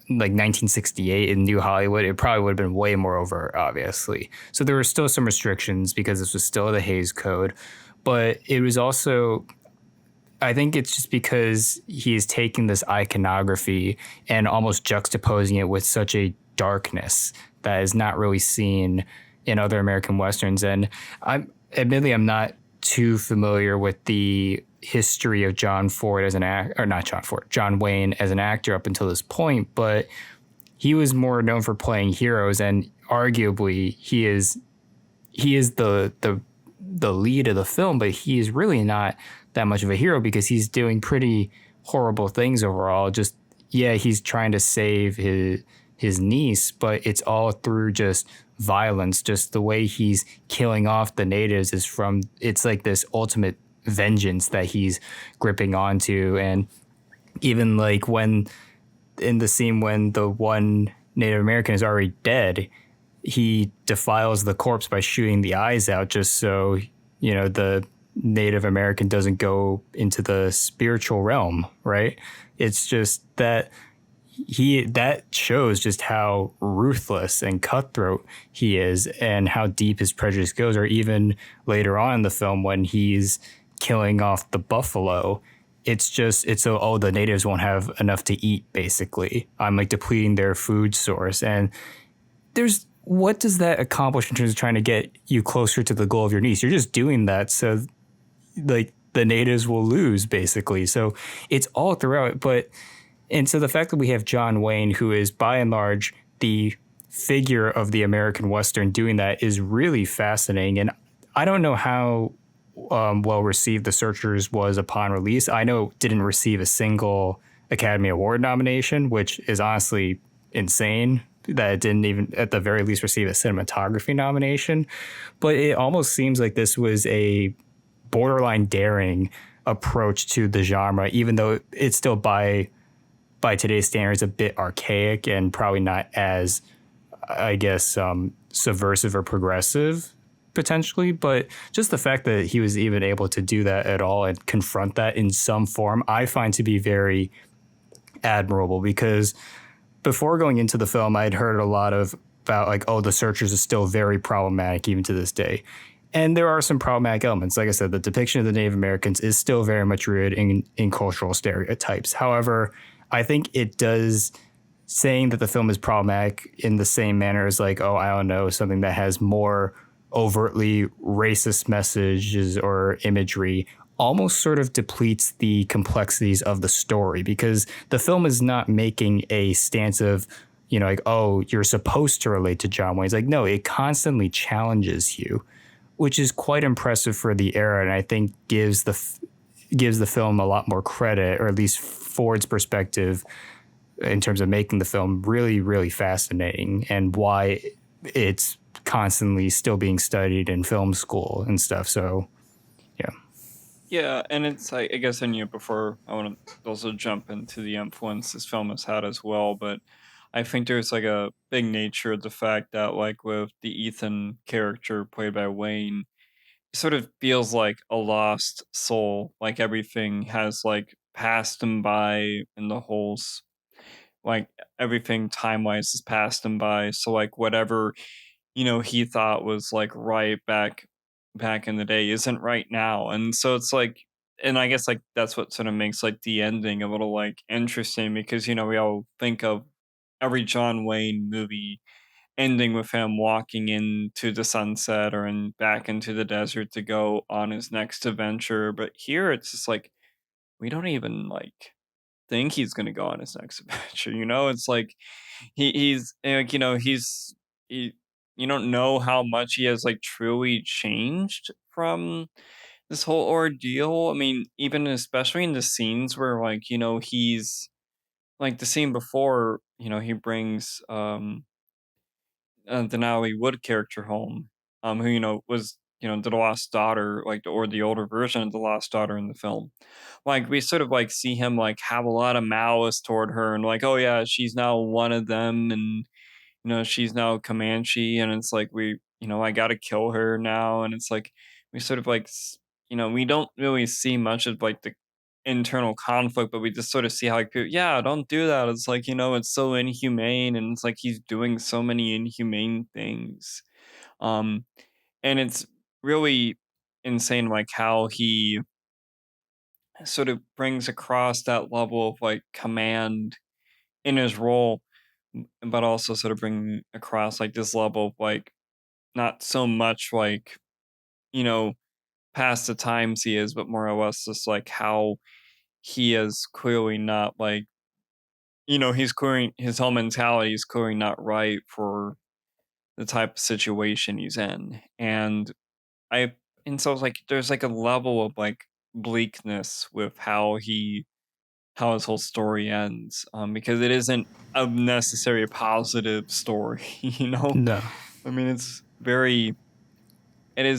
like 1968 in New Hollywood, it probably would have been way more overt, obviously. So there were still some restrictions because this was still the Hays Code, but it was also, I think it's just because he's taking this iconography and almost juxtaposing it with such a darkness that is not really seen in other American Westerns. And I'm not too familiar with the history of John Ford as an actor, or not John Ford, John Wayne as an actor up until this point, but he was more known for playing heroes, and arguably he is the lead of the film, but he is really not that much of a hero because he's doing pretty horrible things overall. Just, yeah, he's trying to save his niece, but it's all through just violence. Just the way he's killing off the natives is from, it's like this ultimate vengeance that he's gripping onto. And even like when in the scene when the one Native American is already dead, he defiles the corpse by shooting the eyes out just so, the Native American doesn't go into the spiritual realm, right? It's just that that shows just how ruthless and cutthroat he is and how deep his prejudice goes. Or even later on in the film when he's killing off the buffalo, it's so, oh, the natives won't have enough to eat, basically. I'm like depleting their food source. And what does that accomplish in terms of trying to get you closer to the goal of your niece? You're just doing that so like the natives will lose, basically. So it's all throughout. And so the fact that we have John Wayne, who is by and large the figure of the American Western, doing that is really fascinating. And I don't know how well received The Searchers was upon release. I know it didn't receive a single Academy Award nomination, which is honestly insane that it didn't even at the very least receive a cinematography nomination. But it almost seems like this was a borderline daring approach to the genre, even though it's still by today's standards a bit archaic and probably not as, I guess, subversive or progressive potentially. But just the fact that he was even able to do that at all and confront that in some form, I find to be very admirable, because before going into the film, I'd heard a lot of about like, oh, The Searchers is still very problematic even to this day. And there are some problematic elements. Like I said, the depiction of the Native Americans is still very much rooted in cultural stereotypes. However, I think it does, saying that the film is problematic in the same manner as like, oh, I don't know, something that has more overtly racist messages or imagery almost sort of depletes the complexities of the story, because the film is not making a stance of, you know, like, oh, you're supposed to relate to John Wayne. It's like, no, it constantly challenges you, which is quite impressive for the era, and I think gives the film a lot more credit, or at least Ford's perspective in terms of making the film really, really fascinating, and why it's constantly still being studied in film school and stuff. So, yeah. Yeah, and it's like, I guess, I knew before I want to also jump into the influence this film has had as well, but I think there's like a big nature of the fact that like with the Ethan character played by Wayne, it sort of feels like a lost soul. Like everything has like passed him by, and the like everything time wise has passed him by. So like whatever, he thought was like right back in the day isn't right now. And so it's like, and I guess like that's what sort of makes like the ending a little like interesting, because we all think of every John Wayne movie ending with him walking into the sunset or back into the desert to go on his next adventure. But here it's just like we don't even like think he's gonna go on his next adventure. It's like he's like, he you don't know how much he has like truly changed from this whole ordeal. I mean, even especially in the scenes where like, he's like the scene before, he brings the Natalie Wood character home, who was the lost daughter, like or the older version of the lost daughter in the film. Like we sort of like see him like have a lot of malice toward her, and like, oh yeah, she's now one of them, and she's now Comanche, and it's like I got to kill her now, and it's like we sort of like we don't really see much of like the internal conflict, but we just sort of see how like people, yeah, don't do that. It's like it's so inhumane, and it's like he's doing so many inhumane things, um, and it's really insane like how he sort of brings across that level of like command in his role, but also sort of bring across like this level of like not so much like you know past the times he is, but more or less just like how he is clearly not like he's clearly his whole mentality is clearly not right for the type of situation he's in. I and so it's like there's like a level of like bleakness with how his whole story ends, because it isn't a necessary positive story. No. I mean, it is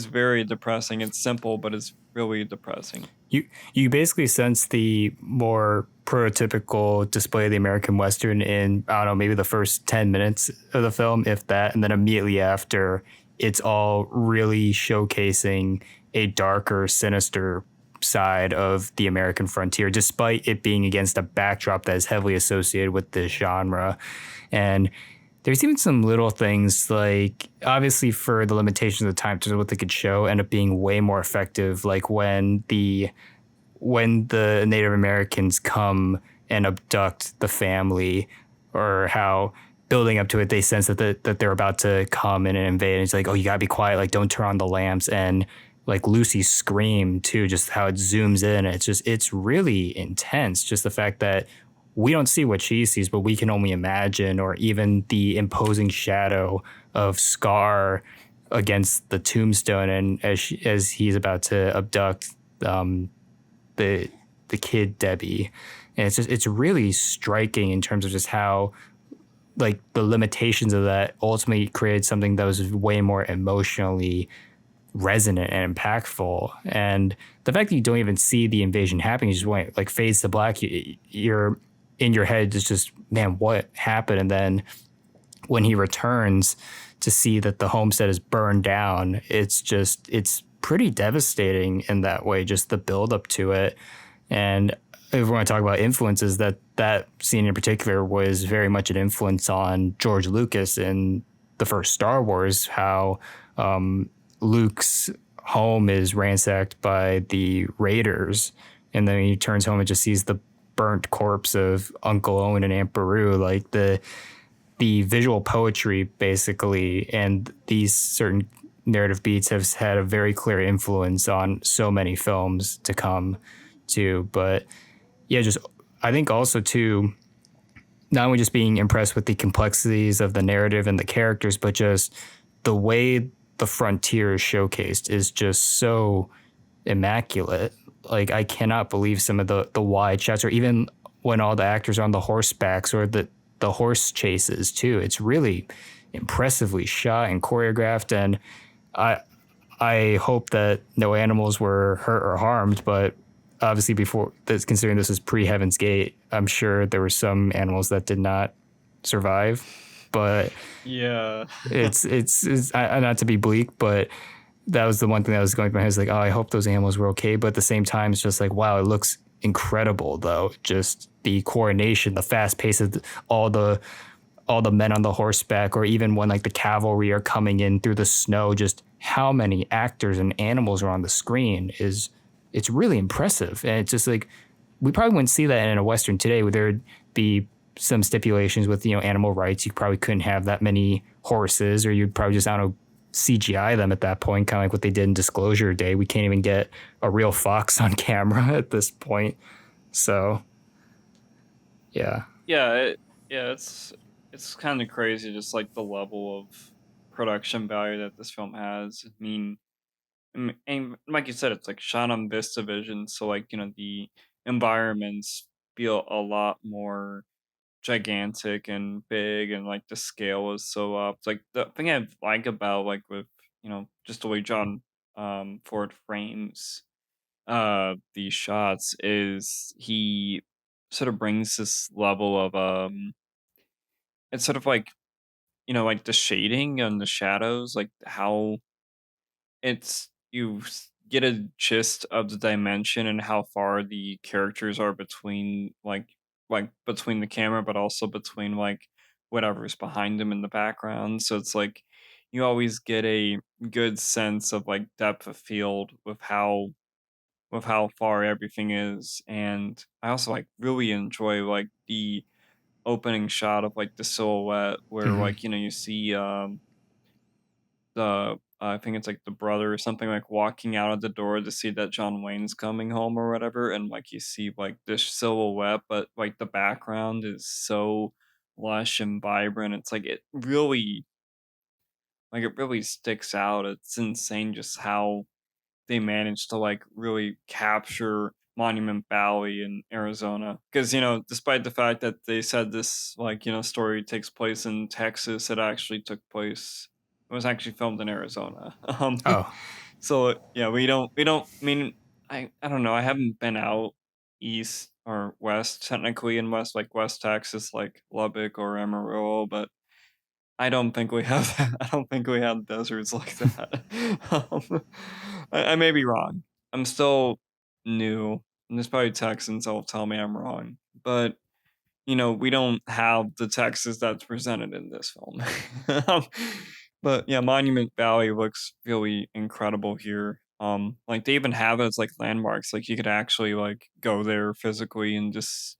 very depressing. It's simple, but it's really depressing. You basically sense the more prototypical display of the American Western in, I don't know, maybe the first 10 minutes of the film, if that, and then immediately after, it's all really showcasing a darker, sinister side of the American frontier, despite it being against a backdrop that is heavily associated with this genre. And there's even some little things like, obviously for the limitations of the time to what they could show, end up being way more effective. Like when the Native Americans come and abduct the family, or how building up to it, they sense that they're about to come in and invade. And it's like, oh, you gotta be quiet. Like, don't turn on the lamps. And like Lucy's scream too, just how it zooms in. It's really intense. Just the fact that we don't see what she sees, but we can only imagine, or even the imposing shadow of Scar against the tombstone, and as he's about to abduct the the kid Debbie, and it's really striking in terms of just how like the limitations of that ultimately created something that was way more emotionally resonant and impactful. And the fact that you don't even see the invasion happening, you just went like fades to black. You're in your head, it's just, man, what happened? And then when he returns to see that the homestead is burned down, it's pretty devastating in that way, just the build up to it. And if we want to talk about influences, that scene in particular was very much an influence on George Lucas in the first Star Wars, how Luke's home is ransacked by the raiders, and then he turns home and just sees the burnt corpse of Uncle Owen and Aunt Beru. Like the visual poetry basically and these certain narrative beats have had a very clear influence on so many films to come too. But yeah, just I think also too, not only just being impressed with the complexities of the narrative and the characters, but just the way the frontier is showcased is just so immaculate. Like I cannot believe some of the wide shots, or even when all the actors are on the horsebacks, or the horse chases too. It's really impressively shot and choreographed, and I I hope that no animals were hurt or harmed. But obviously, before this, considering this is pre Heaven's Gate, I'm sure there were some animals that did not survive. But Yeah. it's not to be bleak, but that was the one thing that was going through my head. Is like, oh, I hope those animals were okay. But at the same time, it's just like, wow, it looks incredible though. Just the coordination, the fast pace of all the men on the horseback, or even when like the cavalry are coming in through the snow, just how many actors and animals are on the screen is it's really impressive. And it's just like we probably wouldn't see that in a western today, where there'd be some stipulations with animal rights. You probably couldn't have that many horses, or you'd probably just, I don't know, CGI them at that point, kind of like what they did in Disclosure Day. We can't even get a real fox on camera at this point. So yeah. Yeah, yeah, it's kind of crazy, just like the level of production value that this film has. I mean, and like you said, it's like shot on VistaVision, so like the environments feel a lot more gigantic and big, and like the scale is so up. It's like the thing I like about like with just the way John Ford frames these shots is he sort of brings this level of it's sort of like like the shading and the shadows, like how get a gist of the dimension and how far the characters are between like between the camera, but also between like whatever's behind them in the background. So it's like you always get a good sense of like depth of field with how far everything is. And I also like really enjoy like the opening shot of like the silhouette where Mm-hmm. like you see the I think it's like the brother or something, like walking out of the door to see that John Wayne's coming home or whatever, and like you see like this silhouette, but like the background is so lush and vibrant. It's like it really sticks out. It's insane just how they managed to like really capture Monument Valley in Arizona. Because despite the fact that they said this like story takes place in Texas, it actually took place. It was actually filmed in Arizona. Oh, So yeah, we don't. I mean, I don't know. I haven't been out east or west, technically in West Texas, like Lubbock or Amarillo, but I don't think we have I don't think we have deserts like that. Um, I may be wrong. I'm still new, and there's probably Texans that'll tell me I'm wrong. But we don't have the Texas that's presented in this film. Um, but yeah, Monument Valley looks really incredible here. Like they even have it as like landmarks. Like you could actually like go there physically and just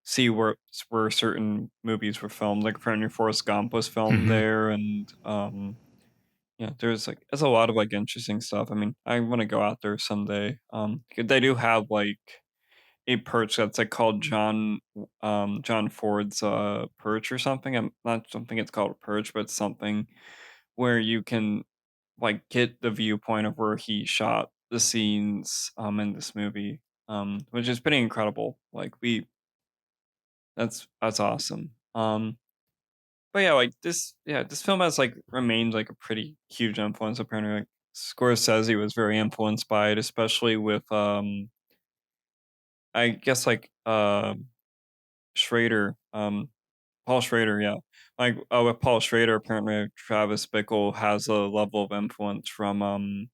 see where certain movies were filmed. Like apparently Forrest Gump was filmed mm-hmm. there, and yeah, there's a lot of like interesting stuff. I mean, I want to go out there someday. They do have like a perch that's like called John Ford's perch or something. I'm not don't think it's called a perch, but it's something where you can like get the viewpoint of where he shot the scenes in this movie, which is pretty incredible. Like we that's awesome. But yeah, like this film has like remained like a pretty huge influence apparently. Like Scorsese was very influenced by it, especially with I guess like Schrader, Paul Schrader, yeah. Like with Paul Schrader, apparently Travis Bickle has a level of influence from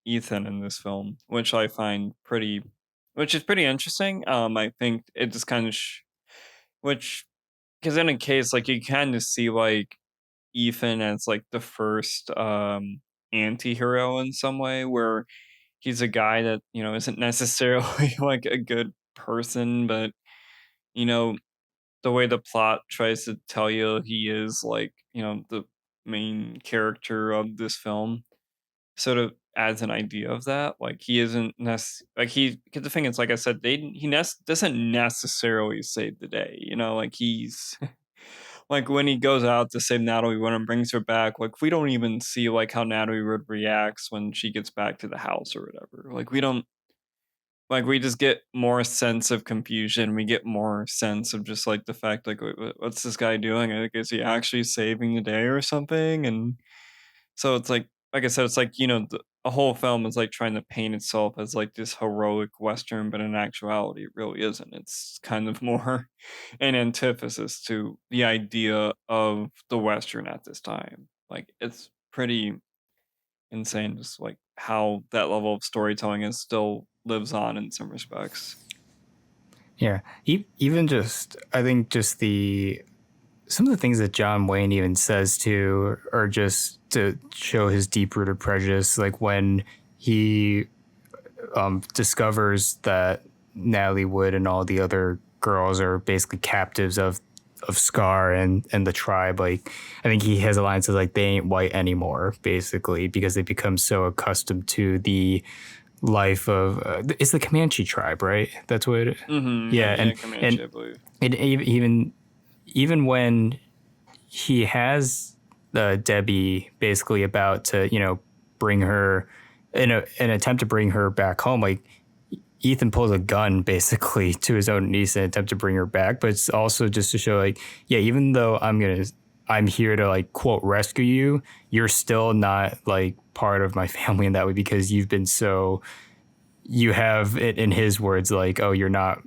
Ethan in this film, which I find which is pretty interesting. I think it just kind of which because in a case like you kind of see like Ethan as like the first anti-hero in some way, where he's a guy that, isn't necessarily like a good person, but you know, the way the plot tries to tell you he is like, the main character of this film sort of adds an idea of that. Like he isn't like he, because the thing is, like I said, doesn't necessarily save the day, like he's like when he goes out to save Natalie Wood and brings her back, like we don't even see like how Natalie Wood reacts when she gets back to the house or whatever. Like we don't, like we just get more sense of confusion. We get more sense of just like the fact like what's this guy doing? Like is he actually saving the day or something? And so it's like I said, it's like a whole film is like trying to paint itself as like this heroic western, but in actuality, it really isn't. It's kind of more an antithesis to the idea of the western at this time. Like it's pretty insane, just like how that level of storytelling is still lives on in some respects. Yeah, even just I think just the some of the things that John Wayne even says too are just to show his deep rooted prejudice. Like when he discovers that Natalie Wood and all the other girls are basically captives of Scar and the tribe. Like I think he has a line that says like they ain't white anymore, basically, because they become so accustomed to the life of it's the Comanche tribe, right? That's what it, Yeah, yeah, yeah, Comanche, and I believe. even when he has Debbie basically about to bring her in an attempt to bring her back home, like Ethan pulls a gun basically to his own niece in an attempt to bring her back, but it's also just to show like, yeah, even though I'm here to like quote rescue you, you're still not like part of my family in that way because you have it in his words like, oh, you're not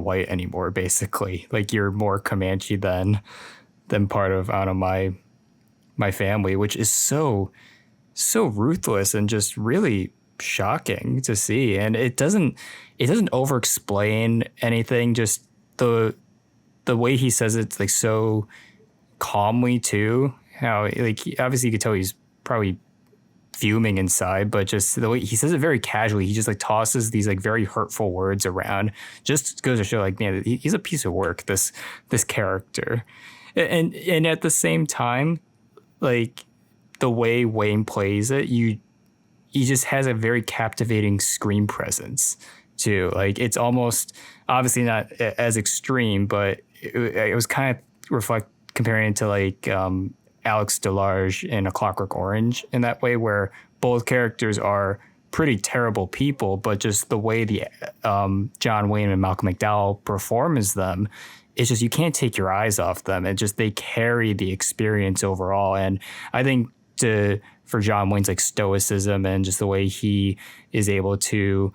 white anymore, basically. Like you're more Comanche than part of I don't know my family, which is so ruthless and just really shocking to see. And it doesn't over explain anything. Just the the way he says it's like so calmly too. How like obviously you could tell he's probably fuming inside, but just the way he says it very casually, he just like tosses these like very hurtful words around. Just goes to show like man, he's a piece of work. This character, and at the same time, like the way Wayne plays it, he just has a very captivating screen presence too. Like it's almost obviously not as extreme, but it was kind of reflect comparing it to like Alex DeLarge in A Clockwork Orange in that way, where both characters are pretty terrible people, but just the way the John Wayne and Malcolm McDowell perform as them, it's just you can't take your eyes off them. It just they carry the experience overall, and I think to for John Wayne's like stoicism and just the way he is able to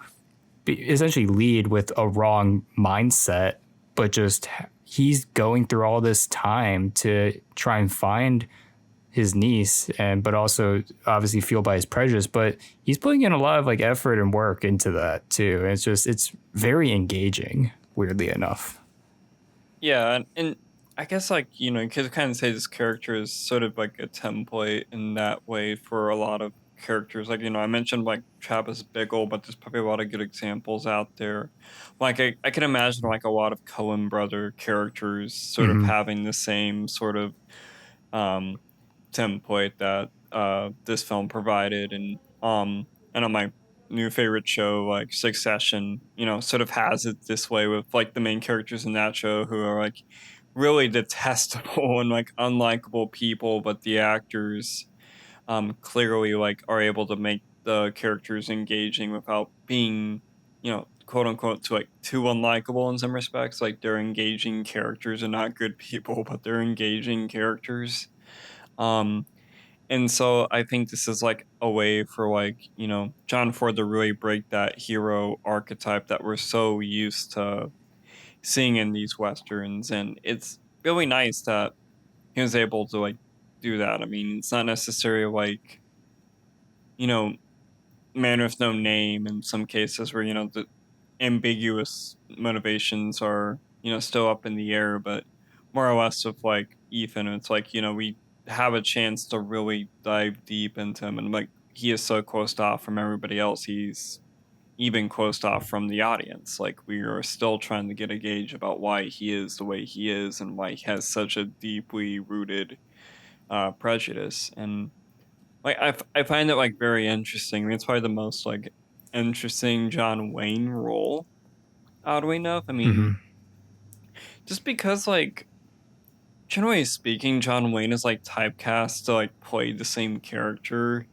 essentially lead with a wrong mindset, but just he's going through all this time to try and find his niece and but also obviously fueled by his prejudice, but he's putting in a lot of like effort and work into that too. And it's very engaging, weirdly enough. Yeah, and I guess like you could kind of say this character is sort of like a template in that way for a lot of characters. Like I mentioned like Travis Bickle, but there's probably a lot of good examples out there. Like I can imagine like a lot of Coen brother characters sort of Mm-hmm. having the same sort of um template that this film provided. And I know my new favorite show like Succession sort of has it this way with like the main characters in that show who are like really detestable and like unlikable people, but the actors clearly like are able to make the characters engaging without being quote unquote too unlikable in some respects. Like they're engaging characters and not good people, but they're engaging characters. um And so I think this is like a way for like, John Ford to really break that hero archetype that we're so used to seeing in these westerns. And it's really nice that he was able to like do that. I mean, it's not necessarily like, you know, man with no name in some cases where, the ambiguous motivations are, still up in the air, but more or less with like Ethan, it's like, we have a chance to really dive deep into him, and like he is so closed off from everybody else, he's even closed off from the audience. Like we are still trying to get a gauge about why he is the way he is and why he has such a deeply rooted prejudice. And like I find it like very interesting. I mean, it's probably the most like interesting John Wayne role, oddly enough. I mean, Hmm. just because like generally speaking, John Wayne is like typecast to like play the same character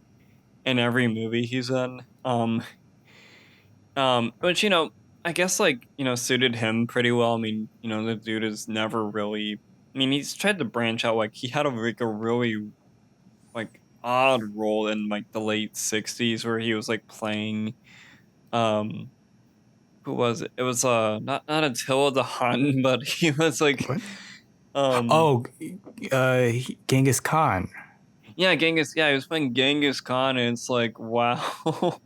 in every movie he's in. Which I guess like suited him pretty well. I mean, the dude is never really. I mean, he's tried to branch out. Like he had a really like odd role in like the late '60s where he was like playing um who was it? It was not Attila the Hun, but he was like What? um Oh, Genghis Khan. yeah, Genghis, yeah, he was playing Genghis Khan, and it's like wow. What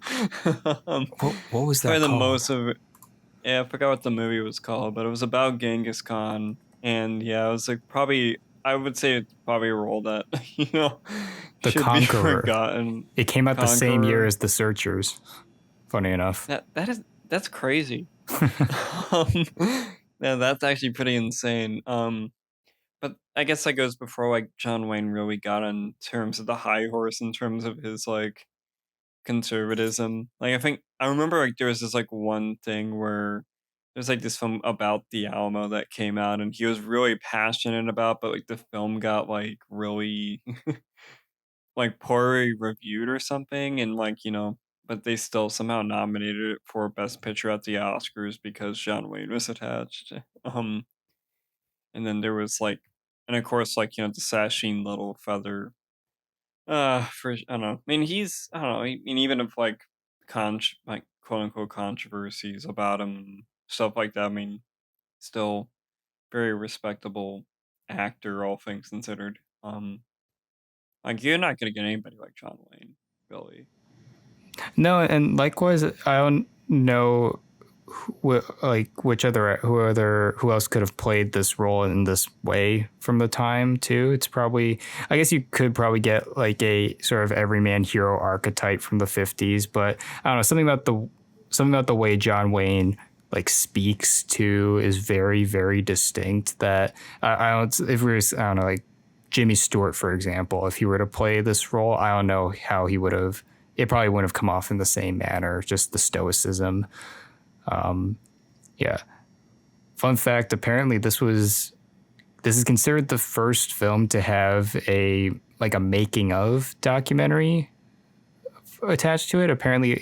was It's probably that the called? most of it. Yeah, I forgot what the movie was called, but it was about Genghis Khan, and yeah, it was like probably I would say it's probably a role that The should be Conqueror. forgotten. It came out the same year Conqueror. as The Searchers. Funny enough. That's crazy. Um, yeah, that's actually pretty insane. But I guess that goes before like John Wayne really got in terms of the high horse in terms of his like conservatism. Like I think I remember like there was this like one thing where there's like this film about the Alamo that came out and he was really passionate about, but like the film got like really like poorly reviewed or something, and like but they still somehow nominated it for Best Picture at the Oscars because John Wayne was attached. And then there was like, and of course, like the Sasheen Little Feather. For I don't know. I mean, I don't know. I mean, even if like like quote unquote controversies about him and stuff like that. I mean, still very respectable actor, all things considered. Like you're not gonna get anybody like John Wayne, really. No, and likewise, I don't know like who else could have played this role in this way from the time too. It's probably, I guess you could probably get like a sort of everyman hero archetype from the 50s, but I don't know, something about the way John Wayne like speaks to is very very distinct that I don't, if we were, I don't know, like Jimmy Stewart, for example, if he were to play this role, I don't know how he would have. It probably wouldn't have come off in the same manner. Just the stoicism. Yeah. Fun fact: apparently, this is considered the first film to have a like a making of documentary attached to it. Apparently,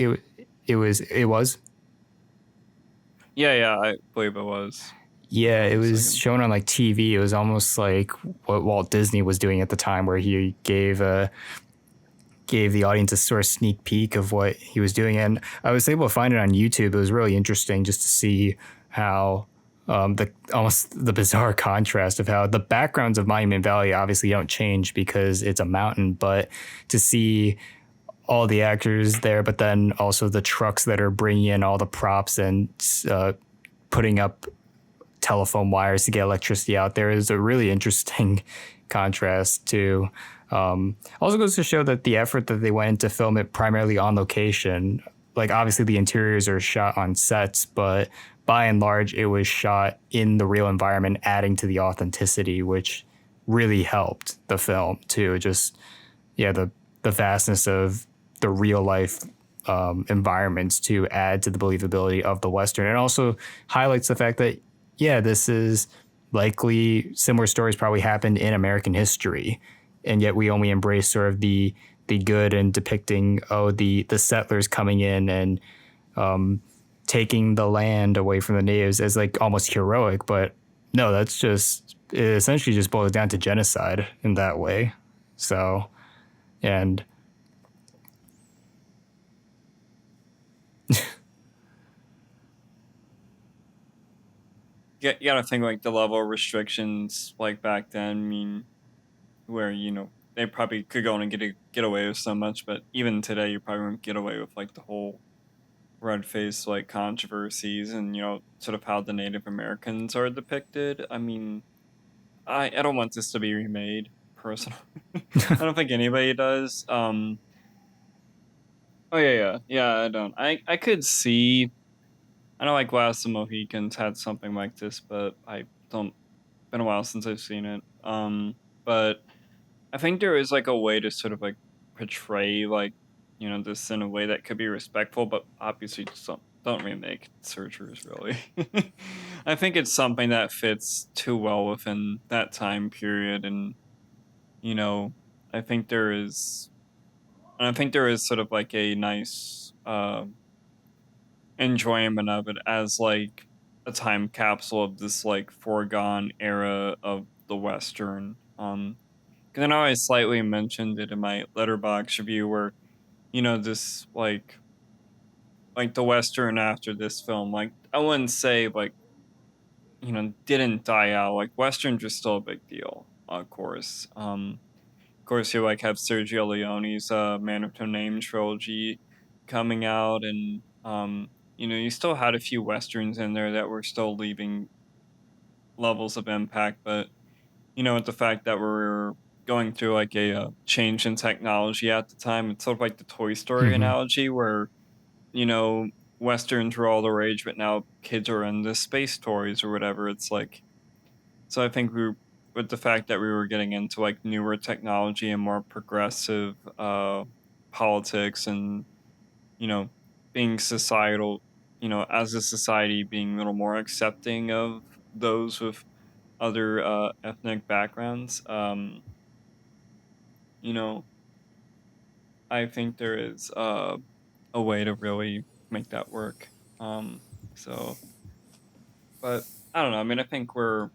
it was. Yeah, yeah, I believe it was. Yeah, it One was second. shown on like TV. It was almost like what Walt Disney was doing at the time, where he gave the audience a sort of sneak peek of what he was doing. And I was able to find it on YouTube. It was really interesting just to see how the almost the bizarre contrast of how the backgrounds of Monument Valley obviously don't change because it's a mountain, but to see all the actors there, but then also the trucks that are bringing in all the props and putting up telephone wires to get electricity out there is a really interesting contrast to. Also goes to show that the effort that they went to film it primarily on location, like obviously the interiors are shot on sets, but by and large it was shot in the real environment, adding to the authenticity, which really helped the film too. Just yeah, the vastness of the real life environments to add to the believability of the Western. It also highlights the fact that, yeah, this is likely similar stories probably happened in American history. And yet we only embrace sort of the good and depicting, oh, the settlers coming in and taking the land away from the natives as like almost heroic. But no, that's just, it essentially just boils down to genocide in that way. So And you gotta think like the level of restrictions like back then. I mean, where they probably could go on and get away with so much, but even today you probably won't get away with like the whole red face like controversies and sort of how the Native Americans are depicted. I mean, I don't want this to be remade personally. I don't think anybody does. Oh yeah. I don't. I could see. I know like Last of the Mohicans had something like this, but I don't. Been a while since I've seen it. But I think there is like a way to sort of like portray like this in a way that could be respectful, but obviously just don't remake Searchers really. I think it's something that fits too well within that time period, and you know, I think there is, and I think there is sort of like a nice enjoyment of it as like a time capsule of this like foregone era of the Western. Because I know I slightly mentioned it in my Letterboxd review where, this like the Western after this film, like I wouldn't say like, didn't die out. Like Westerns are still a big deal, of course. Of course you like have Sergio Leone's Man with No Name trilogy coming out, and you still had a few Westerns in there that were still leaving levels of impact, but with the fact that we're going through like a change in technology at the time, it's sort of like the Toy Story mhm. analogy where, you know, Westerns were all the rage, but now kids are into space toys or whatever. It's like, so I think with the fact that we were getting into like newer technology and more progressive politics and, you know, being societal, as a society being a little more accepting of those with other ethnic backgrounds. You know, I think there is a way to really make that work. Um, so, but I don't know. I mean, I think we're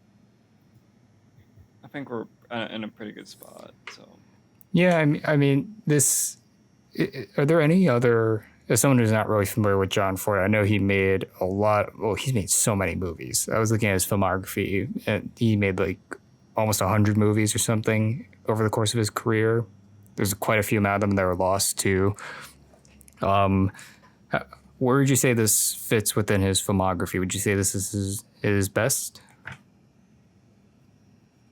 in a pretty good spot. So, Yeah, I mean, are there any other? As someone who's not really familiar with John Ford, I know he made a lot. Well, he's made so many movies. I was looking at his filmography, and he made like almost 100 movies or something over the course of his career. There's quite a few of them that were lost too. Um, where would you say this fits within his filmography? Would you say this is his best?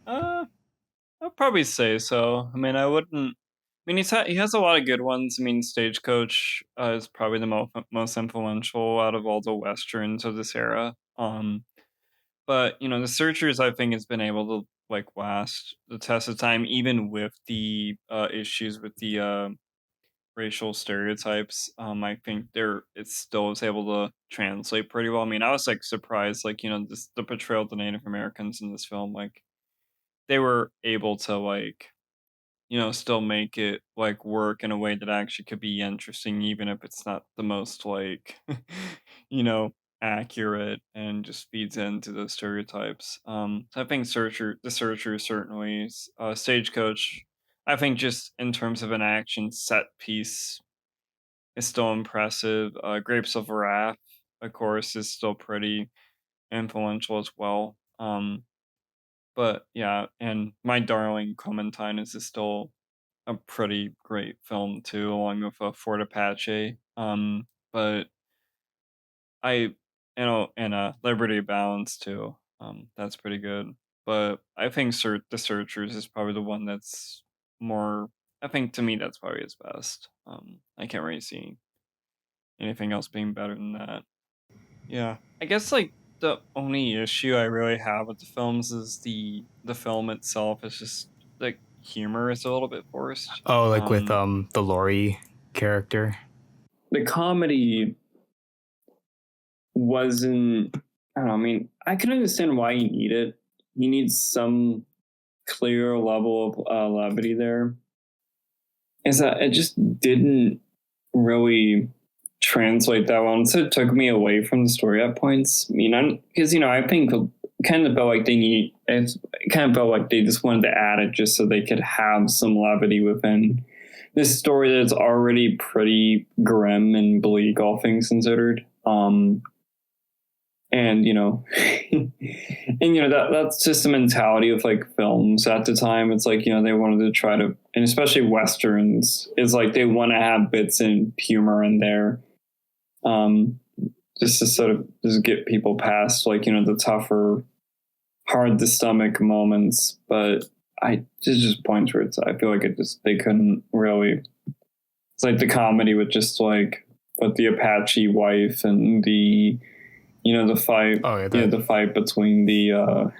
uh, I'd probably say so. I mean, I wouldn't. I mean, he has a lot of good ones. I mean, Stagecoach is probably the most influential out of all the westerns of this era. But the Searchers I think has been able to like last the test of time, even with the issues with the racial stereotypes. I think it still is able to translate pretty well. I mean, I was like surprised, like the portrayal of the Native Americans in this film, like they were able to like still make it like work in a way that actually could be interesting, even if it's not the most like, you know, accurate and just feeds into those stereotypes. So I think the Searcher certainly, Stagecoach. I think just in terms of an action set piece, is still impressive. Grapes of Wrath, of course, is still pretty influential as well. But yeah, and My Darling Clementine is still a pretty great film too, along with Fort Apache. But and Liberty Balance too. That's pretty good. But I think The Searchers is probably the one that's more. I think to me that's probably his best. I can't really see anything else being better than that. Yeah, I guess like the only issue I really have with the films is the film itself is just like humor is a little bit forced. Oh, like with the Laurie character. The comedy wasn't. I don't know. I mean, I can understand why you need it. You need some clear level of levity there. Is that it just didn't really translate that well. And so it took me away from the story at points. I mean, because I think kind of felt like it kind of felt like they just wanted to add it just so they could have some levity within this story that's already pretty grim and bleak, all things considered. And that's just the mentality of like films at the time. It's like, they wanted to try to, and especially westerns, is like they want to have bits and humor in there, just to sort of just get people past like the tougher, hard to stomach moments. But there's just points where I feel like they couldn't really. It's like the comedy with just like with the Apache wife and the fight. Oh, yeah, The fight between the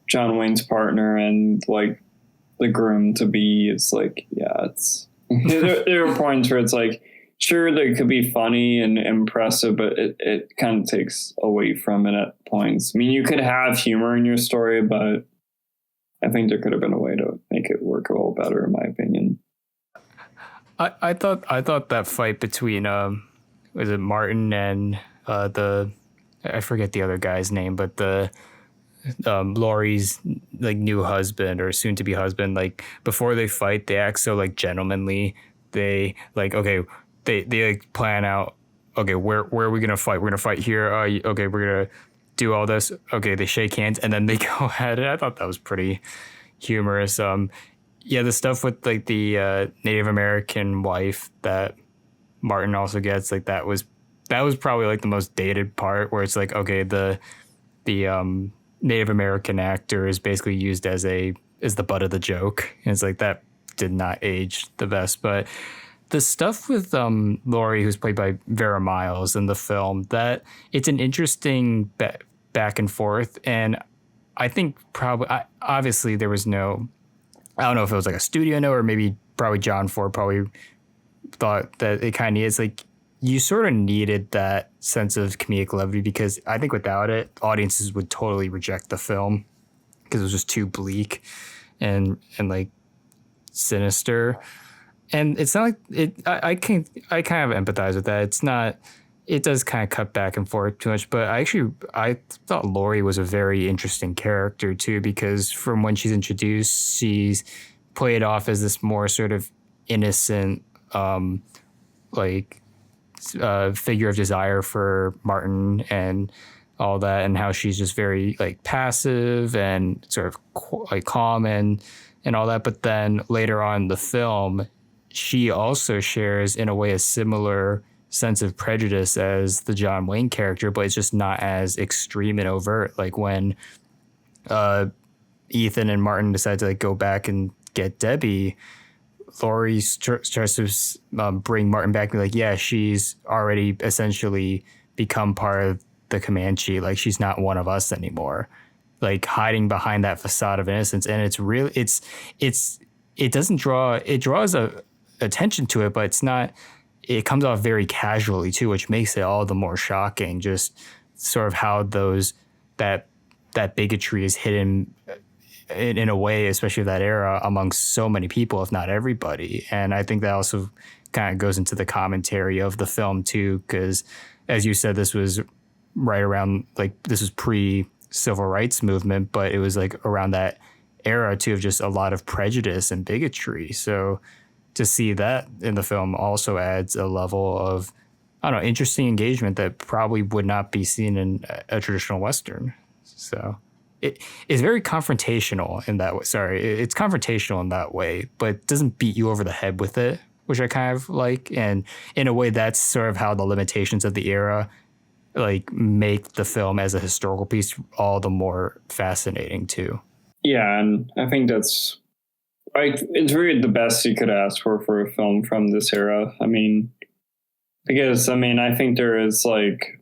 John Wayne's partner and like the groom to be. It's like, it's there are points where it's like, sure, they could be funny and impressive, but it kind of takes away from it at points. I mean, you could have humor in your story, but I think there could have been a way to make it work a little better, in my opinion. I thought that fight between was it Martin and I forget the other guy's name, but the Laurie's like new husband or soon to be husband, like before they fight, they act so like gentlemanly. They like, okay, they like plan out, okay, where are we gonna fight? We're gonna fight here. Okay, we're gonna do all this. Okay, they shake hands and then they go ahead. And I thought that was pretty humorous. Yeah, the stuff with like the Native American wife that Martin also gets, like that was probably like the most dated part, where it's like, okay, the Native American actor is basically used as the butt of the joke. And it's like that did not age the best. But the stuff with Laurie, who's played by Vera Miles in the film, that it's an interesting back and forth. And I think obviously there was no, I don't know if it was like a studio note or maybe probably John Ford probably thought that it kind of is like, you sort of needed that sense of comedic levity, because I think without it, audiences would totally reject the film because it was just too bleak and like sinister. And it's not like it. I kind of empathize with that. It's not. It does kind of cut back and forth too much. But I thought Laurie was a very interesting character too, because from when she's introduced, she's played off as this more sort of innocent, figure of desire for Martin and all that, and how she's just very like passive and sort of like calm and all that. But then later on in the film, she also shares in a way a similar sense of prejudice as the John Wayne character, but it's just not as extreme and overt. Like when Ethan and Martin decide to like go back and get Debbie, Laurie tries to bring Martin back and be like, yeah, she's already essentially become part of the Comanche. Like she's not one of us anymore. Like hiding behind that facade of innocence. And it's really, it doesn't draw, it draws attention to it, but it's not, it comes off very casually too, which makes it all the more shocking. Just sort of how that bigotry is hidden in a way, especially of that era, amongst so many people, if not everybody. And I think that also kind of goes into the commentary of the film too, because as you said, this was right around, like, this was pre-civil rights movement, but it was like around that era too of just a lot of prejudice and bigotry. So to see that in the film also adds a level of, I don't know, interesting engagement that probably would not be seen in a traditional Western. So it is very confrontational in that way. Sorry, it's confrontational in that way, but doesn't beat you over the head with it, which I kind of like. And in a way, that's sort of how the limitations of the era like make the film as a historical piece all the more fascinating too. Yeah, and I think that's it's really the best you could ask for a film from this era. I mean, because I think there is like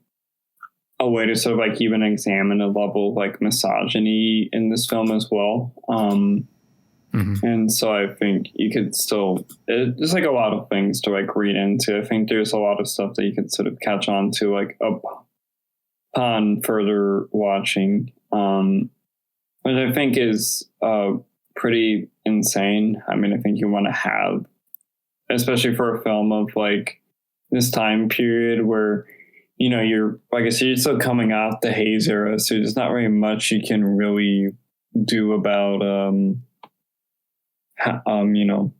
a way to sort of like even examine a level of like misogyny in this film as well. And so I think you could still, there's like a lot of things to like read into. I think there's a lot of stuff that you could sort of catch on to like upon further watching, which I think is pretty insane. I mean, I think you want to have, especially for a film of like this time period where, you know, you're, like I said, you're still coming off the Hayes era, so there's not very much you can really do about, you know,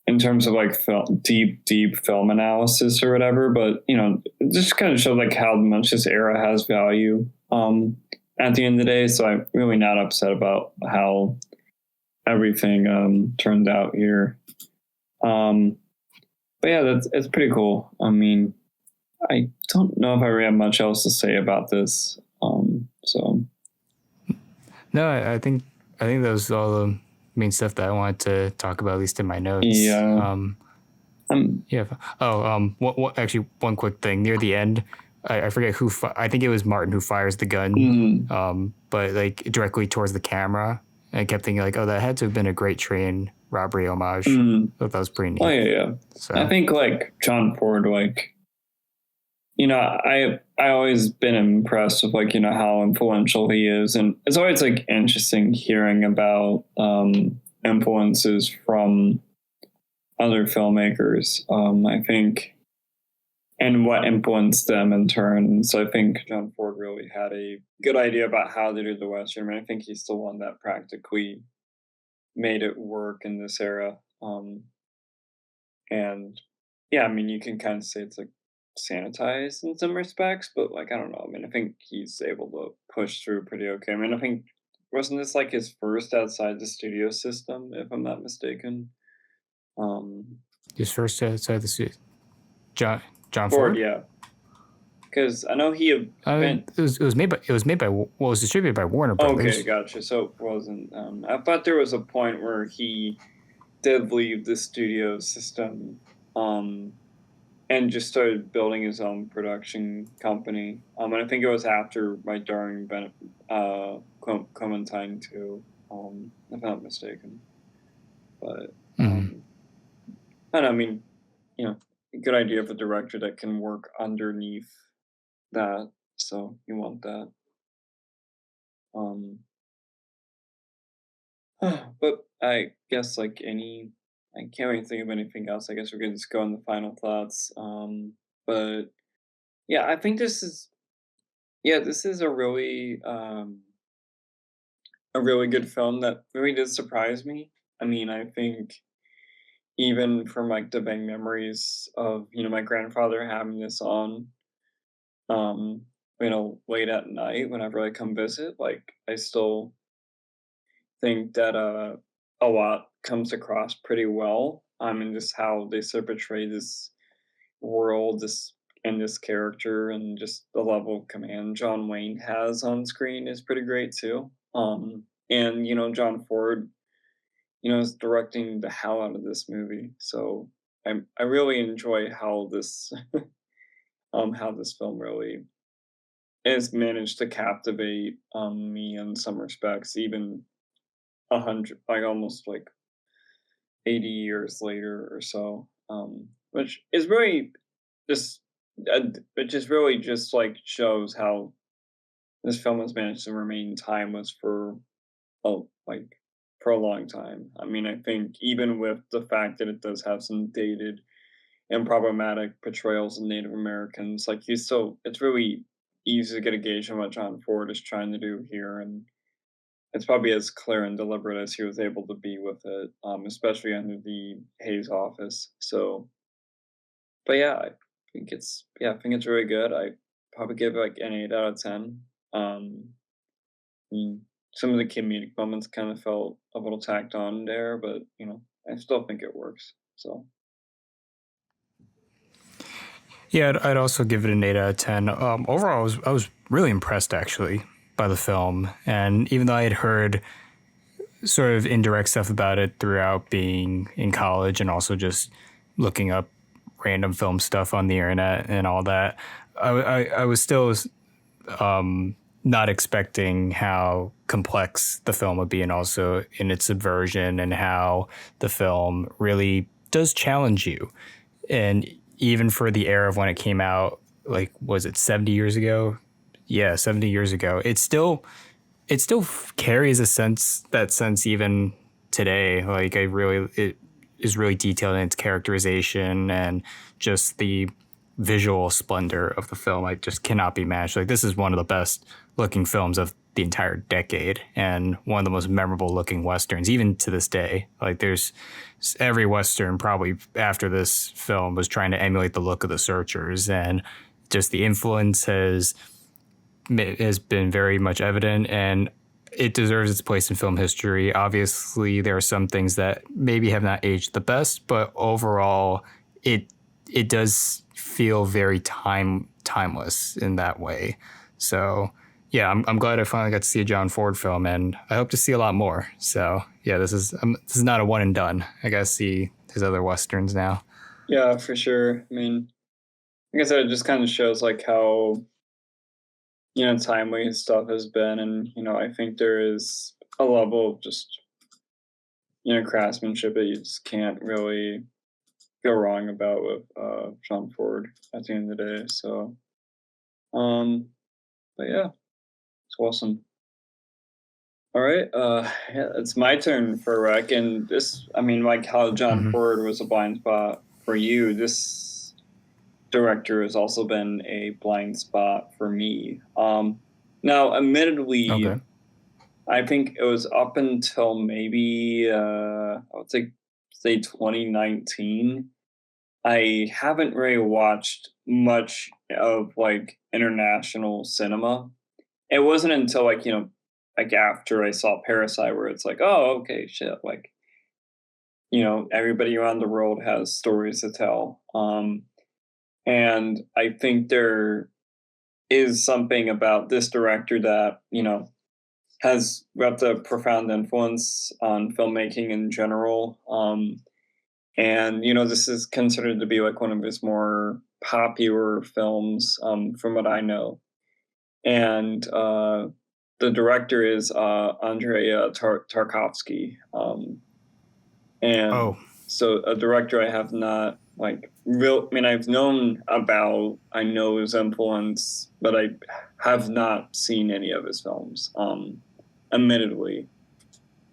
in terms of like deep film analysis or whatever, but it just kind of shows like how much this era has value at the end of the day. So I'm really not upset about how everything turned out here. But yeah, it's pretty cool. I mean, I don't know if I really have much else to say about this. So no, I think that was all the main stuff that I wanted to talk about, at least in my notes. Yeah. Yeah. Actually, one quick thing near the end. I forget who. I think it was Martin who fires the gun. But like directly towards the camera. And I kept thinking like, oh, that had to have been a great train robbery homage. That was pretty neat. Oh yeah. So I think like John Ford, like, I always been impressed with like, how influential he is. And it's always like interesting hearing about influences from other filmmakers, I think, and what influenced them in turn. So I think John Ford really had a good idea about how to do the Western. I mean, I think he's the one that practically made it work in this era. And yeah, I mean, you can kind of say it's like sanitized in some respects, but like, I don't know. I mean, I think he's able to push through pretty okay. I mean, I think, wasn't this like his first outside the studio system, if I'm not mistaken? His first outside the studio. John Ford, Ford? yeah. Because I know he had it was made by it was distributed by Warner Brothers. Okay, gotcha. So it wasn't. I thought there was a point where he did leave the studio system, and just started building his own production company. And I think it was after during Clementine too, if I'm not mistaken. But I don't know, I mean, a good idea of a director that can work underneath that. So you want that. But I guess I can't really think of anything else. I guess we're gonna just go on the final thoughts. But yeah, I think this is a really good film that really did surprise me. I mean, I think even from like the vague memories of my grandfather having this on, um, late at night whenever I come visit, like I still think that a lot comes across pretty well. And just how they sort of portray this world, this character, and just the level of command John Wayne has on screen is pretty great too. And John Ford, is directing the hell out of this movie. So I really enjoy how this how this film really has managed to captivate me in some respects, even 100, like almost like 80 years later or so, which is really just which is really just like shows how this film has managed to remain timeless for like for a long time. I mean, I think even with the fact that it does have some dated and problematic portrayals of Native Americans, like it's really easy to get a gauge on what John Ford is trying to do here, and it's probably as clear and deliberate as he was able to be with it, especially under the Hayes office. So, but yeah, I think it's really good. I probably give it like an 8 out of 10. I mean, some of the comedic moments kind of felt a little tacked on there, but I still think it works. So. Yeah, I'd also give it an 8 out of 10. Overall, I was really impressed actually by the film, and even though I had heard sort of indirect stuff about it throughout being in college and also just looking up random film stuff on the internet and all that, I was still not expecting how complex the film would be, and also in its subversion, and how the film really does challenge you. And even for the era of when it came out, like, was it 70 years ago? Yeah, 70 years ago. It still carries that sense even today. Like, it is really detailed in its characterization, and just the visual splendor of the film, I just cannot be matched. Like, this is one of the best looking films of the entire decade and one of the most memorable looking Westerns, even to this day. Like there's every Western probably after this film was trying to emulate the look of The Searchers, and just the influence has been very much evident, and it deserves its place in film history. Obviously, there are some things that maybe have not aged the best, but overall, it does feel very timeless in that way. So yeah, I'm glad I finally got to see a John Ford film, and I hope to see a lot more. So yeah, this is not a one and done. I got to see his other Westerns now. Yeah, for sure. I mean, like I said, it just kind of shows like how, you know, timely his stuff has been. And, you know, I think there is a level of just, you know, craftsmanship that you just can't really go wrong about with John Ford at the end of the day. So, but yeah, it's awesome. All right, yeah, it's my turn for a rec, and this, I mean, like how John Ford was a blind spot for you, this director has also been a blind spot for me. Now, admittedly, Okay. I think it was up until maybe I would say 2019. I haven't really watched much of like international cinema. It wasn't until like, you know, like after I saw Parasite where it's like, oh, okay, shit, like, you know, everybody around the world has stories to tell. And I think there is something about this director that, you know, has left a profound influence on filmmaking in general. And, you know, this is considered to be like one of his more popular films, from what I know. And the director is Andrei Tarkovsky. And Oh, so a director I have not like real. I mean, I've known about. I know his influence, but I have not seen any of his films. Admittedly,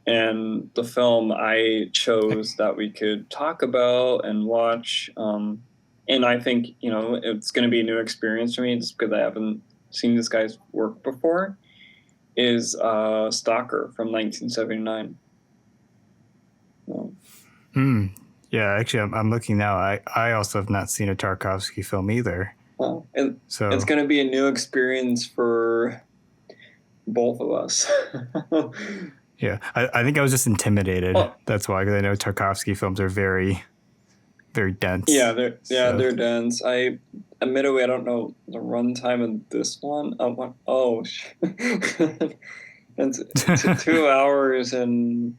and the film I chose that we could talk about and watch. And I think, you know, it's going to be a new experience for me just because I haven't seen this guy's work before. Is Stalker from 1979. Yeah, actually, I'm looking now. I also have not seen a Tarkovsky film either. Well, So it's going to be a new experience for both of us. yeah, I think I was just intimidated. Well, That's why, because I know Tarkovsky films are very, very dense. yeah, they're dense. Admittedly, I don't know the runtime of this one. It's 2 hours and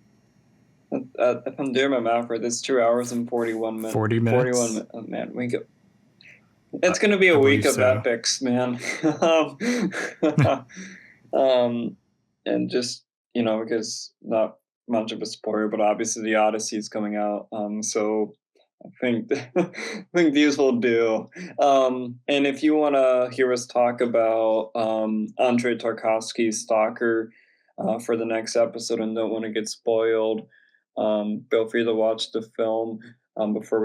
if I'm doing my math right, it's 2 hours and 41 minutes. 40 minutes. 41 minutes. Oh, man, we go. It's going to be a week of epics, man. And just, you know, because not much of a spoiler, but obviously the Odyssey is coming out. So I think I think these will do. And if you want to hear us talk about Andrei Tarkovsky's Stalker for the next episode and don't want to get spoiled, feel free to watch the film before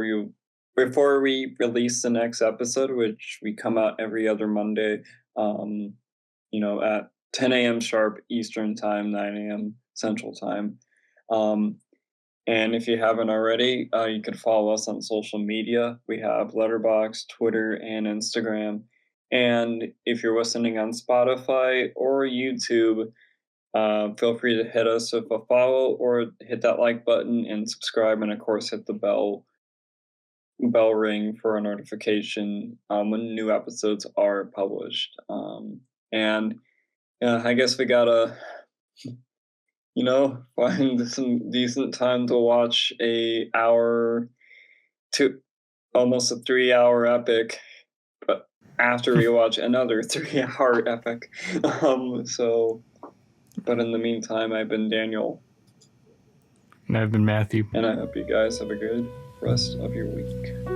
we release the next episode, which we come out every other Monday, you know, at 10 a.m. sharp Eastern time, 9 a.m. Central time. And if you haven't already, you can follow us on social media. We have Letterboxd, Twitter, and Instagram. And if you're listening on Spotify or YouTube, feel free to hit us with a follow or hit that like button and subscribe. And of course, hit the bell ring for a notification when new episodes are published. And I guess we gotta, you know, find some decent time to watch almost a 3 hour epic, but after we watch another 3 hour epic. But in the meantime, I've been Daniel. And I've been Matthew. And I hope you guys have a good rest of your week.